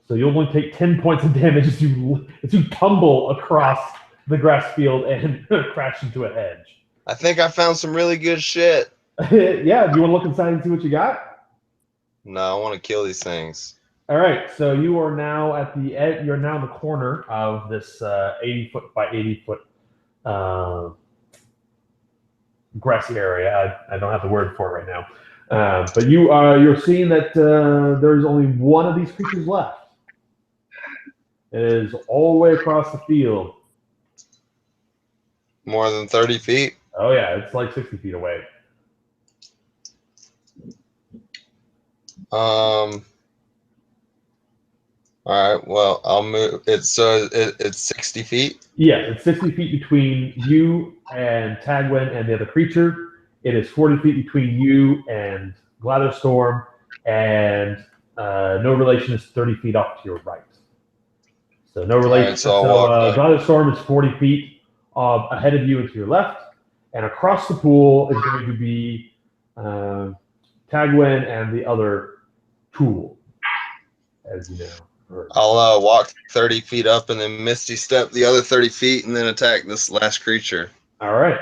So you'll only take 10 points of damage as you tumble across the grass field and crash into a hedge. I think I found some really good shit. Yeah, do you want to look inside and see what you got? No, I want to kill these things. All right, so you are now at the edge. You're now in the corner of this 80-foot by 80-foot grassy area. I don't have the word for it right now, but you're seeing that there's only one of these creatures left. It is all the way across the field. More than 30 feet? Oh yeah, it's like 60 feet away. All right. Well, I'll move. It's 60 feet. Yeah, it's 60 feet between you and Tagwin and the other creature. It is 40 feet between you and Glatherstorm, and no relation is 30 feet off to your right. So no relation. Right, so I'll walk back. Glatherstorm is 40 feet ahead of you and to your left, and across the pool is going to be Tagwin and the other tool, as you know. I'll walk 30 feet up and then Misty step the other 30 feet and then attack this last creature. All right.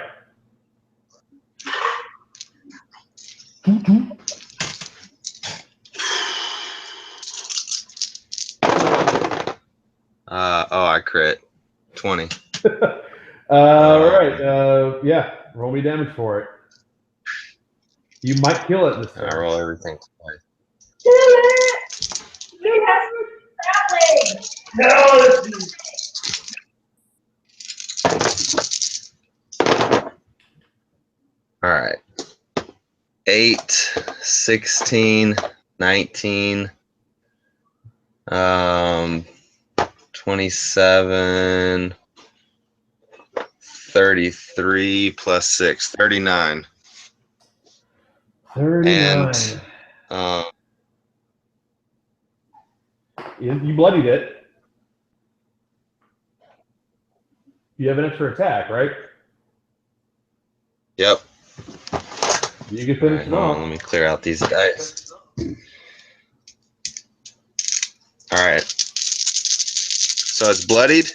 I crit. 20. All right. Yeah, roll me damage for it. You might kill it this time. I roll everything twice. Do it! You have traveling! No, All right. 8, 16, 19, 27, 33 plus 6, 39. 39. And You bloodied it. You have an extra attack, right? yep. You can finish it Hold on, off. let me clear out these dice. All right. So it's bloodied.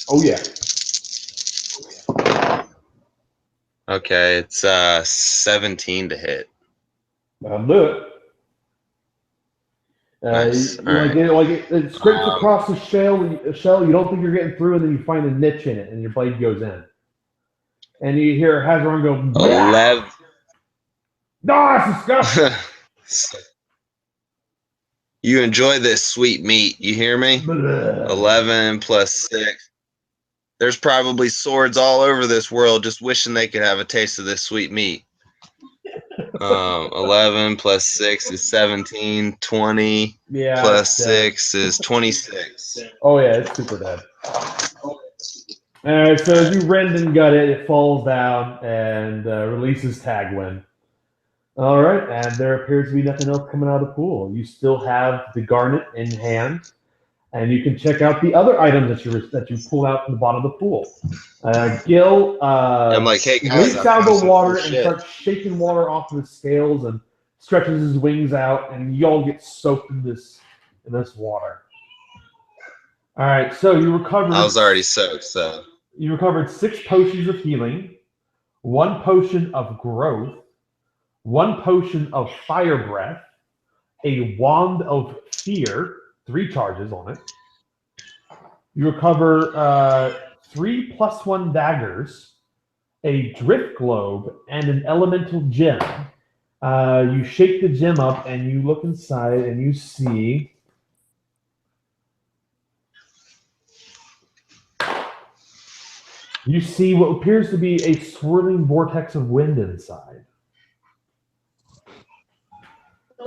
Oh yeah. Okay, it's 17 to hit. Do it. Nice. It scrapes across the shell. You don't think you're getting through, and then you find a niche in it, and your blade goes in. And you hear Hazaron go, 11. "No, it's disgusting." You enjoy this sweet meat. You hear me? 11 plus 6. There's probably swords all over this world just wishing they could have a taste of this sweet meat. 11 plus 6 is 17. 20 Yeah. plus 6 is 26. Oh yeah, it's super dead. All right, so as you rend and gut it, it falls down and releases Tagwin. All right, and there appears to be nothing else coming out of the pool. You still have the garnet in hand, and you can check out the other items that you pull out from the bottom of the pool. Gil I'm like, hey guys, leaps I out of found the some water cool and shit. starts shaking water off of his scales and stretches his wings out, and y'all get soaked in this water. All right, so you recovered. I was already soaked, so. You recovered 6 potions of healing, 1 potion of growth, 1 potion of fire breath, a wand of fear, 3 charges on it. You recover 3 plus 1 daggers, a drift globe, and an elemental gem. You shake the gem up and you look inside and you see what appears to be a swirling vortex of wind inside.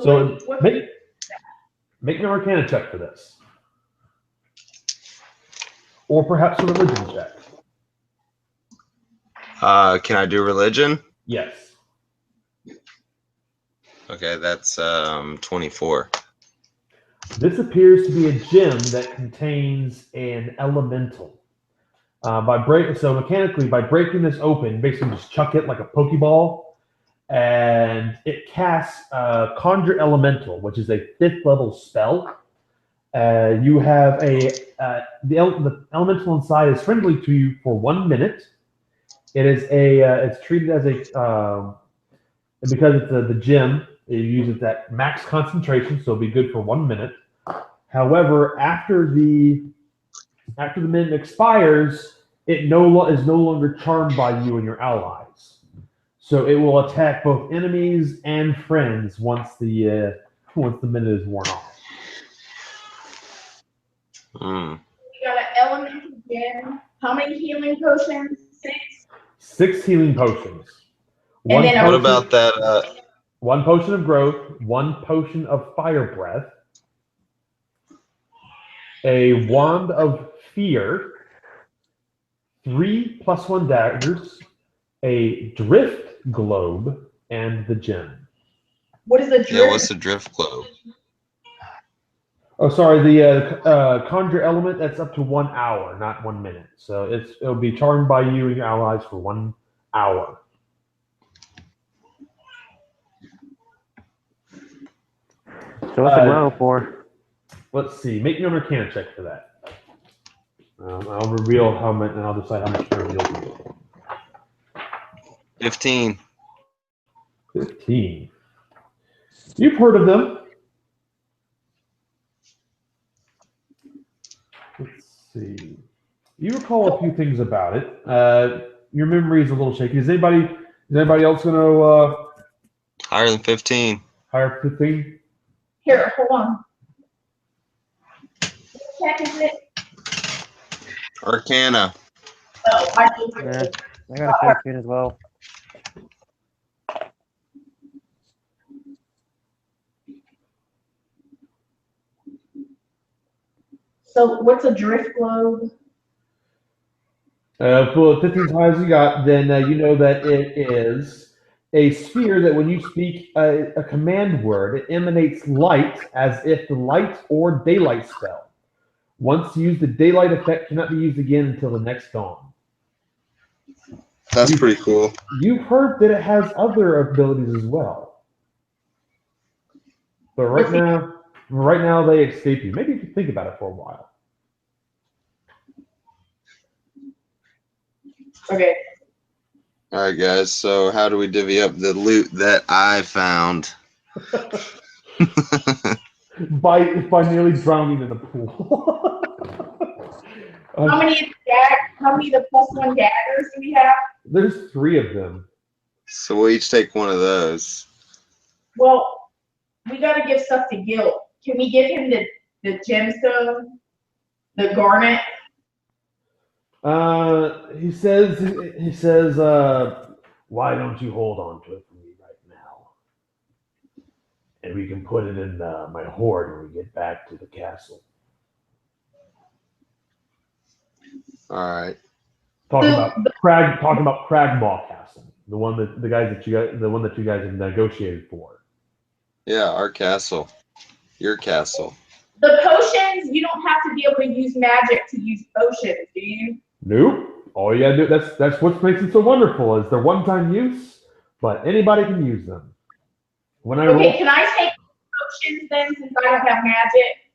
So make an Arcana check for this. Or perhaps a religion check. Can I do religion? Yes. Okay, that's 24. This appears to be a gem that contains an elemental. So mechanically, by breaking this open, basically just chuck it like a Pokeball, and it casts Conjure Elemental, which is a 5th level spell. You have the elemental inside is friendly to you for 1 minute. It is it's treated as because it's the gem. It uses at max concentration, so it'll be good for 1 minute. However, after the minute expires, it is no longer charmed by you and your allies. So it will attack both enemies and friends once the minute is worn off. Hmm. We got an elemental gem. How many healing potions? 6. 6 healing potions. And then What about that? 1 potion of growth, 1 potion of fire breath, a wand of fear, 3 +1 daggers, a drift globe, and the gem. what is the drift? Yeah, what's the drift globe? Oh, sorry, the conjure element, that's up to 1 hour, not 1 minute. So it'll be charmed by you and your allies for 1 hour. So what's the glow for? Let's see. Make me an Arcana check for that. I'll reveal how much, and I'll decide how much to reveal to you. 15. 15. You've heard of them. Let's see. You recall a few things about it. Your memory is a little shaky. Is anybody else going to Higher than 15. hire 15? Here, hold on. What check is it? Arcana. Oh, I think Yeah, I got a 15 as well. So what's a drift globe? For 15 times you got, then you know that it is a sphere that when you speak a command word, it emanates light as if the light or daylight spell. Once used, the daylight effect cannot be used again until the next dawn. That's pretty cool. You've heard that it has other abilities as well. But right now they escape you. Maybe you could think about it for a while. Okay. All right, guys. So how do we divvy up the loot that I found? by nearly drowning in the pool. How many of the +1 daggers do we have? There's 3 of them. So we'll each take one of those. Well, we gotta give stuff to Gil. Can we give him the gemstone? The garnet? He says, why don't you hold on to it for me right now? And we can put it in my hoard when we get back to the castle. All right. Talking about Cragmaw Castle, the one that you guys have negotiated for. Yeah, our castle. Your castle. The potions, you don't have to be able to use magic to use potions, do you? Nope. All you gotta do, that's what makes it so wonderful, is they're one-time use, but anybody can use them. When I roll, Can I take potions then, since I don't have magic?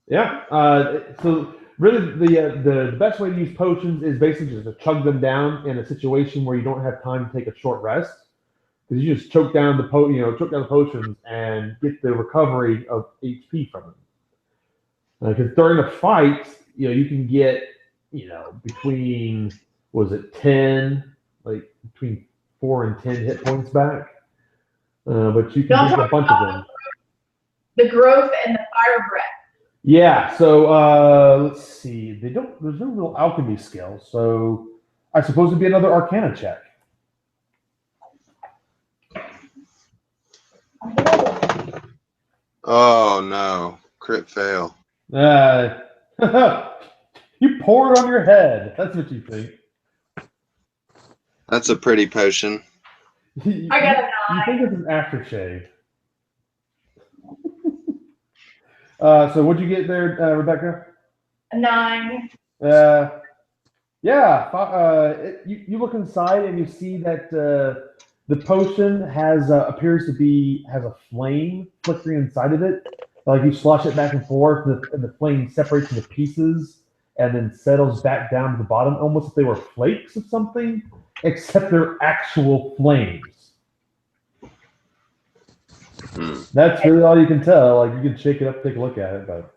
yeah. So really, the best way to use potions is basically just to chug them down in a situation where you don't have time to take a short rest, because you just choke down the potions and get the recovery of HP from them. Because during a fight, you can get between between 4 and 10 hit points back, but you can get a bunch of them. The growth and the fire breath. Yeah, so let's see. There's no real alchemy skill, so I suppose it'd be another Arcana check. Oh no. Crit fail. You pour it on your head. That's what you think. That's a pretty potion. I got a You 9. think it's an aftershave. So what'd you get there, Rebecca? A 9. You look inside and you see that the potion has appears to has a flame flickering inside of it. Like you slosh it back and forth, and the flame separates into pieces and then settles back down to the bottom, almost as if they were flakes of something, except they're actual flames. That's really all you can tell. Like you can shake it up, take a look at it, but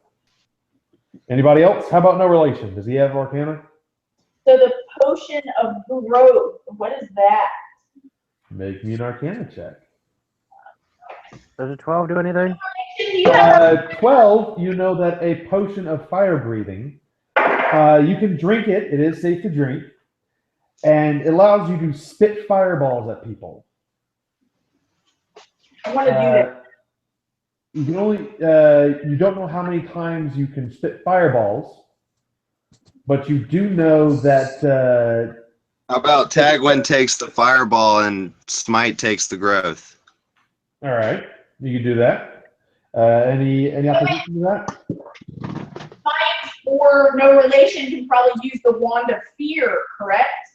anybody else? How about no relation? Does he have Arcana? So the potion of growth, what is that? Make me an Arcana check. Does a 12 do anything? 12, you know that a potion of fire breathing, you can drink it. It is safe to drink. And it allows you to spit fireballs at people. I want to do that. You can only, you don't know how many times you can spit fireballs, but you do know that. How about Tagwin takes the fireball and Smite takes the growth? All right, you can do that. Any opposition to that? Science or no relation can probably use the wand of fear, correct?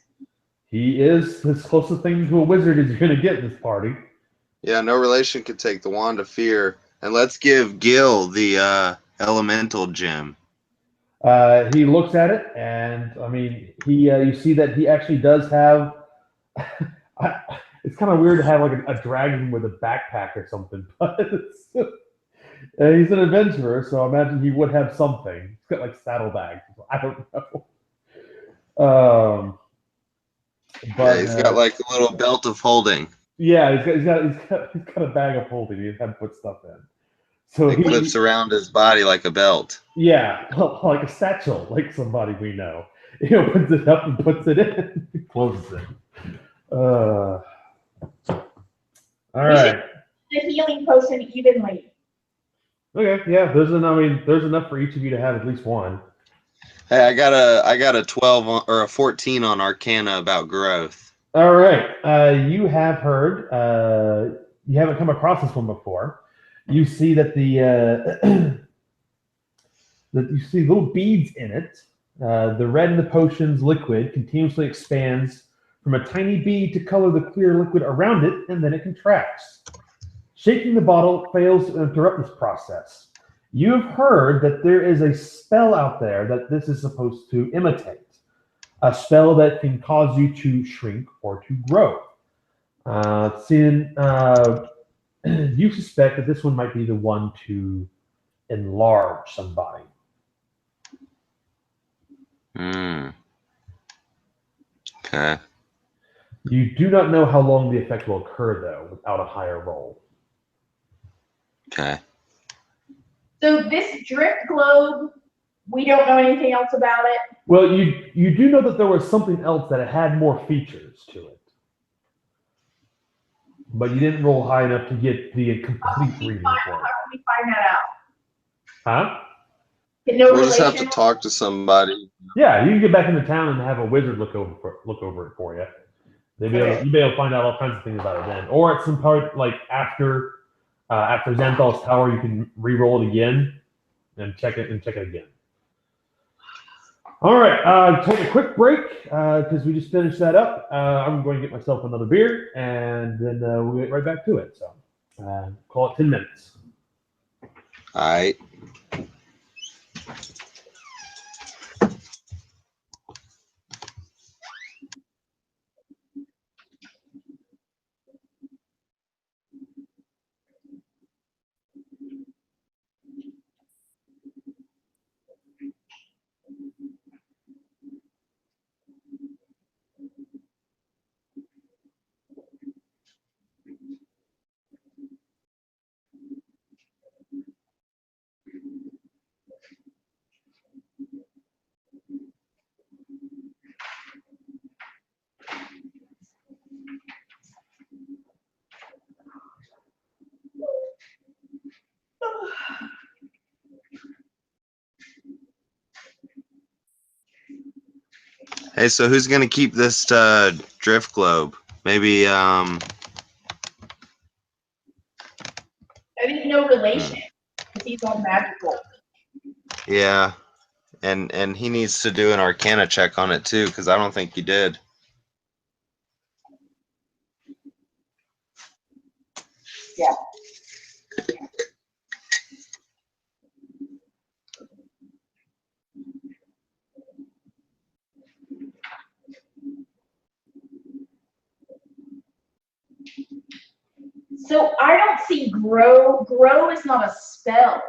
He is as closest thing to a wizard as you're going to get in this party. Yeah, no relation could take the wand of fear, and let's give Gil the elemental gem. He looks at it, and I mean, you see that he actually does have. It's kind of weird to have like a dragon with a backpack or something, but he's an adventurer, so I imagine he would have something. He's got like saddlebags. I don't know. But Yeah, he's got like a little belt of holding. yeah, he's got a bag of holding. He had to put stuff in. So It clips around his body like a belt. Yeah, like a satchel, like somebody we know. He opens it up and puts it in, closes it. All right. The healing potion evenly. Okay, yeah. There's enough for each of you to have at least one. Hey, I got a 12 or a 14 on Arcana about growth. All right. You have heard. You haven't come across this one before. You see that that you see little beads in it. The red in the potion's liquid continuously expands from a tiny bead to color the clear liquid around it, and then it contracts. Shaking the bottle fails to interrupt this process. You have heard that there is a spell out there that this is supposed to imitate. A spell that can cause you to shrink or to grow. You suspect that this one might be the one to enlarge somebody. Okay. You do not know how long the effect will occur, though, without a higher roll. Okay. So this drift globe, we don't know anything else about it. Well, you do know that there was something else that had more features to it. But you didn't roll high enough to get the complete reading for it. How can we find that out? Huh? We'll just have to talk to somebody. Yeah, you can get back into town and have a wizard look over it for you. You'll be able to find out all kinds of things about it then. Or at some part, like after Xanthal's Tower, you can re-roll it again and check it again. All right, take a quick break because we just finished that up. I'm going to get myself another beer, and then we'll get right back to it. So call it 10 minutes. All right. Hey, so who's gonna keep this drift globe? Maybe I think no relation, because he's all magical. yeah, and he needs to do an Arcana check on it too, because I don't think he did. Yeah. So I don't see grow. Grow is not a spell.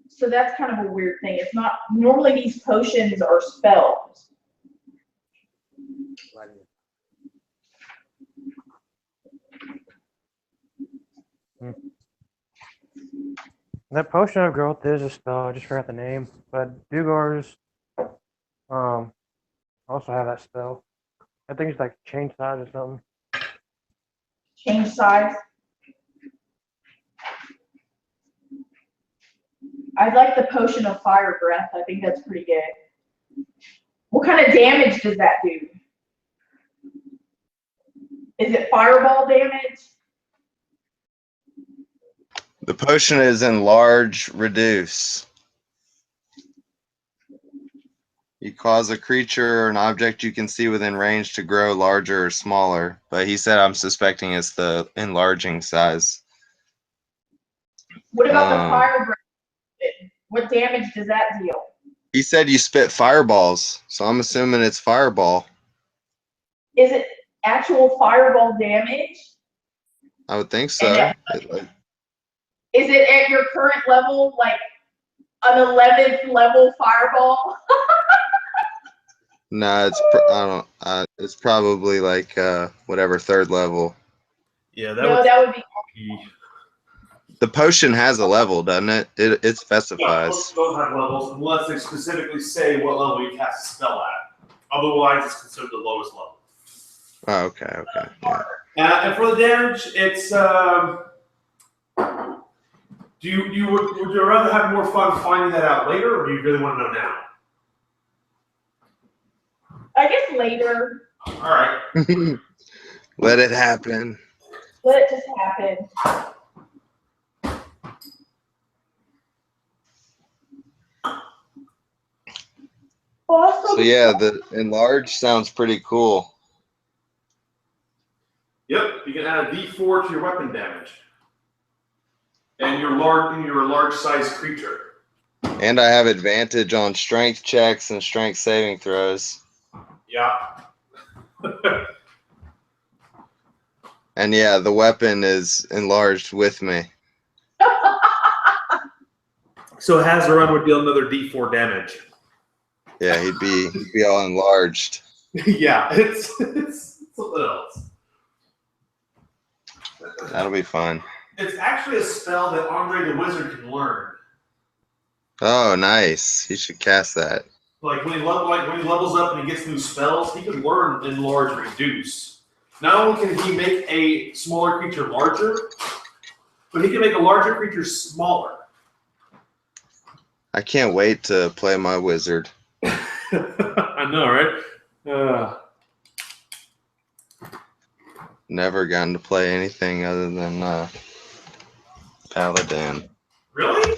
So that's kind of a weird thing. It's not, normally these potions are spells. That potion of growth is a spell. I just forgot the name. But Dugars also have that spell. I think it's like change size or something. Change size. I like the potion of fire breath. I think that's pretty good. What kind of damage does that do? Is it fireball damage? The potion is enlarge, reduce. You cause a creature or an object you can see within range to grow larger or smaller. But he said I'm suspecting it's the enlarging size. What about the fire breath? What damage does that deal? He said you spit fireballs, so I'm assuming it's fireball. Is it actual fireball damage? I would think so. Is it at your current level, like an 11th level fireball? No, it's I don't. It's probably like whatever third level. Yeah, that would be. The potion has a level, doesn't it? It specifies. Most don't have levels unless they specifically say what level you cast a spell at. Otherwise, it's considered the lowest level. Oh, okay. Yeah. And for the damage, it's would you rather have more fun finding that out later, or do you really want to know now? I guess later. All right. Let it happen. Let it just happen. So yeah, the enlarge sounds pretty cool. Yep, you can add a D4 to your weapon damage, and your large size creature. And I have advantage on strength checks and strength saving throws. Yeah. And yeah, the weapon is enlarged with me. So Hazaran would deal another D4 damage. Yeah, he'd be all enlarged. Yeah, it's something else. That'll be fun. It's actually a spell that Andre the Wizard can learn. Oh, nice. He should cast that. Like when he levels up and he gets new spells, he can learn enlarge, reduce. Not only can he make a smaller creature larger, but he can make a larger creature smaller. I can't wait to play my wizard. I know, right? Never gotten to play anything other than Paladin. Really?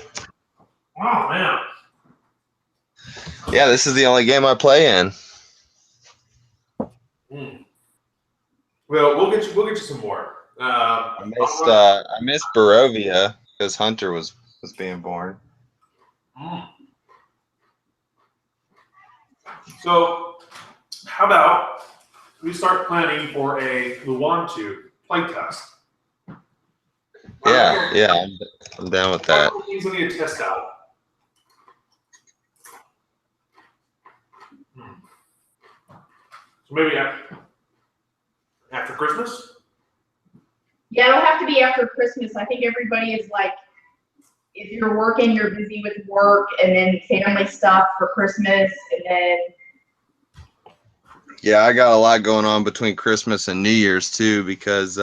Oh man. Yeah, this is the only game I play in. Well, we'll get you some more. I missed Barovia because Hunter was being born. So, how about we start planning for a Luantu playtest? Yeah, I'm down with that. What things we need to test out? So maybe after Christmas? Yeah, it'll have to be after Christmas. I think everybody is like, if you're working, you're busy with work and then family stuff for Christmas, and then. Yeah, I got a lot going on between Christmas and New Year's too, because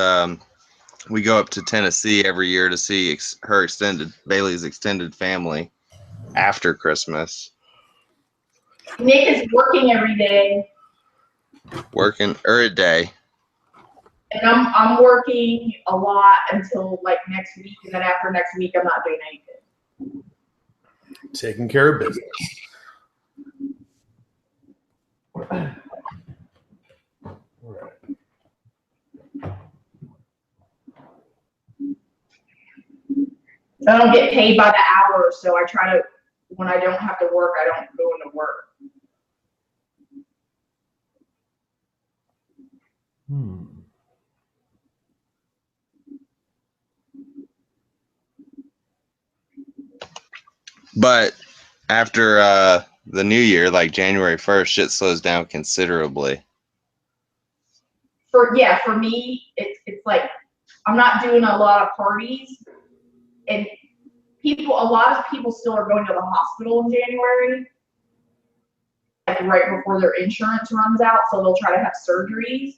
we go up to Tennessee every year to see Bailey's extended family. after Christmas. Nick is working every day, Working a day. and I'm working a lot until like next week, and then after next week, I'm not doing anything. Taking care of business. I don't get paid by the hour, so I try to, when I don't have to work, I don't go into work. But after the new year, like January 1st, shit slows down considerably. For me, it's like I'm not doing a lot of parties, and a lot of people still are going to the hospital in January, like right before their insurance runs out, so they'll try to have surgeries.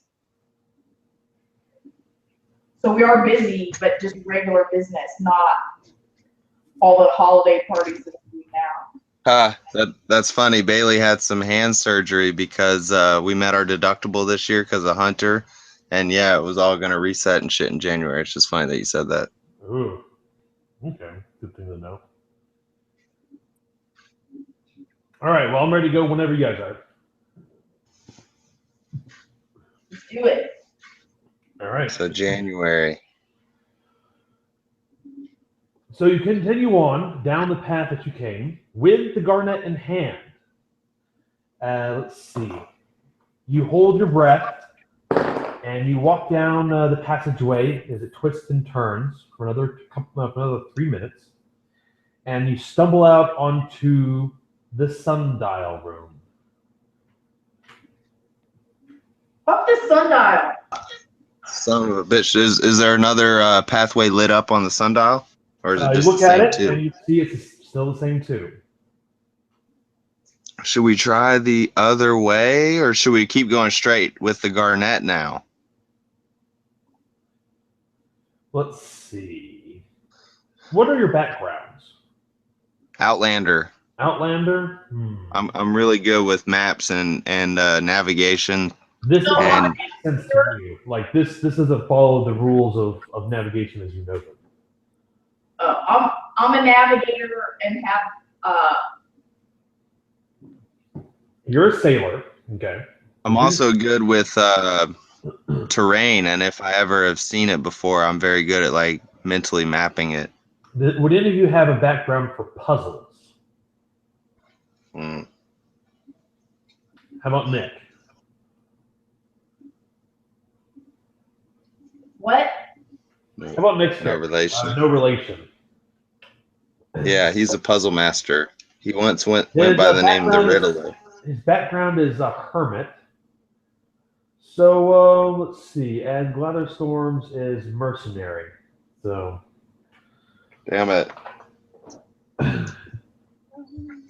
So we are busy, but just regular business, not all the holiday parties that we do now. That's funny. Bailey had some hand surgery because we met our deductible this year because of Hunter. And yeah, it was all going to reset and shit in January. It's just funny that you said that. Ooh. Okay. Good thing to know. All right. Well, I'm ready to go whenever you guys are. Let's do it. All right. So January. So you continue on down the path that you came with the garnet in hand. Let's see. You hold your breath and you walk down the passageway as it twists and turns for another 3 minutes. And you stumble out onto the sundial room. Fuck the sundial. Son of a bitch. Is there another pathway lit up on the sundial? Or is it You just look the at same it two? and you see it's still the same two. Should we try the other way or should we keep going straight with the garnet now? Let's see. What are your backgrounds? Outlander. Outlander? I'm really good with maps and navigation. This is And makes sense to you. Like this doesn't follow the rules of navigation as you know them. I'm a navigator and have You're a sailor, okay? I'm also good with terrain, and if I ever have seen it before, I'm very good at like mentally mapping it. Would any of you have a background for puzzles? Mm. How about Nick? what? How about Nick's No relation. no relation. Yeah, he's a puzzle master. He once went by the name of the Riddler. His background is a hermit. So let's see. And Glatterstorms is mercenary. So. Damn it.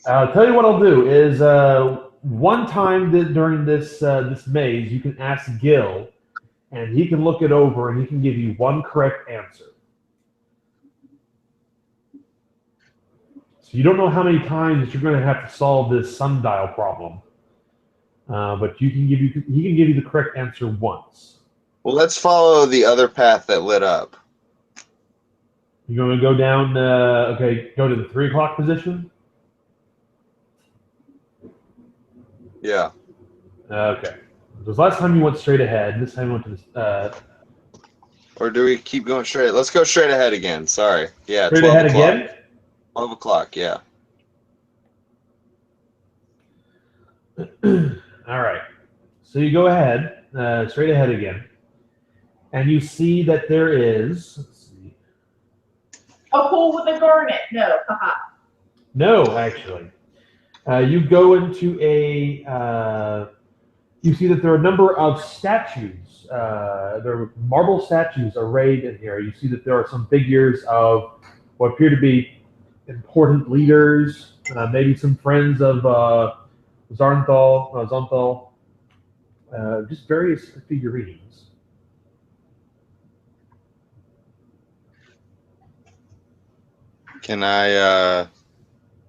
I'll tell you what I'll do is one time during this this maze, you can ask Gil, and he can look it over and he can give you one correct answer. So you don't know how many times you're going to have to solve this sundial problem, but he can give you the correct answer once. Well, let's follow the other path that lit up. You're going to go down. Okay, go to the 3 o'clock position. Yeah. Okay. Because last time you went straight ahead. This time you went to this. Or do we keep going straight? Let's go straight ahead again. Sorry. Yeah. Straight 12 ahead o'clock. again. 12 o'clock. Yeah. All right. So you go ahead, straight ahead again, and you see that there is. Let's see. A pool with a garnet. No, haha. No, actually. You go into a. You see that there are a number of statues. There are marble statues arrayed in here. You see that there are some figures of what appear to be important leaders, maybe some friends of Zonthal, just various figurines. Can I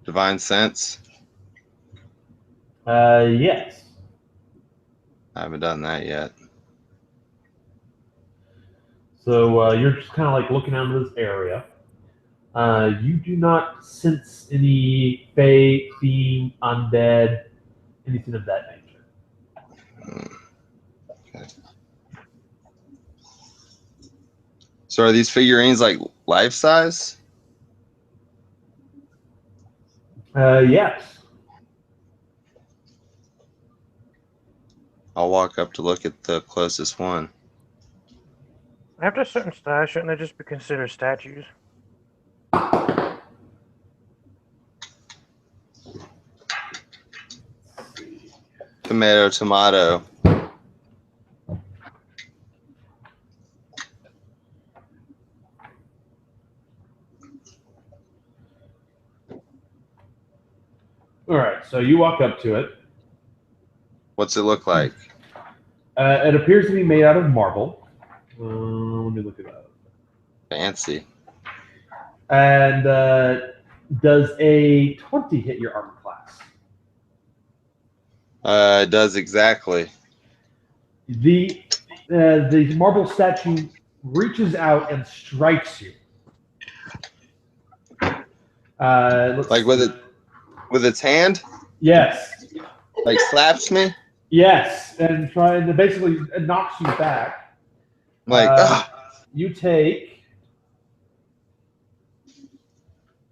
Divine sense. Yes. I haven't done that yet. So you're just kind of like looking out into this area. You do not sense any fae, fiend, undead, anything of that nature. Okay. So are these figurines like life size? Yes. I'll walk up to look at the closest one. After a certain size, shouldn't they just be considered statues? Tomato, tomato. All right. So you walk up to it. What's it look like? It appears to be made out of marble. Let me look it up. Fancy. And does a 20 hit your armor class? It does exactly. The marble statue reaches out and strikes you. Like with its hand? Yes. Like slaps me? Yes, and trying to basically knocks you back. Like, you take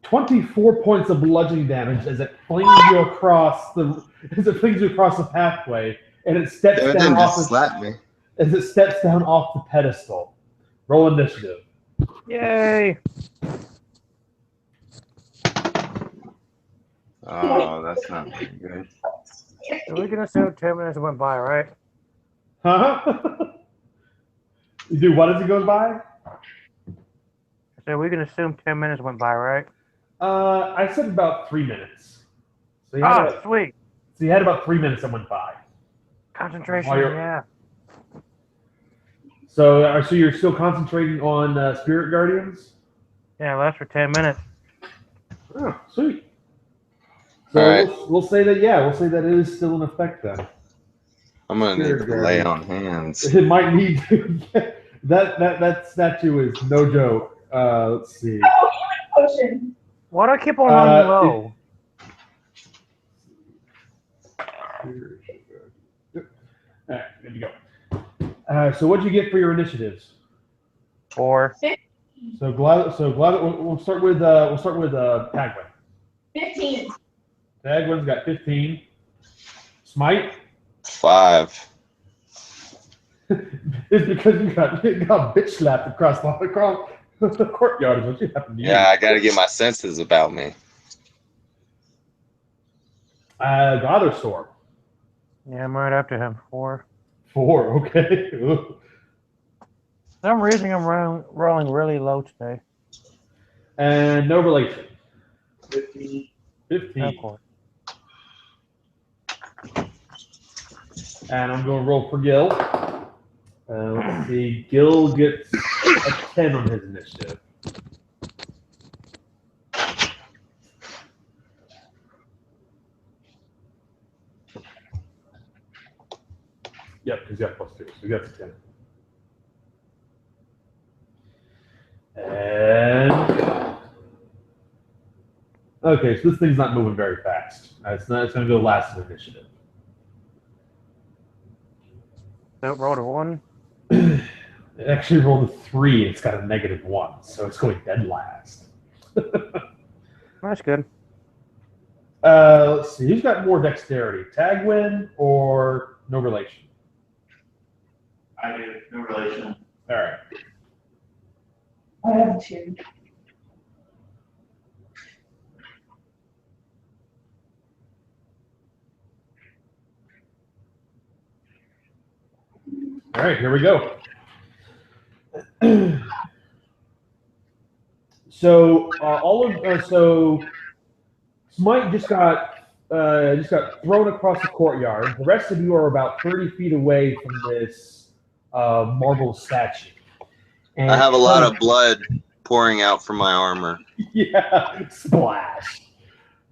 24 points of bludgeoning damage as it flings you across the pathway, and it steps it down didn't off just slap me. as it steps down off the pedestal. Roll initiative. Yay! Oh, that's not very good. So we can assume 10 minutes went by, right? Huh? You do what as it goes by? So we can assume 10 minutes went by, right? I said about 3 minutes. So Sweet. So you had about 3 minutes that went by. Concentration, yeah. So you're still concentrating on Spirit Guardians? Yeah, lasts for 10 minutes. Oh, sweet. So right. we'll say that it is still in effect then. I'm gonna need to lay on hands. It might need to. that statue is no joke. Let's see. Oh, healing potion. Why do I keep on running low? Alright, there you go. So what'd you get for your initiatives? 4. So glad we'll start with Tagwin. 15. Tagwin's got 15. Smite? 5. It's because you got bitch slapped across the courtyard is what you happened to you. Yeah, I gotta get my senses about me. Gother Storm. Yeah, I'm right after him. 4. 4, okay. For some reason, I'm rolling really low today. And no relation. 15. 15. Of course. And I'm going to roll for Gil. Let's see. Gil gets a 10 on his initiative. Yep, because you got +2, so you got a 10. And okay, so this thing's not moving very fast. It's going to go last in initiative. So it rolled a 1. It actually rolled a 3. It's got a -1, so it's going dead last. That's good. Let's see. Who's got more dexterity, Tagwin or no relation? I do. No relation. All right. I have 2. All right, here we go. So so Smite just got thrown across the courtyard. The rest of you are about 30 feet away from this marble statue. And I have a lot of blood pouring out from my armor. yeah, splash.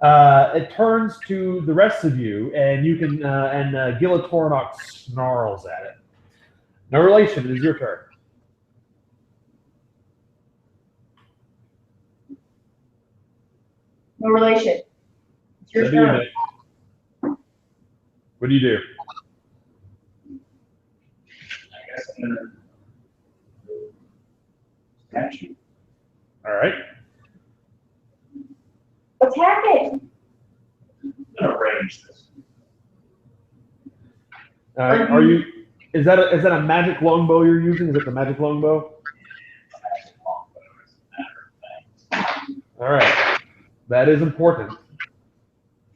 It turns to the rest of you, and you can Gilatoronok snarls at it. No relation. It is your turn. No relation. It's your What do you turn. do? What do you do? I guess I'm gonna statue. All right. Attack it. I'm gonna range this. Are you? Is that a magic longbow you're using? Is it the magic longbow? All right. That is important.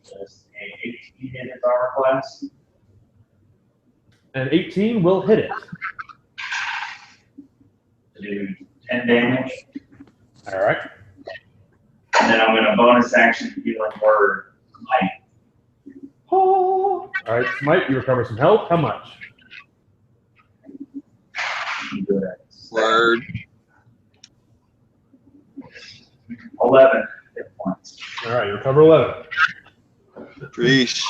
Just a 18 in its armor class. An 18 will hit it. To do 10 damage. All right. And then I'm gonna bonus action healing word light. Oh. All right, Smite, you recover some health. How much? Word. 11 hit points. All right, you recover 11. Reesh.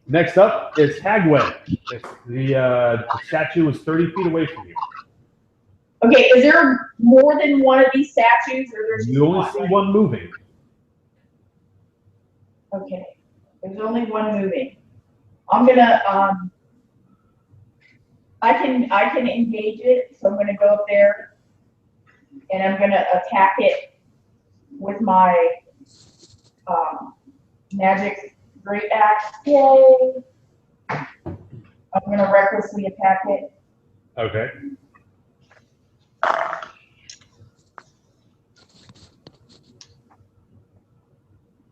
Next up is Hagway. The statue is 30 feet away from you. Okay, is there more than one of these statues, or there's just You only one? see one moving. Okay, there's only one moving. I'm gonna I can engage it, so I'm gonna go up there, and I'm gonna attack it with my magic great axe. Yay! I'm gonna recklessly attack it. Okay.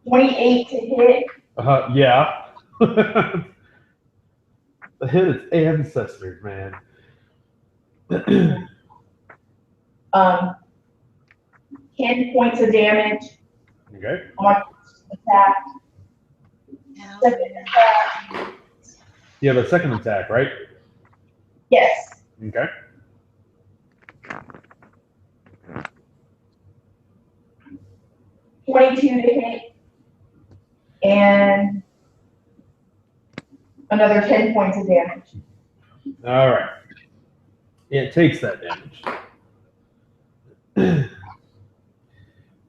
$28 to hit. Yeah. The hit is ancestors, man. 10 points of damage Okay. on my first attack. Second attack. You have a second attack, right? Yes. Okay. $22 to hit. And another 10 points of damage. All right. It takes that damage.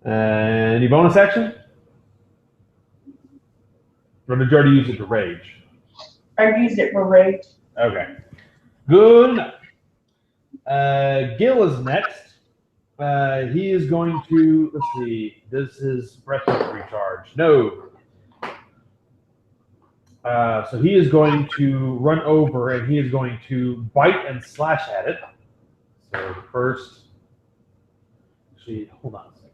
Any bonus action? Or did you already use it to rage? I've used it for rage. Okay. Good enough. Gil is next. He is going to, let's see, does his breath recharge? No. So he is going to run over and he is going to bite and slash at it. So first, actually, hold on a second.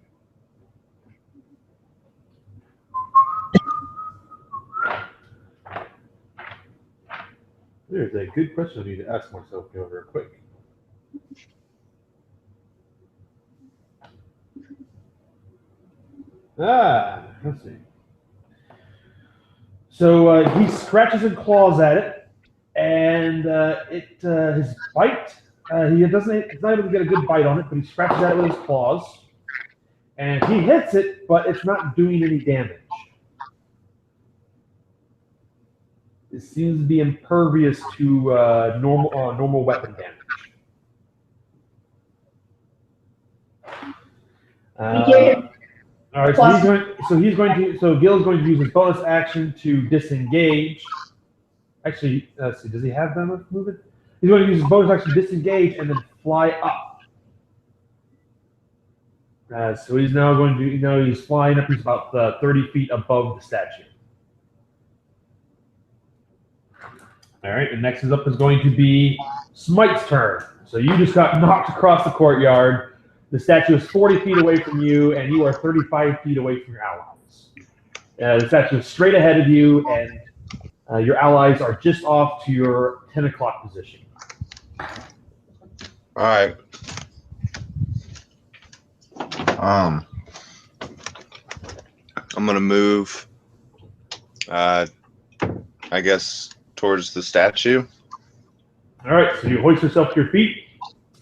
There's a good question I need to ask myself here real quick. Let's see. So he scratches and claws at it, and his bite. He's not able to get a good bite on it, but he scratches at it with his claws, and he hits it, but it's not doing any damage. It seems to be impervious to normal weapon damage. All right, so Gil's going to use his bonus action to disengage. Actually, let's see, does he have that much movement? He's going to use his bonus action to disengage and then fly up. So he's now going to, he's flying up. He's about 30 feet above the statue. All right, and next up is going to be Smite's turn. So you just got knocked across the courtyard. The statue is 40 feet away from you, and you are 35 feet away from your allies. The statue is straight ahead of you, and your allies are just off to your 10 o'clock position. All right. I'm gonna move. I guess towards the statue. All right, so you hoist yourself to your feet.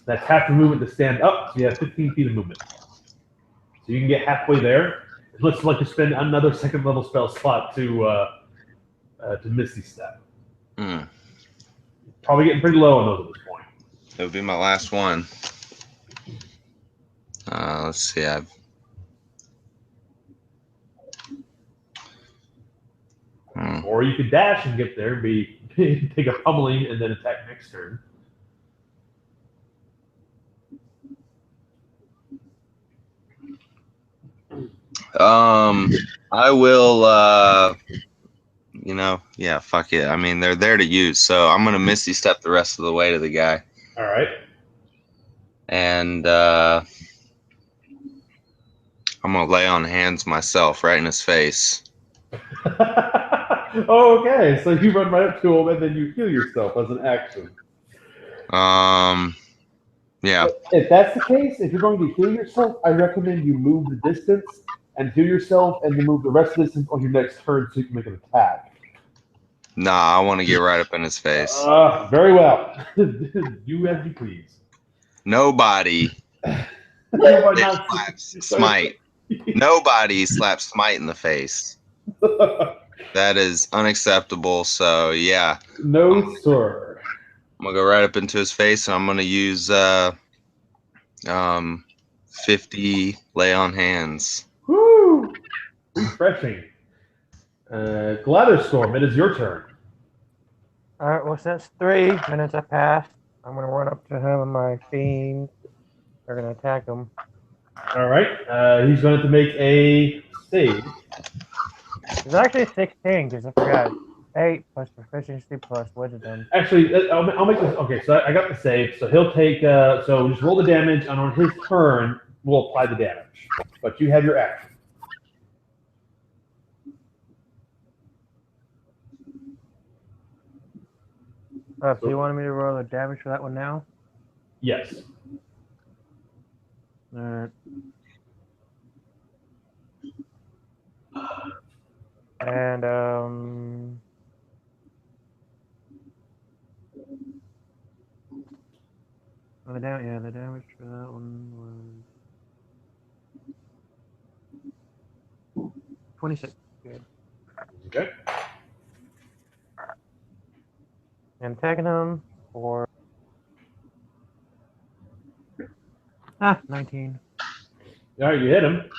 That's half the movement to stand up, so you have 15 feet of movement. So you can get halfway there. It looks like you spend another second level spell slot to Misty Step. Probably getting pretty low on those at this point. It would be my last one. Let's see. Or you could dash and get there and take a pummeling and then attack next turn. I will. Yeah, fuck it. I mean, they're there to use, so I'm gonna Misty Step the rest of the way to the guy. All right. And I'm gonna lay on hands myself right in his face. Oh, okay. So you run right up to him and then you heal yourself as an action. Yeah. If that's the case, if you're going to heal yourself, I recommend you move the distance and heal yourself, and then move the rest of the distance on your next turn so you can make an attack. Nah, I want to get right up in his face. Very well. You as you please. Nobody slaps Smite. Nobody slaps Smite in the face. That is unacceptable. So yeah. No, sir. I'm gonna go right up into his face, and I'm gonna use 50 lay on hands. Woo! Refreshing. Glatherstorm, it is your turn. All right. Well, since 3 minutes have passed, I'm gonna run up to him and my fiend. They're gonna attack him. All right. He's going to have to make a save. It's actually 16 because I forgot 8 plus proficiency plus wisdom. Actually, I'll make this. Okay, so I got the save. So he'll take. So just roll the damage, and on his turn, we'll apply the damage. But you have your action. So you wanted me to roll the damage for that one now? Yes. All right. And the damage for that one was 26. Good. Okay. I'm tagging him for 19. All right, you hit him.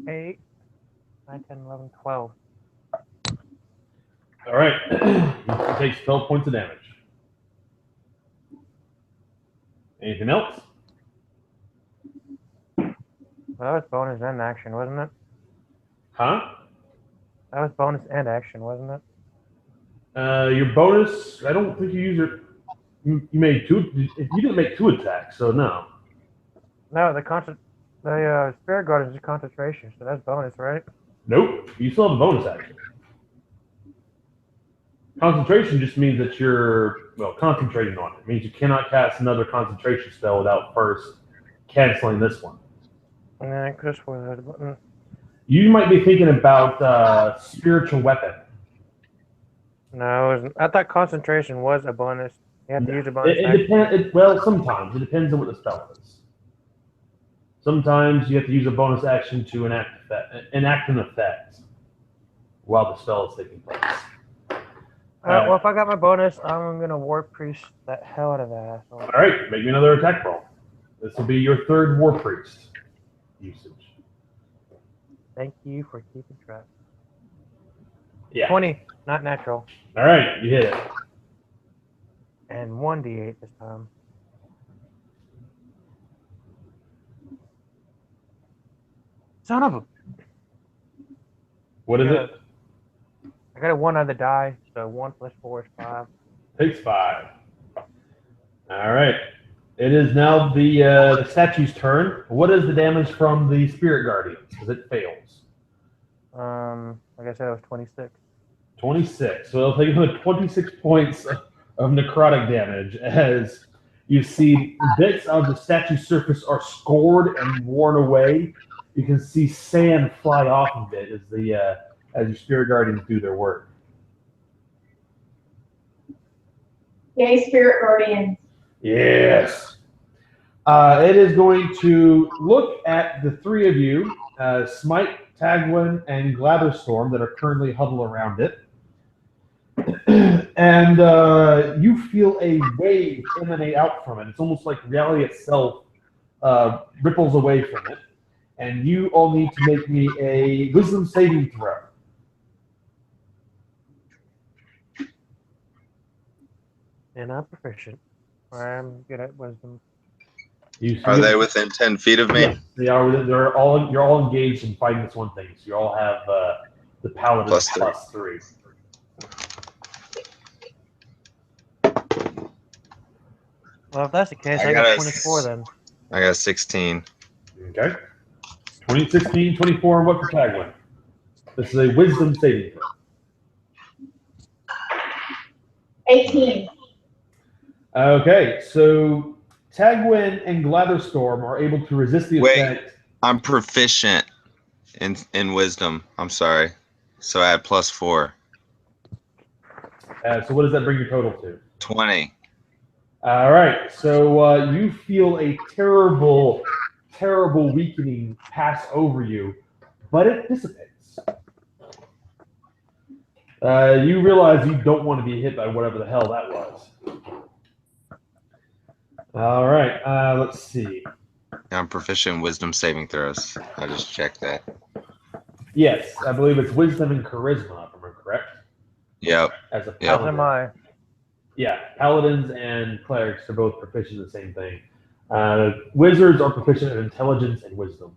Eight, 9, 10, 11, 12. All right. He takes 12 points of damage. Anything else? Well, that was bonus and action, wasn't it? Huh? That was bonus and action, wasn't it? Your bonus, I don't think you used it. You made 2. You didn't make 2 attacks, so no. No, the Spirit Guard is a concentration, so that's bonus, right? Nope. You still have a bonus action. Concentration just means that you're, concentrating on it. It means you cannot cast another concentration spell without first canceling this one. And then Chris was a button. You might be thinking about spiritual weapon. No, it wasn't. I thought concentration was a bonus. You have to use a bonus. Sometimes. It depends on what the spell is. Sometimes you have to use a bonus action to enact an effect while the spell is taking place. Well, if I got my bonus, I'm going to War Priest that hell out of that. All right, make me another attack roll. This will be your 3rd War Priest usage. Thank you for keeping track. Yeah. 20, not natural. All right, you hit it. And 1d8 this time. Son of a... What is it? I got a 1 on the die, so 1 plus 4 is 5. Takes 5. All right. It is now the statue's turn. What is the damage from the Spirit Guardians? Because it fails. Like I said, it was 26. 26. So it'll take another 26 points of necrotic damage as you see bits of the statue's surface are scored and worn away. You can see sand fly off of it as your spirit guardians do their work. Yay, Spirit Guardians. Yes. It is going to look at the three of you, Smite, Tagwin, and Glatherstorm, that are currently huddled around it. And you feel a wave emanate out from it. It's almost like reality itself ripples away from it. And you all need to make me a wisdom saving throw. And I'm proficient. I'm good at wisdom. Are they within 10 feet of me? Yeah, they are. You're all engaged in fighting this one thing. So you all have the paladin plus 3. Well, if that's the case, I got 24 then. I got 16. Okay. 16, 24, and what for Tagwin? This is a wisdom saving throw. 18. Okay, so Tagwin and Glatherstorm are able to resist the effect. I'm proficient in wisdom. I'm sorry. So I had +4. So what does that bring your total to? 20. All right, so you feel a terrible, terrible weakening pass over you, but it dissipates. You realize you don't want to be hit by whatever the hell that was. All right, let's see. I'm proficient in wisdom saving throws. I just checked that. Yes, I believe it's wisdom and charisma, if I'm correct. Yep. As a As paladin. am I. Yeah, paladins and clerics are both proficient in the same thing. Wizards are proficient in intelligence and wisdom.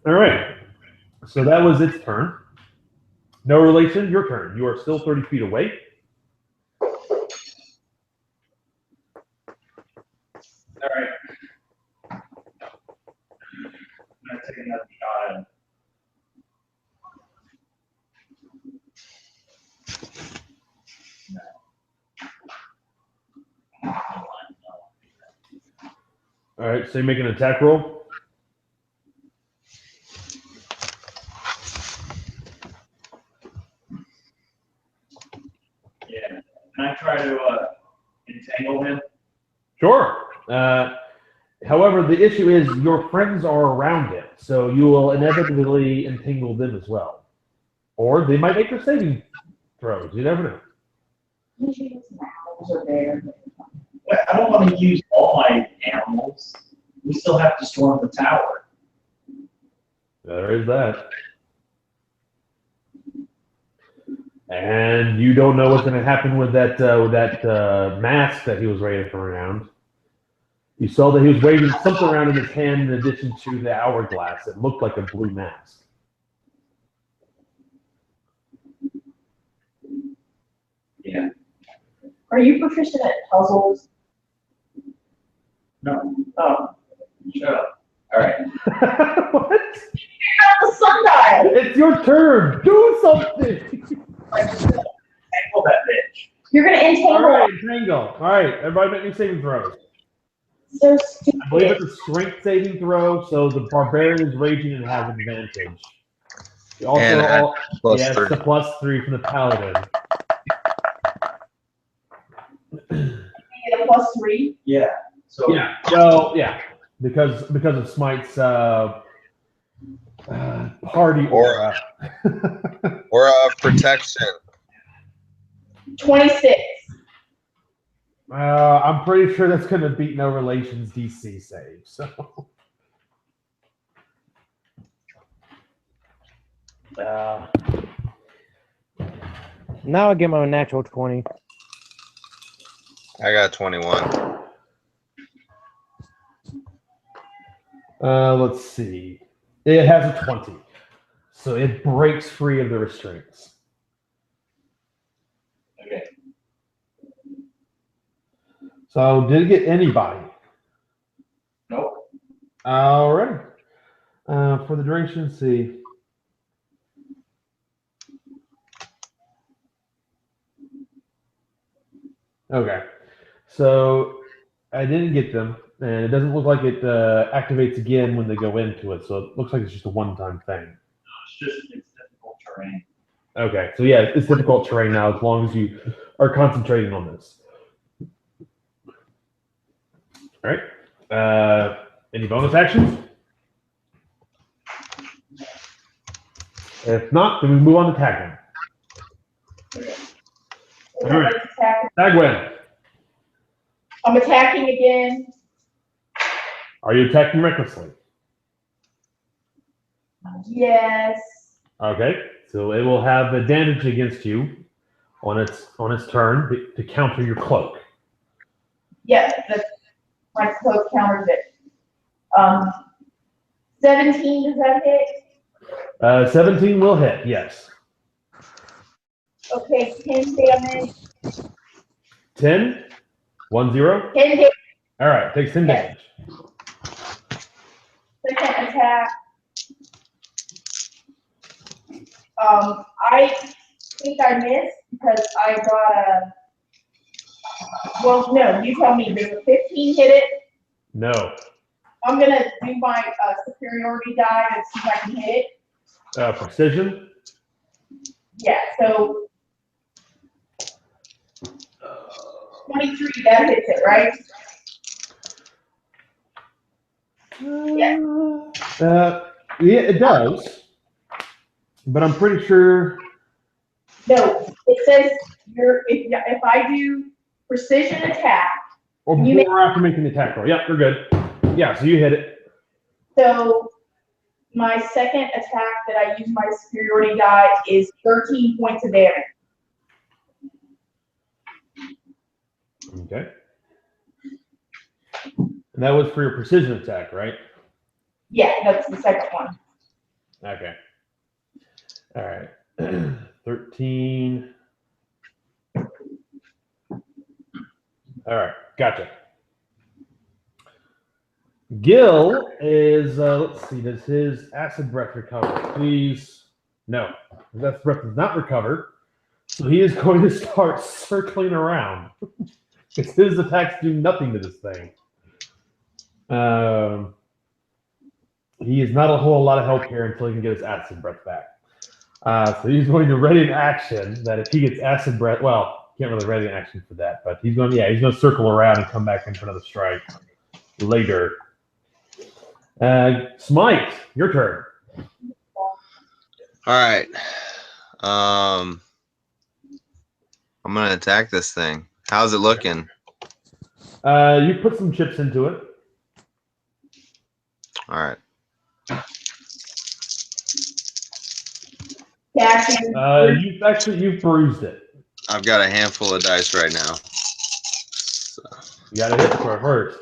All right, so that was its turn. No relation, your turn. You are still 30 feet away. All right. I'm gonna take another shot at him. All right, so you make an attack roll. Yeah. Can I try to entangle him? Sure. However, the issue is your friends are around it, so you will inevitably entangle them as well. Or they might make their saving throws. You never know. Owls are there. Well, I don't want to use all my animals. We still have to storm the tower. There is that. And you don't know what's going to happen with that mask that he was waving around. You saw that he was waving something around in his hand in addition to the hourglass. It looked like a blue mask. Yeah. Are you proficient at puzzles? No. Oh. Shut up. All right. What? You're not the sundial. It's your turn. Do something. Entangle that bitch. You're gonna entangle. All right, entangle. All right, everybody make me saving throws. So stupid. I believe it's a strength saving throw, so the barbarian is raging and has advantage. You also, And add yes, +3. the +3 from the paladin. You get a +3. Yeah. So Yeah. Well, yeah, because of Smite's party aura. Or protection. 26. I'm pretty sure that's going to beat no relations DC save. So. Now I get my natural 20. I got 21. Let's see. It has a 20. So it breaks free of the restraints. okay. So did it get anybody? Nope. All right. For the duration, see. Okay. So I didn't get them. and it doesn't look like it activates again when they go into it. So it looks like it's just a one-time thing. It's difficult terrain. Okay, so yeah, it's difficult terrain now as long as you are concentrating on this. All right. Any bonus actions? If not, then we move on to Tagwin. All right. Tagwin, I'm attacking again. are you attacking recklessly? Yes. Okay, so it will have advantage against you on its turn to counter your cloak. Yeah, my code counters it. 17, does that hit? 17 will hit, yes. Okay, 10 damage. 10? 1-0? 10 damage. All right, takes 10 damage. Second attack. I think I missed because I got a. Well, no, you tell me. Does a 15 hit it? No. I'm gonna do my superiority die and see if I can hit it. Precision? Yeah, so 23, that hits it, right? Yeah, it does. But I'm pretty sure. No, it says if I do precision attack. Or before or after making the attack roll. Yeah, you're good. Yeah, so you hit it. So my second attack that I use my superiority die is 13 points of damage. Okay. And that was for your precision attack, right? Yeah, that's the second one. Okay. All right. 13. All right, gotcha. Gil is, let's see, does his acid breath recover? Please. No, his acid breath does not recover. So he is going to start circling around. Because his attacks do nothing to this thing. He is not a whole lot of help here until he can get his acid breath back. So he's going to ready an action that if he gets acid breath, well, can't really ready an action for that, but he's going to circle around and come back in for another strike later. Smite, your turn. All right. I'm gonna attack this thing. How's it looking? You put some chips into it. All right. You've bruised it. I've got a handful of dice right now. So. You got to hit for it first.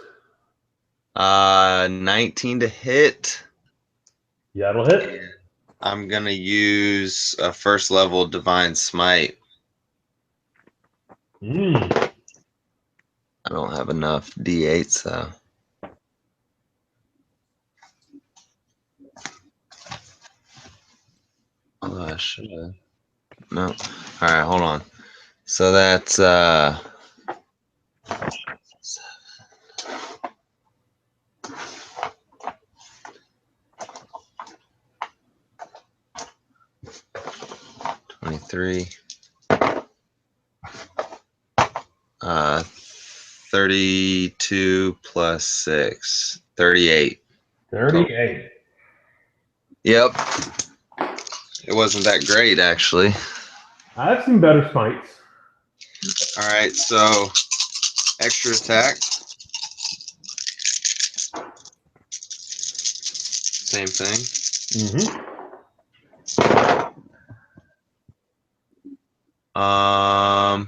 19 to hit. Yeah, it'll hit. I'm gonna use a first level divine smite. I don't have enough d8s though. Oh, I should have. No. All right, hold on. So that's 23. 32 plus 6. 38. 38. Yep. It wasn't that great, actually. I've seen better smites. All right, so extra attack. Same thing. All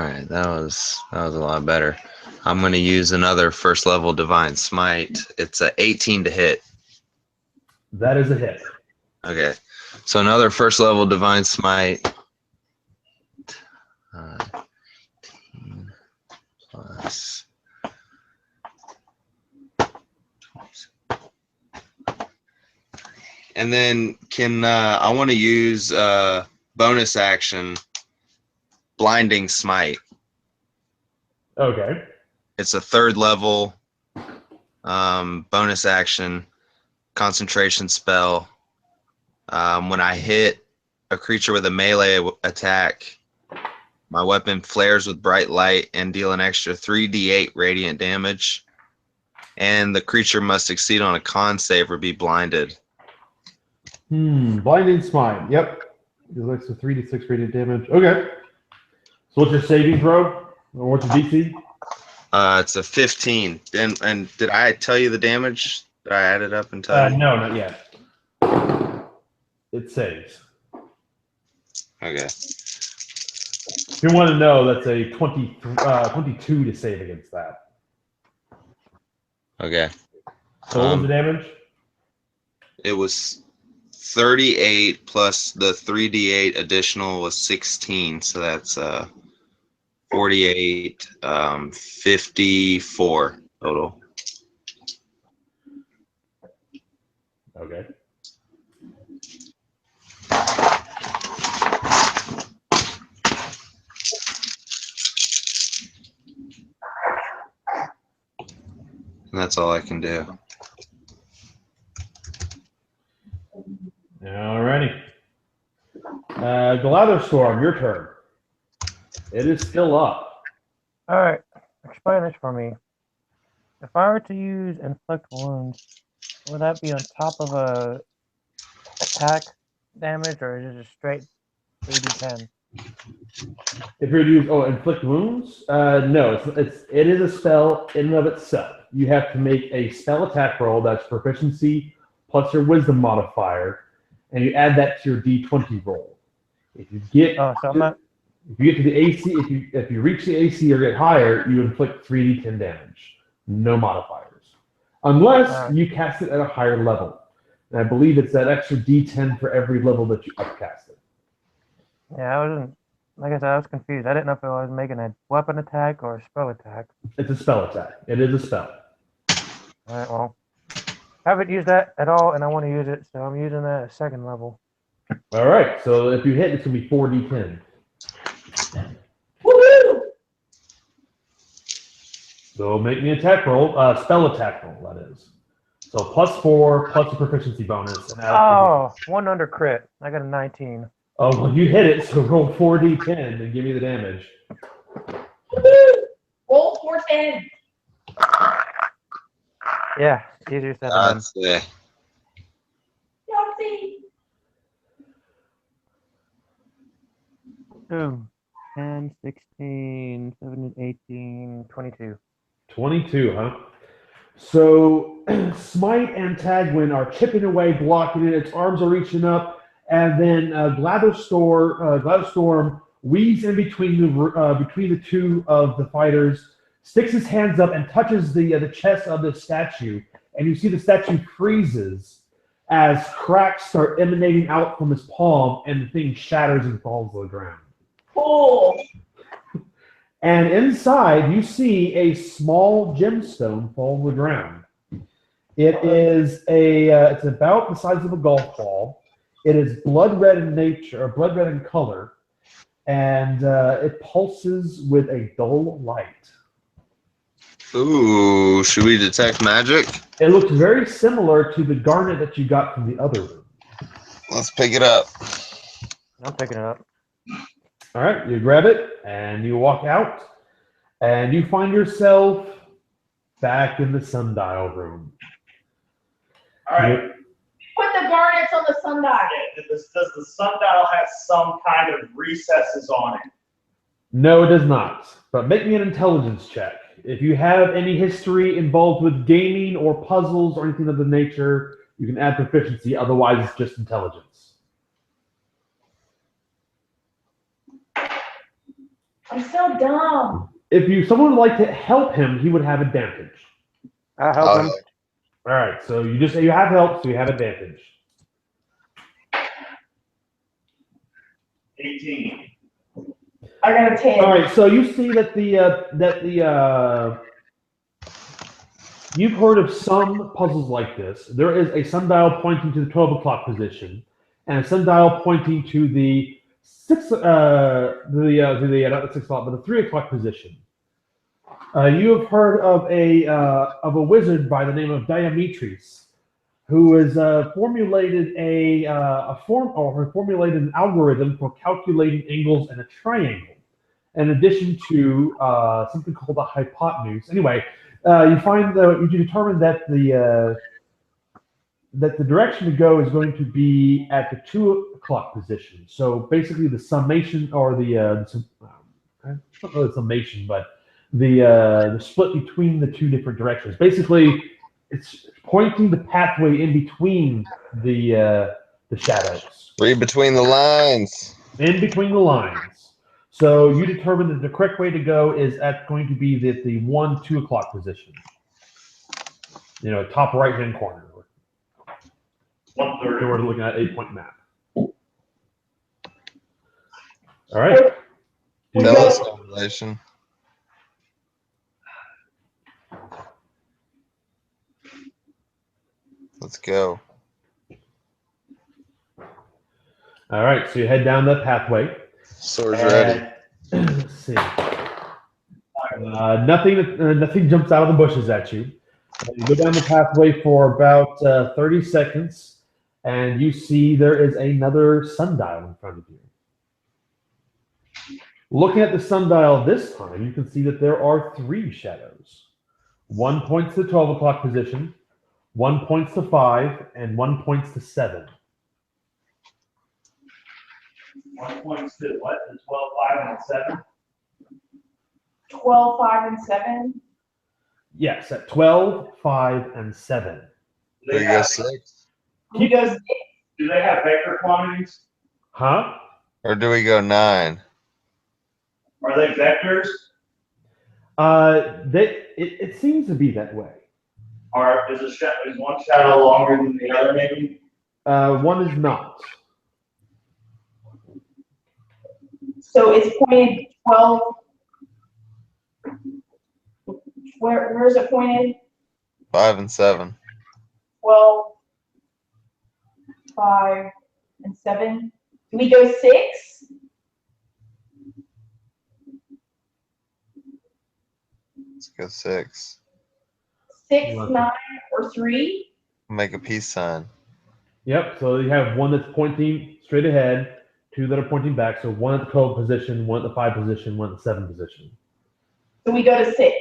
right, that was a lot better. I'm going to use another first level divine smite. It's a 18 to hit. That is a hit. Okay, so another first level divine smite. 18 plus. And then I want to use bonus action blinding smite. Okay. It's a 3rd level bonus action concentration spell. When I hit a creature with a melee attack, my weapon flares with bright light and deal an extra 3d8 radiant damage. And the creature must succeed on a con save or be blinded. Blinding Smite. Yep. Deals extra 3d6 radiant damage. Okay. So what's your saving throw? Or what's your DC? It's a 15. And did I tell you the damage? Did I add it up and tell you? No, not yet. It saves. Okay. If you want to know, that's a 22 to save against that. Okay. So what was the damage? It was 38 plus the 3d8 additional was 16, so that's 48, 54 total. Okay. And that's all I can do. Alrighty. Galatherstorm, your turn. It is still up. All right, explain this for me. If I were to use inflict wounds, would that be on top of a attack damage, or is it just straight 3d10? If you're to use inflict wounds, no, it is a spell in and of itself. You have to make a spell attack roll that's proficiency plus your wisdom modifier, and you add that to your d20 roll. If you get Oh, so I'm not. if you get to the AC, if you reach the AC or get higher, you inflict 3d10 damage, no modifiers, unless you cast it at a higher level. And I believe it's that extra d10 for every level that you upcast it. Yeah, I wasn't. Like I said, I was confused. I didn't know if I was making a weapon attack or a spell attack. It's a spell attack. It is a spell. All right, well, I haven't used that at all, and I want to use it, so I'm using that at 2nd level. All right. So if you hit, it's gonna be 4d10. Woohoo! So make me an attack roll, spell attack roll, that is. So +4 plus a proficiency bonus. And Oh, 1 under crit. I got a 19. Oh, well, you hit it, so roll 4d10 and give me the damage. Woohoo! Roll 410. Yeah, easier said than done. Yahtzee. 2, 10, 16, 17, 18, 22. 22, huh? So Smite and Tagwin are chipping away, blocking it. Its arms are reaching up, and then Glatherstorm weaves in between the two of the fighters, sticks his hands up and touches the chest of the statue, and you see the statue freezes as cracks start emanating out from his palm, and the thing shatters and falls to the ground. Cool. And inside, you see a small gemstone fall to the ground. It is it's about the size of a golf ball. It is blood red in nature, or blood red in color, and it pulses with a dull light. Ooh, should we detect magic? It looks very similar to the garnet that you got from the other room. Let's pick it up. I'm picking it up. All right, you grab it and you walk out, and you find yourself back in the sundial room. All right. Put the garnets on the sundial. Does the sundial have some kind of recesses on it? No, it does not. But make me an intelligence check. If you have any history involved with gaming or puzzles or anything of the nature, you can add proficiency. Otherwise, it's just intelligence. I'm so dumb. If someone would like to help him, he would have advantage. I'll help him. All right, so you have help, so you have advantage. 18. I got a 10. All right, so you see that you've heard of some puzzles like this. There is a sundial pointing to the 12 o'clock position, and a sundial pointing to the not the 6 o'clock, but the 3 o'clock position. You have heard of a wizard by the name of Diametris, who has formulated an algorithm for calculating angles in a triangle, in addition to something called a hypotenuse. Anyway, you determine that the direction to go is going to be at the 2 o'clock position. So basically, the summation or not really summation, but the split between the two different directions. Basically, it's pointing the pathway in between the shadows, Read between the lines. in between the lines. So you determine that the correct way to go is going to be the 2 o'clock position. Top right hand corner. So 1:30. we're looking at 8-point map. All right. Tell us, simulation. Let's go. All right. So you head down that pathway. Swords ready. Let's see. Nothing jumps out of the bushes at you. You go down the pathway for about 30 seconds, and you see there is another sundial in front of you. Looking at the sundial this time, you can see that there are 3 shadows. One points to 12 o'clock position, one points to 5, and one points to 7. 1 points to what? The 12, 5, and 7? 12, 5, and 7. Yes, at 12, 5, and 7. There you go, 6. We go 6. Do they have vector quantities? Huh? Or do we go 9? Are they vectors? It seems to be that way. Or is one shadow longer than the other, maybe? One is not. So it's pointed 12. Where is it pointed? 5 and 7. 12, 5, and 7. Do we go 6? Let's go 6. 6, 9, or 3? Make a peace sign. Yep. So you have one that's pointing straight ahead, 2 that are pointing back. So one at the 12 position, one at the 5 position, one at the 7 position. So we go to 6.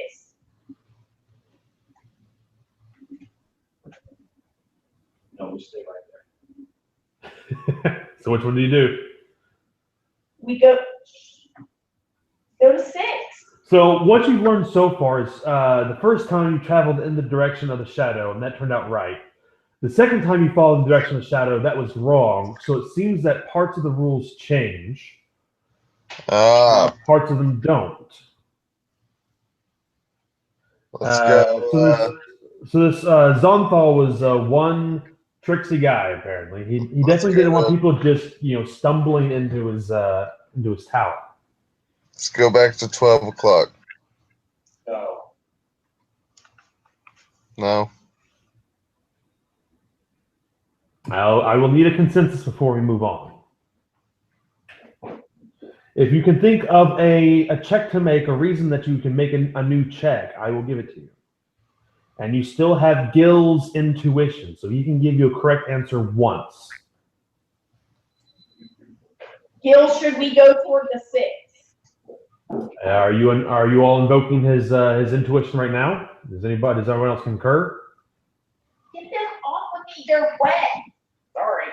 No, we stay right there. So which one do you do? We go to 6. So what you've learned so far is the first time you traveled in the direction of the shadow, and that turned out right. The second time you followed the direction of the shadow, that was wrong. So it seems that parts of the rules change. Parts of them don't. Let's go. So this Zonthal was one tricksy guy. Apparently, he definitely didn't want people just stumbling into his tower. Let's go back to 12 o'clock. No. No. I will need a consensus before we move on. If you can think of a check to make, a reason that you can make a new check, I will give it to you. And you still have Gil's intuition, so he can give you a correct answer once. Gil, should we go toward the 6? Are you all invoking his intuition right now? Does everyone else concur? Get them off of me. They're wet. Sorry.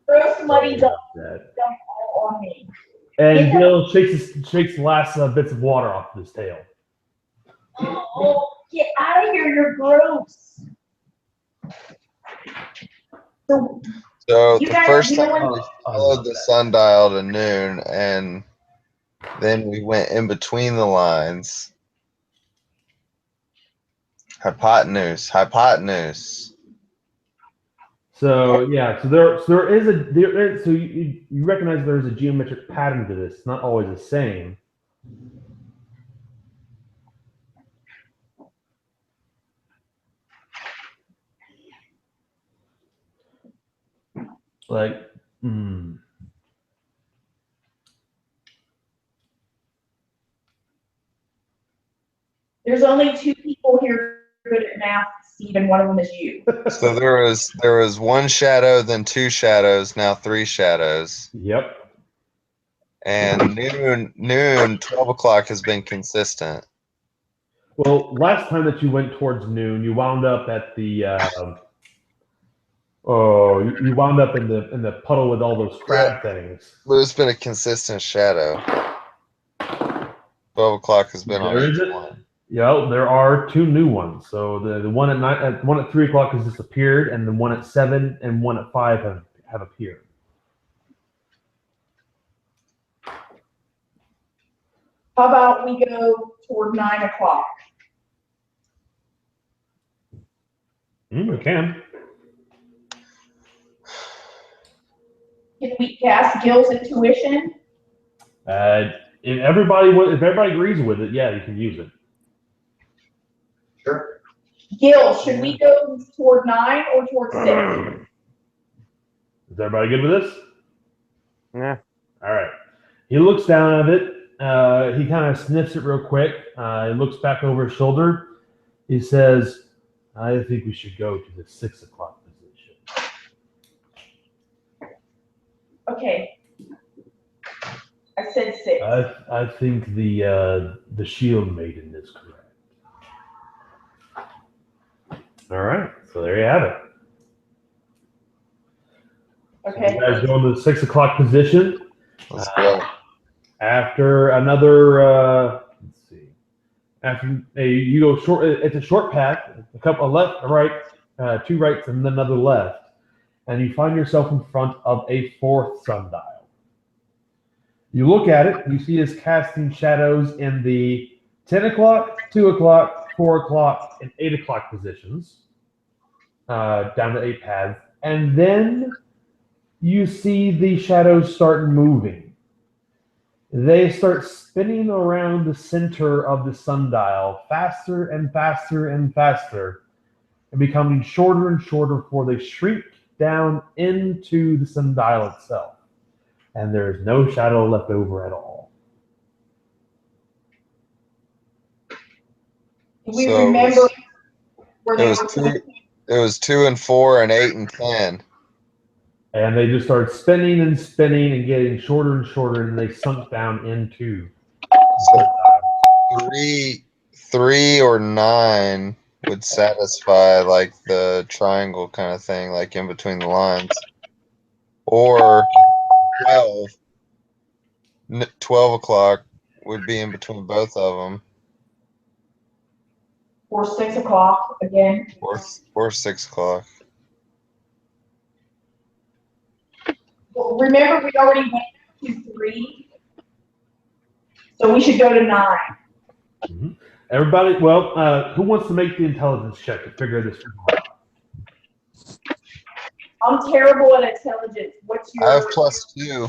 Throw somebody dump all on me. And Gil shakes the last bits of water off of his tail. Oh, get out of here. You're gross. So the first time we followed the sundial to noon, and then we went in between the lines. Hypotenuse. So yeah, so you recognize there is a geometric pattern to this. It's not always the same. Like, There's only 2 people here good at math, Stephen. One of them is you. So there was 1 shadow, then 2 shadows, now 3 shadows. Yep. And noon, 12 o'clock has been consistent. Well, last time that you went towards noon, you wound up at the you wound up in the puddle with all those crab things. There's been a consistent shadow. 12 o'clock has been on There each is it. one. Yeah, there are 2 new ones. So the one at night, one at 3 o'clock has disappeared, and the one at 7 and one at 5 have appeared. How about we go toward 9 o'clock? We can. Can we cast Gil's intuition? If everybody agrees with it, yeah, you can use it. Sure. Gil, should we go toward 9 or toward 6? Is everybody good with this? Yeah. All right. He looks down at it. He kind of sniffs it real quick. He looks back over his shoulder. He says, I think we should go to the 6 o'clock position. Okay. I said 6. I think the shield maiden is correct. All right. So there you have it. Okay. You guys go into the 6 o'clock position. Let's go. After another, let's see. After you go short, it's a short path. A couple, a left, a right, 2 rights, and then another left, and you find yourself in front of a 4th sundial. You look at it. You see it's casting shadows in the 10 o'clock, 2 o'clock, 4 o'clock, and 8 o'clock positions, down to 8 paths, and then you see the shadows start moving. They start spinning around the center of the sundial faster and faster and faster, and becoming shorter and shorter before they shrink down into the sundial itself. And there's no shadow left over at all. Do we remember where they were? It was 2 and 4 and 8 and 10. And they just started spinning and spinning and getting shorter and shorter, and they sunk down into. So 3 or 9 would satisfy like the triangle kind of thing, like in between the lines. Or 12 o'clock would be in between both of them. Or 6 o'clock again. Or 6 o'clock. Well, remember, we already went to 3, so we should go to 9. Mm-hmm. Everybody, well, who wants to make the intelligence check to figure this out? I'm terrible at intelligence. What's your? I have +2.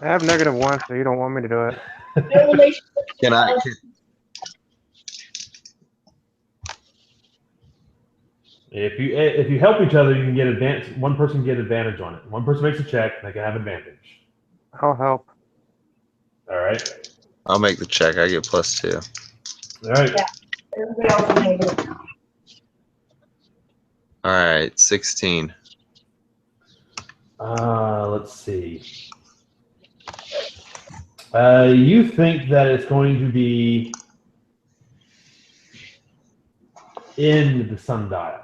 I have -1, so you don't want me to do it. No relationship to Can I? intelligence. If you help each other, you can get advantage. One person can get advantage on it. One person makes a check, they can have advantage. I'll help. All right. I'll make the check. I get +2. All right. Yeah. Everybody else is negative. All right, 16. Let's see. You think that it's going to be in the sundial.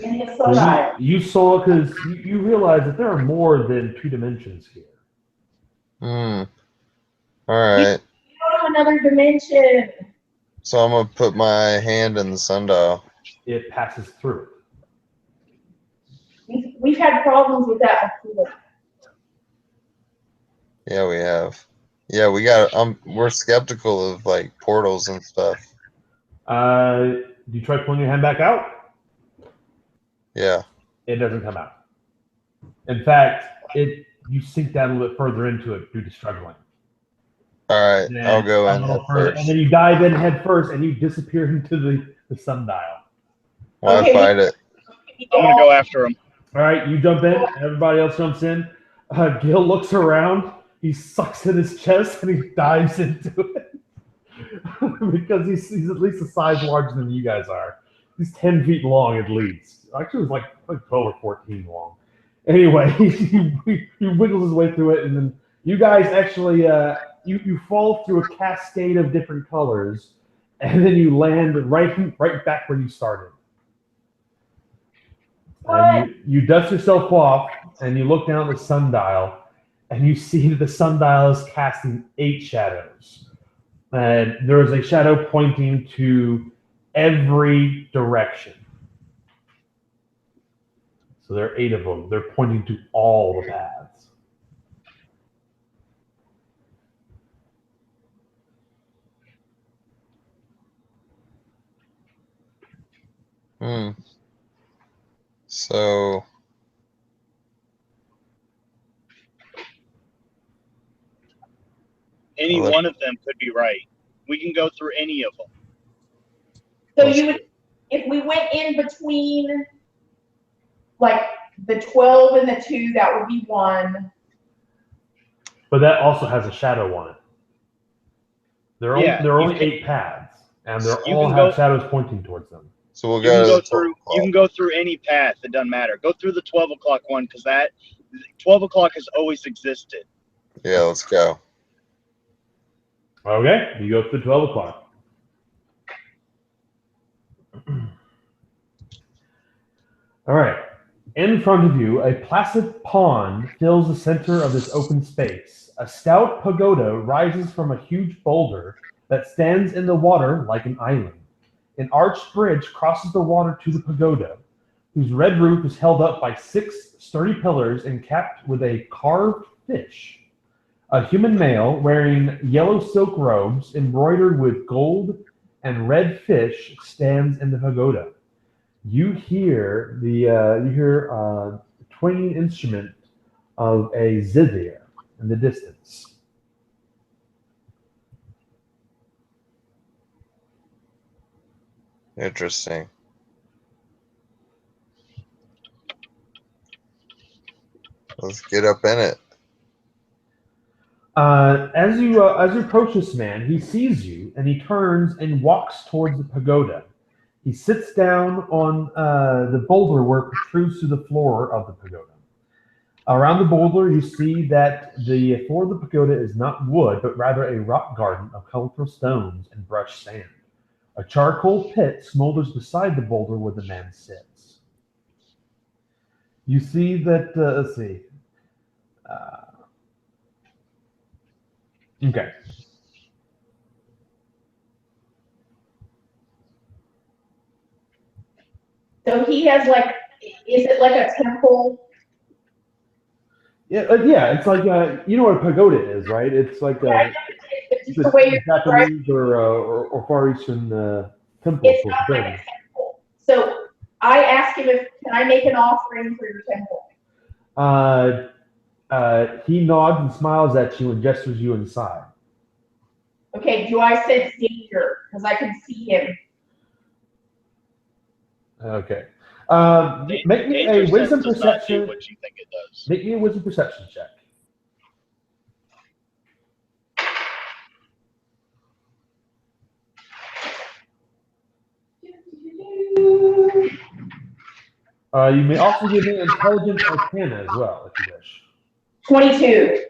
In the sundial. You saw, because you realize that there are more than 2 dimensions here. All right. Go to another dimension. So I'm gonna put my hand in the sundial. It passes through it. We've had problems with that before. Yeah, we have. Yeah, we got. We're skeptical of like portals and stuff. Do you try pulling your hand back out? Yeah. It doesn't come out. In fact, you sink down a little bit further into it due to struggling. All right, And I'll go in head further, first. and then you dive in head first, and you disappear into the sundial. Why Okay. fight it? I'm gonna go after him. All right, you jump in. Everybody else jumps in. Gil looks around. he sucks in his chest and he dives into it because he's at least a size larger than you guys are. He's 10 feet long at least. Actually, it was like 12 or 14 long. Anyway, he wiggles his way through it, and then you guys actually you fall through a cascade of different colors, and then you land right back where you started. And you dust yourself off, and you look down at the sundial, and you see that the sundial is casting 8 shadows. And there is a shadow pointing to every direction. So there are 8 of them. They're pointing to all the paths. So any one of them could be right. We can go through any of them. So you would, if we went in between, like the 12 and the 2, that would be 1. But that also has a shadow on it. There are only 8 paths, and they all have shadows pointing towards them. So we'll You can go go through. You can go through any path. It doesn't matter. Go through the 12 o'clock one because that 12 o'clock has always existed. Yeah, let's go. Okay, you go to 12 o'clock. All right. In front of you, a placid pond fills the center of this open space. A stout pagoda rises from a huge boulder that stands in the water like an island. An arched bridge crosses the water to the pagoda, whose red roof is held up by 6 sturdy pillars and capped with a carved fish. A human male wearing yellow silk robes embroidered with gold and red fish stands in the pagoda. You hear the twanging instrument of a zither in the distance. Interesting. Let's get up in it. As you approach this man, he sees you and he turns and walks towards the pagoda. He sits down on the boulder where it protrudes to the floor of the pagoda. Around the boulder, you see that the floor of the pagoda is not wood, but rather a rock garden of colorful stones and brushed sand. A charcoal pit smolders beside the boulder where the man sits. You see that, let's see. Okay. So he has like, is it like a temple? Yeah, it's like you know what a pagoda is, right? It's like It's just the way you're Japanese or Far Eastern temples. It's not like a temple. So I asked him if can I make an offering for your temple. He nods and smiles at you and gestures you inside. Okay, do I sense danger? Because I can see him. Okay. Make me a wisdom perception. What you think it does. Make me a wisdom perception check. You may also give me intelligence arcana as well, if you wish. 22.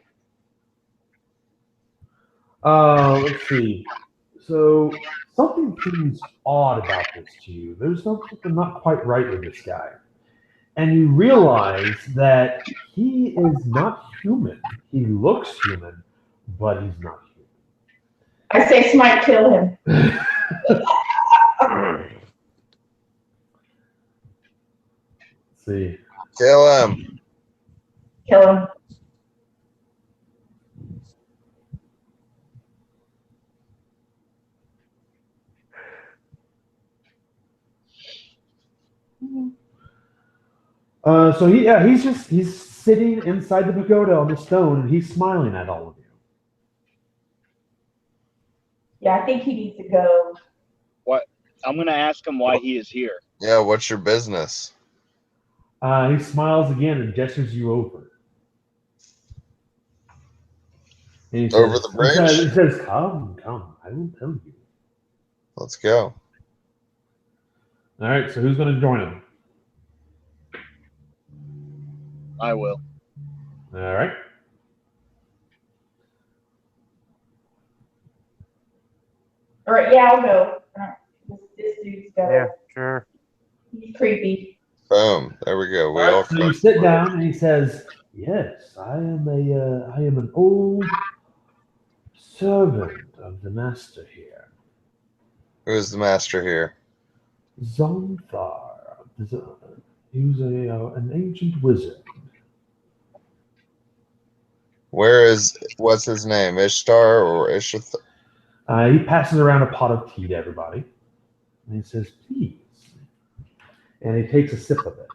Let's see. So something seems odd about this to you. There's something not quite right with this guy. And you realize that he is not human. He looks human, but he's not human. I say Smite, kill him. Let's see. Kill him. Kill him. So he's sitting inside the pagoda on the stone and he's smiling at all of you. Yeah, I think he needs to go. What? I'm gonna ask him why he is here. Yeah, what's your business? He smiles again and gestures you over. And he Over says, the bridge? He says, come, I will tell you. Let's go. All right, so who's going to join him? I will. All right. All right, yeah, I'll go. This dude's got Yeah, sure. he's creepy. Boom. There we go. We All all right, so you crossed sit the down, and he says, "Yes, I am an old servant of the master here, Who's the master here? Zonthar. He's an ancient wizard. What's his name? Ishtar or Ishath? He passes around a pot of tea to everybody, and he says, please. And he takes a sip of it.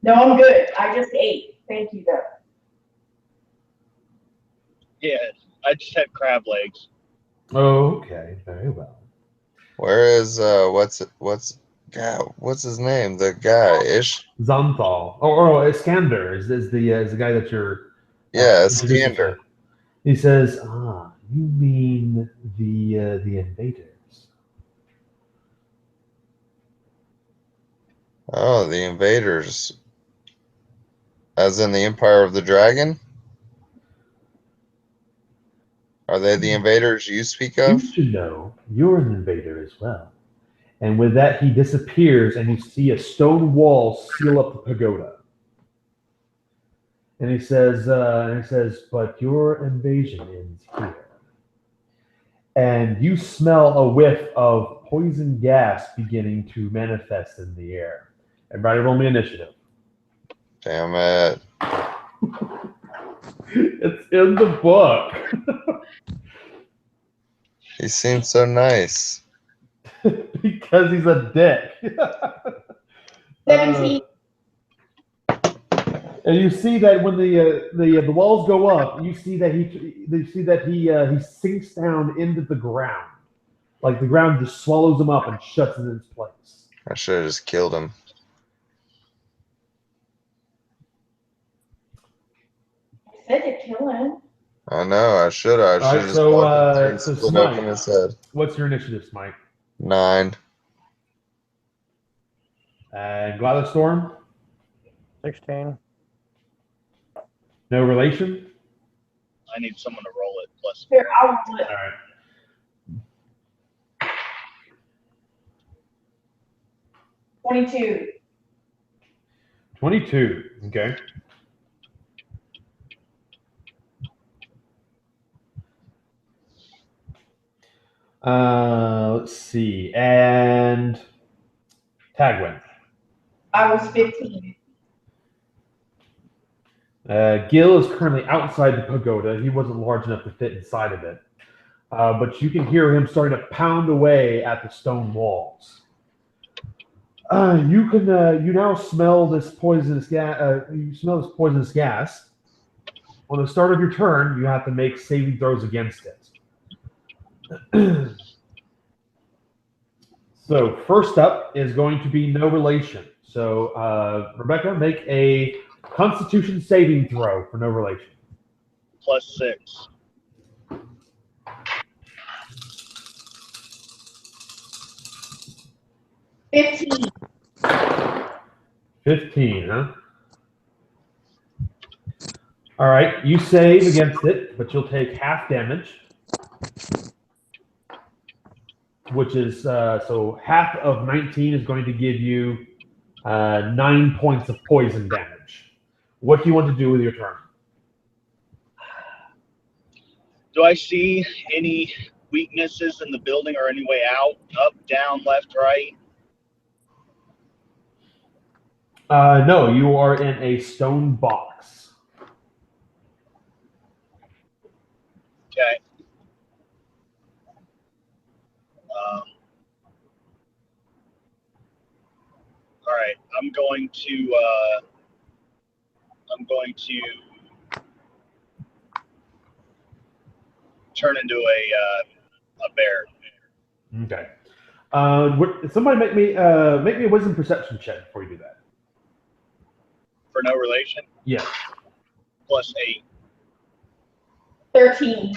No, I'm good. I just ate. Thank you, though. Yeah, I just had crab legs. Okay, very well. Where is what's his name? The guy Zonthal, or Iskander is the guy that you're introducing Skander. to. He says, you mean the invaders? Oh, the invaders. As in the Empire of the Dragon? Are they the invaders you speak You of? should know you're an invader as well. And with that, he disappears, and you see a stone wall seal up the pagoda. And he says, but your invasion ends here. And you smell a whiff of poison gas beginning to manifest in the air. Everybody roll me initiative. Damn it. It's in the book. He seems so nice. Because he's a dick. 17. And you see that when the walls go up, you see that he sinks down into the ground, like the ground just swallows him up and shuts it in its place. I should have just killed him. I said to kill him. I know, I should have. I should have just walked up there and split open his head. What's your initiative, Smite? 9. And Gladys Storm? 16. No relation? I need someone to roll it. Plus, Here, I'll roll it. All right. 22. 22. Okay. Let's see. And Tagwin. I was 15. Gil is currently outside the pagoda. He wasn't large enough to fit inside of it. But you can hear him starting to pound away at the stone walls. You now smell this poisonous gas. You smell this poisonous gas. On the start of your turn, you have to make saving throws against it. So first up is going to be no relation. So Rebecca, make a Constitution saving throw for no relation. plus 6. $15. 15, huh? All right, you save against it, but you'll take half damage, which is so half of 19 is going to give you 9 points of poison damage. What do you want to do with your turn? Do I see any weaknesses in the building or any way out? Up, down, left, right? No, you are in a stone box. Okay. All right. I'm going to turn into a bear. Okay. Somebody make me a wisdom perception check before you do that. For no relation? Yes. plus 8. 13.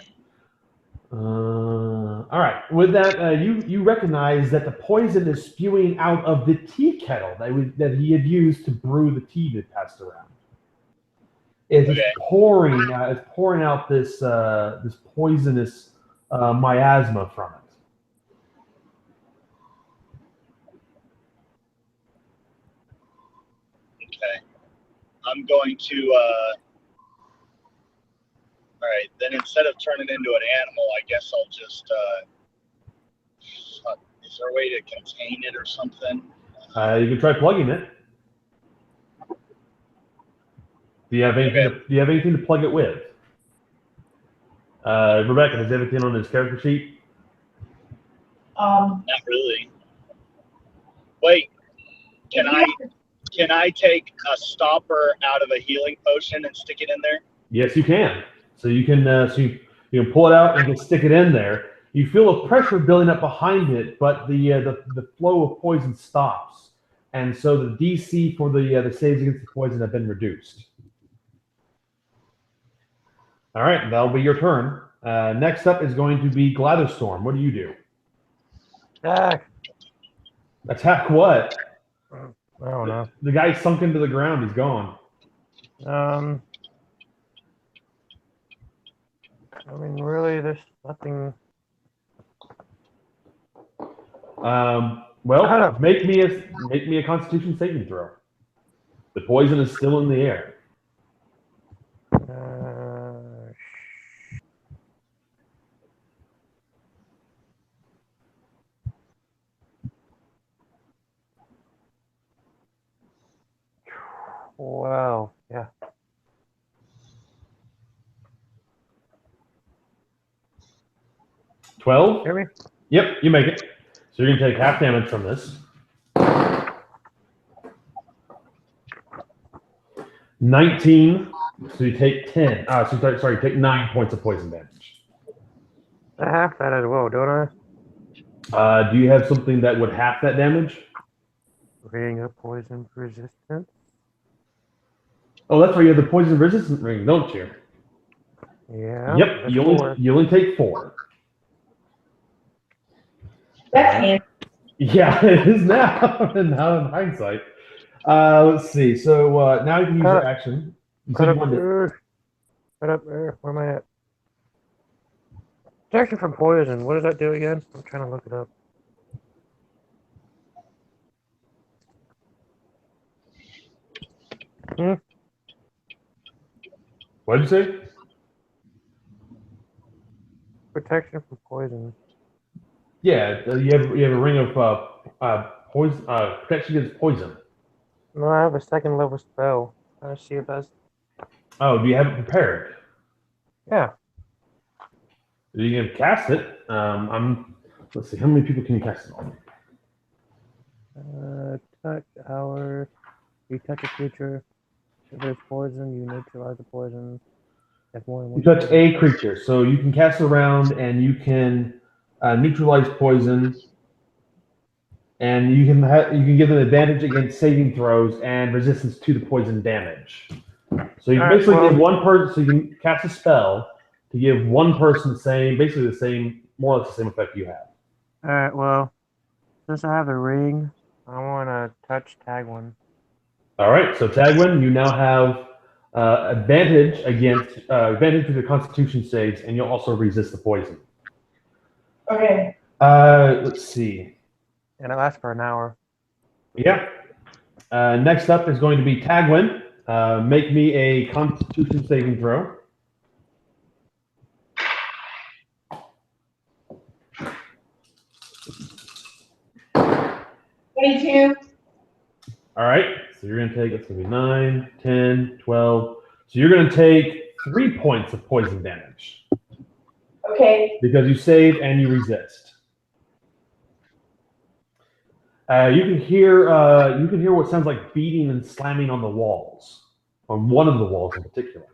All right. With that, you recognize that the poison is spewing out of the tea kettle that he had used to brew the tea that passed around. It's Okay. pouring. It's pouring out this this poisonous miasma from it. Okay. I'm going to, all right, then instead of turning into an animal, I guess I'll just, is there a way to contain it or something? You can try plugging it. Do you have anything? Okay. Do you have anything to plug it with? Rebecca, has everything on his character sheet? Not really. Wait, can I take a stopper out of a healing potion and stick it in there? Yes, you can. So you can you can pull it out and you can stick it in there. You feel a pressure building up behind it, but the flow of poison stops, and so the DC for the saves against the poison have been reduced. All right, that'll be your turn. Next up is going to be Glatherstorm. What do you do? Attack. Attack what? I don't know. The guy sunk into the ground. He's gone. I mean, really, there's nothing. Well, make me a Constitution saving throw. The poison is still in the air. Wow. Yeah. $12? Hear me? Yep, you make it. So you're gonna take half damage from this. 19. So you take 10. Sorry, you take 9 points of poison damage. I have that as well, don't I? Do you have something that would half that damage? Ring of poison resistance. Oh, that's right. You have the poison resistant ring, don't you? Yeah. Yep. You only take 4. That's handy. Yeah, it is now. Now in hindsight. Let's see. So now you can use your action. Cut up there. Where am I at? Protection from poison. What does that do again? I'm trying to look it up. What did you say? Protection from poison. Yeah, you have a ring of poison protection against poison. No, I have a second level spell. Let's see if that's. Oh, do you have it prepared? Yeah. You can cast it. Let's see, how many people can you cast it on? Touch hour. You touch a creature. If there's poison, you neutralize the poison. If more than one You touch a creature, so you can cast around and you can neutralize poison, and you can give them advantage against saving throws and resistance to the poison damage. So you can basically give one person. So you can cast a spell to give one person basically the same, more or less the same effect you have. All right. Well, since I have the ring, I want to touch tag one. All right. So Tagwin, you now have advantage to the Constitution saves, and you'll also resist the poison. Okay. Let's see. And it lasts for an hour. Yeah. Next up is going to be Tagwin. Make me a Constitution saving throw. $22. All right. So you're going to take, it's going to be 9, 10, 12. So you're going to take 3 points of poison damage. Okay. Because you save and you resist. You can hear what sounds like beating and slamming on the walls, on one of the walls in particular.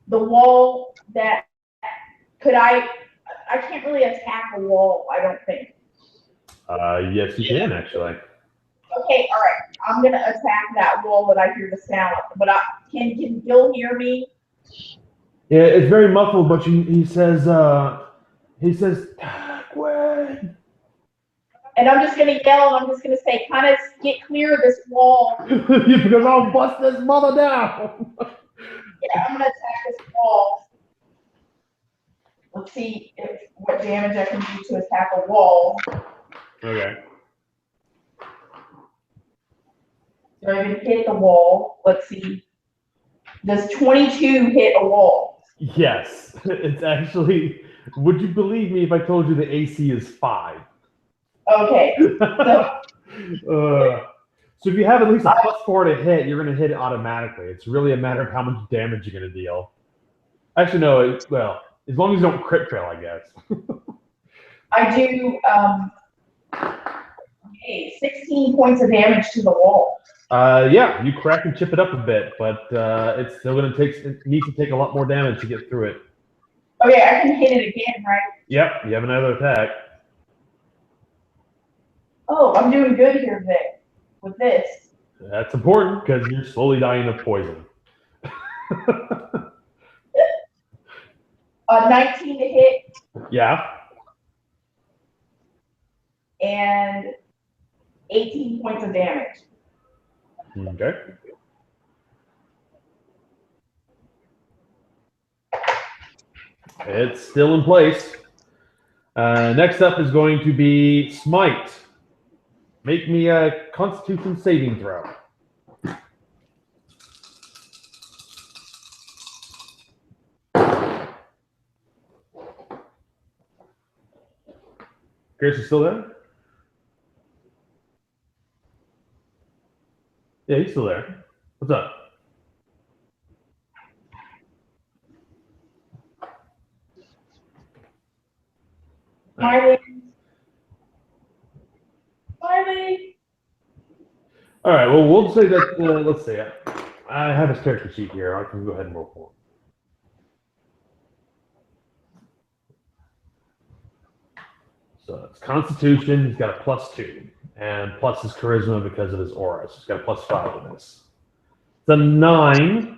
The wall that I can't really attack a wall, I don't think. Yes, you can actually. Okay, all right. I'm gonna attack that wall that I hear the sound. But can Gil hear me? Yeah, it's very muffled, but he says, Gwen. And I'm just gonna yell, and I'm just gonna say, kind of get clear of this wall. Because I'll bust this mother down. Yeah, I'm gonna attack this wall. Let's see what damage I can do to attack a wall. Okay. So I'm gonna hit the wall. Let's see. Does 22 hit a wall? Yes, it's actually. Would you believe me if I told you the AC is 5? Okay. So if you have at least a +4 to hit, you're going to hit it automatically. It's really a matter of how much damage you're going to deal. Actually, no. Well, as long as you don't crit fail, I guess. I do 16 points of damage to the wall. Yeah, you crack and chip it up a bit, but it's still going to it needs to take a lot more damage to get through it. Okay, I can hit it again, right? Yep, you have another attack. Oh, I'm doing good here, Vic, with this. That's important because you're slowly dying of poison. 19 to hit. Yeah. And 18 points of damage. Okay. It's still in place. Next up is going to be Smite. Make me a Constitution saving throw. Grace is still there? Yeah, he's still there. What's up? Smiley. Smiley. All right, well, we'll say that, let's see. I have his character sheet here. I can go ahead and roll for him. So it's Constitution. He's got a +2. And plus his Charisma because of his aura. So he's got a +5 in this. It's a 9,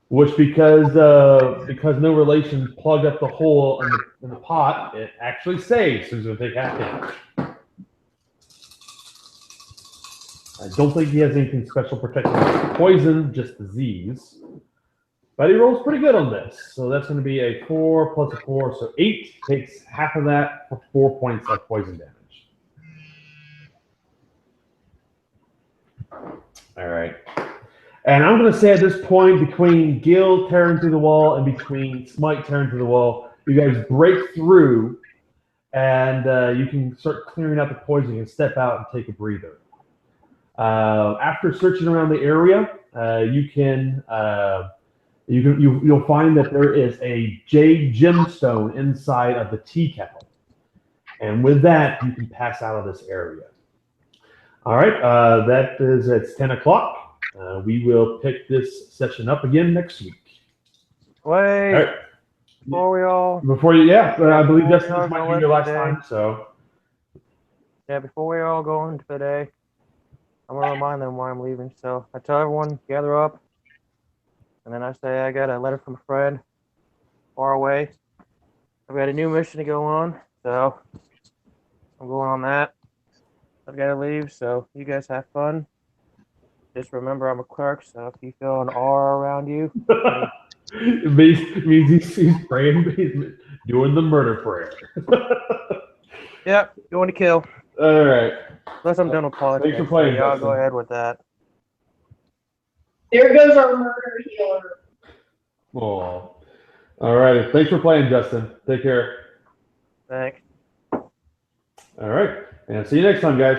which because no relation plugged up the hole in the pot, it actually saves. So he's going to take half damage. I don't think he has anything special protecting poison, just disease. But he rolls pretty good on this. So that's going to be a 4 plus a 4. So 8 takes half of that for 4 points of poison damage. All right. And I'm going to say at this point, between Gil tearing through the wall and between Smite tearing through the wall, you guys break through and you can start clearing out the poison and step out and take a breather. After searching around the area, you'll find that there is a jade gemstone inside of the tea kettle, and with that, you can pass out of this area. All right, it's 10 o'clock. We will pick this session up again next week. Wait. All right. Before we all. I believe this might be your last time. So. Yeah, before we all go in today, I'm gonna remind them why I'm leaving. So I tell everyone gather up, and then I say I got a letter from a friend far away. I've got a new mission to go on, so I'm going on that. I've got to leave, so you guys have fun. Just remember I'm a clerk, so if you feel an aura around you, it means he's praying, he's doing the murder prayer. Yep, going to kill. All right. Unless I'm done with politics. Thanks for playing, y'all Justin. go ahead with that. There goes our murder healer. Oh. All right. Thanks for playing, Justin. Take care. Thanks. All right. And see you next time, guys.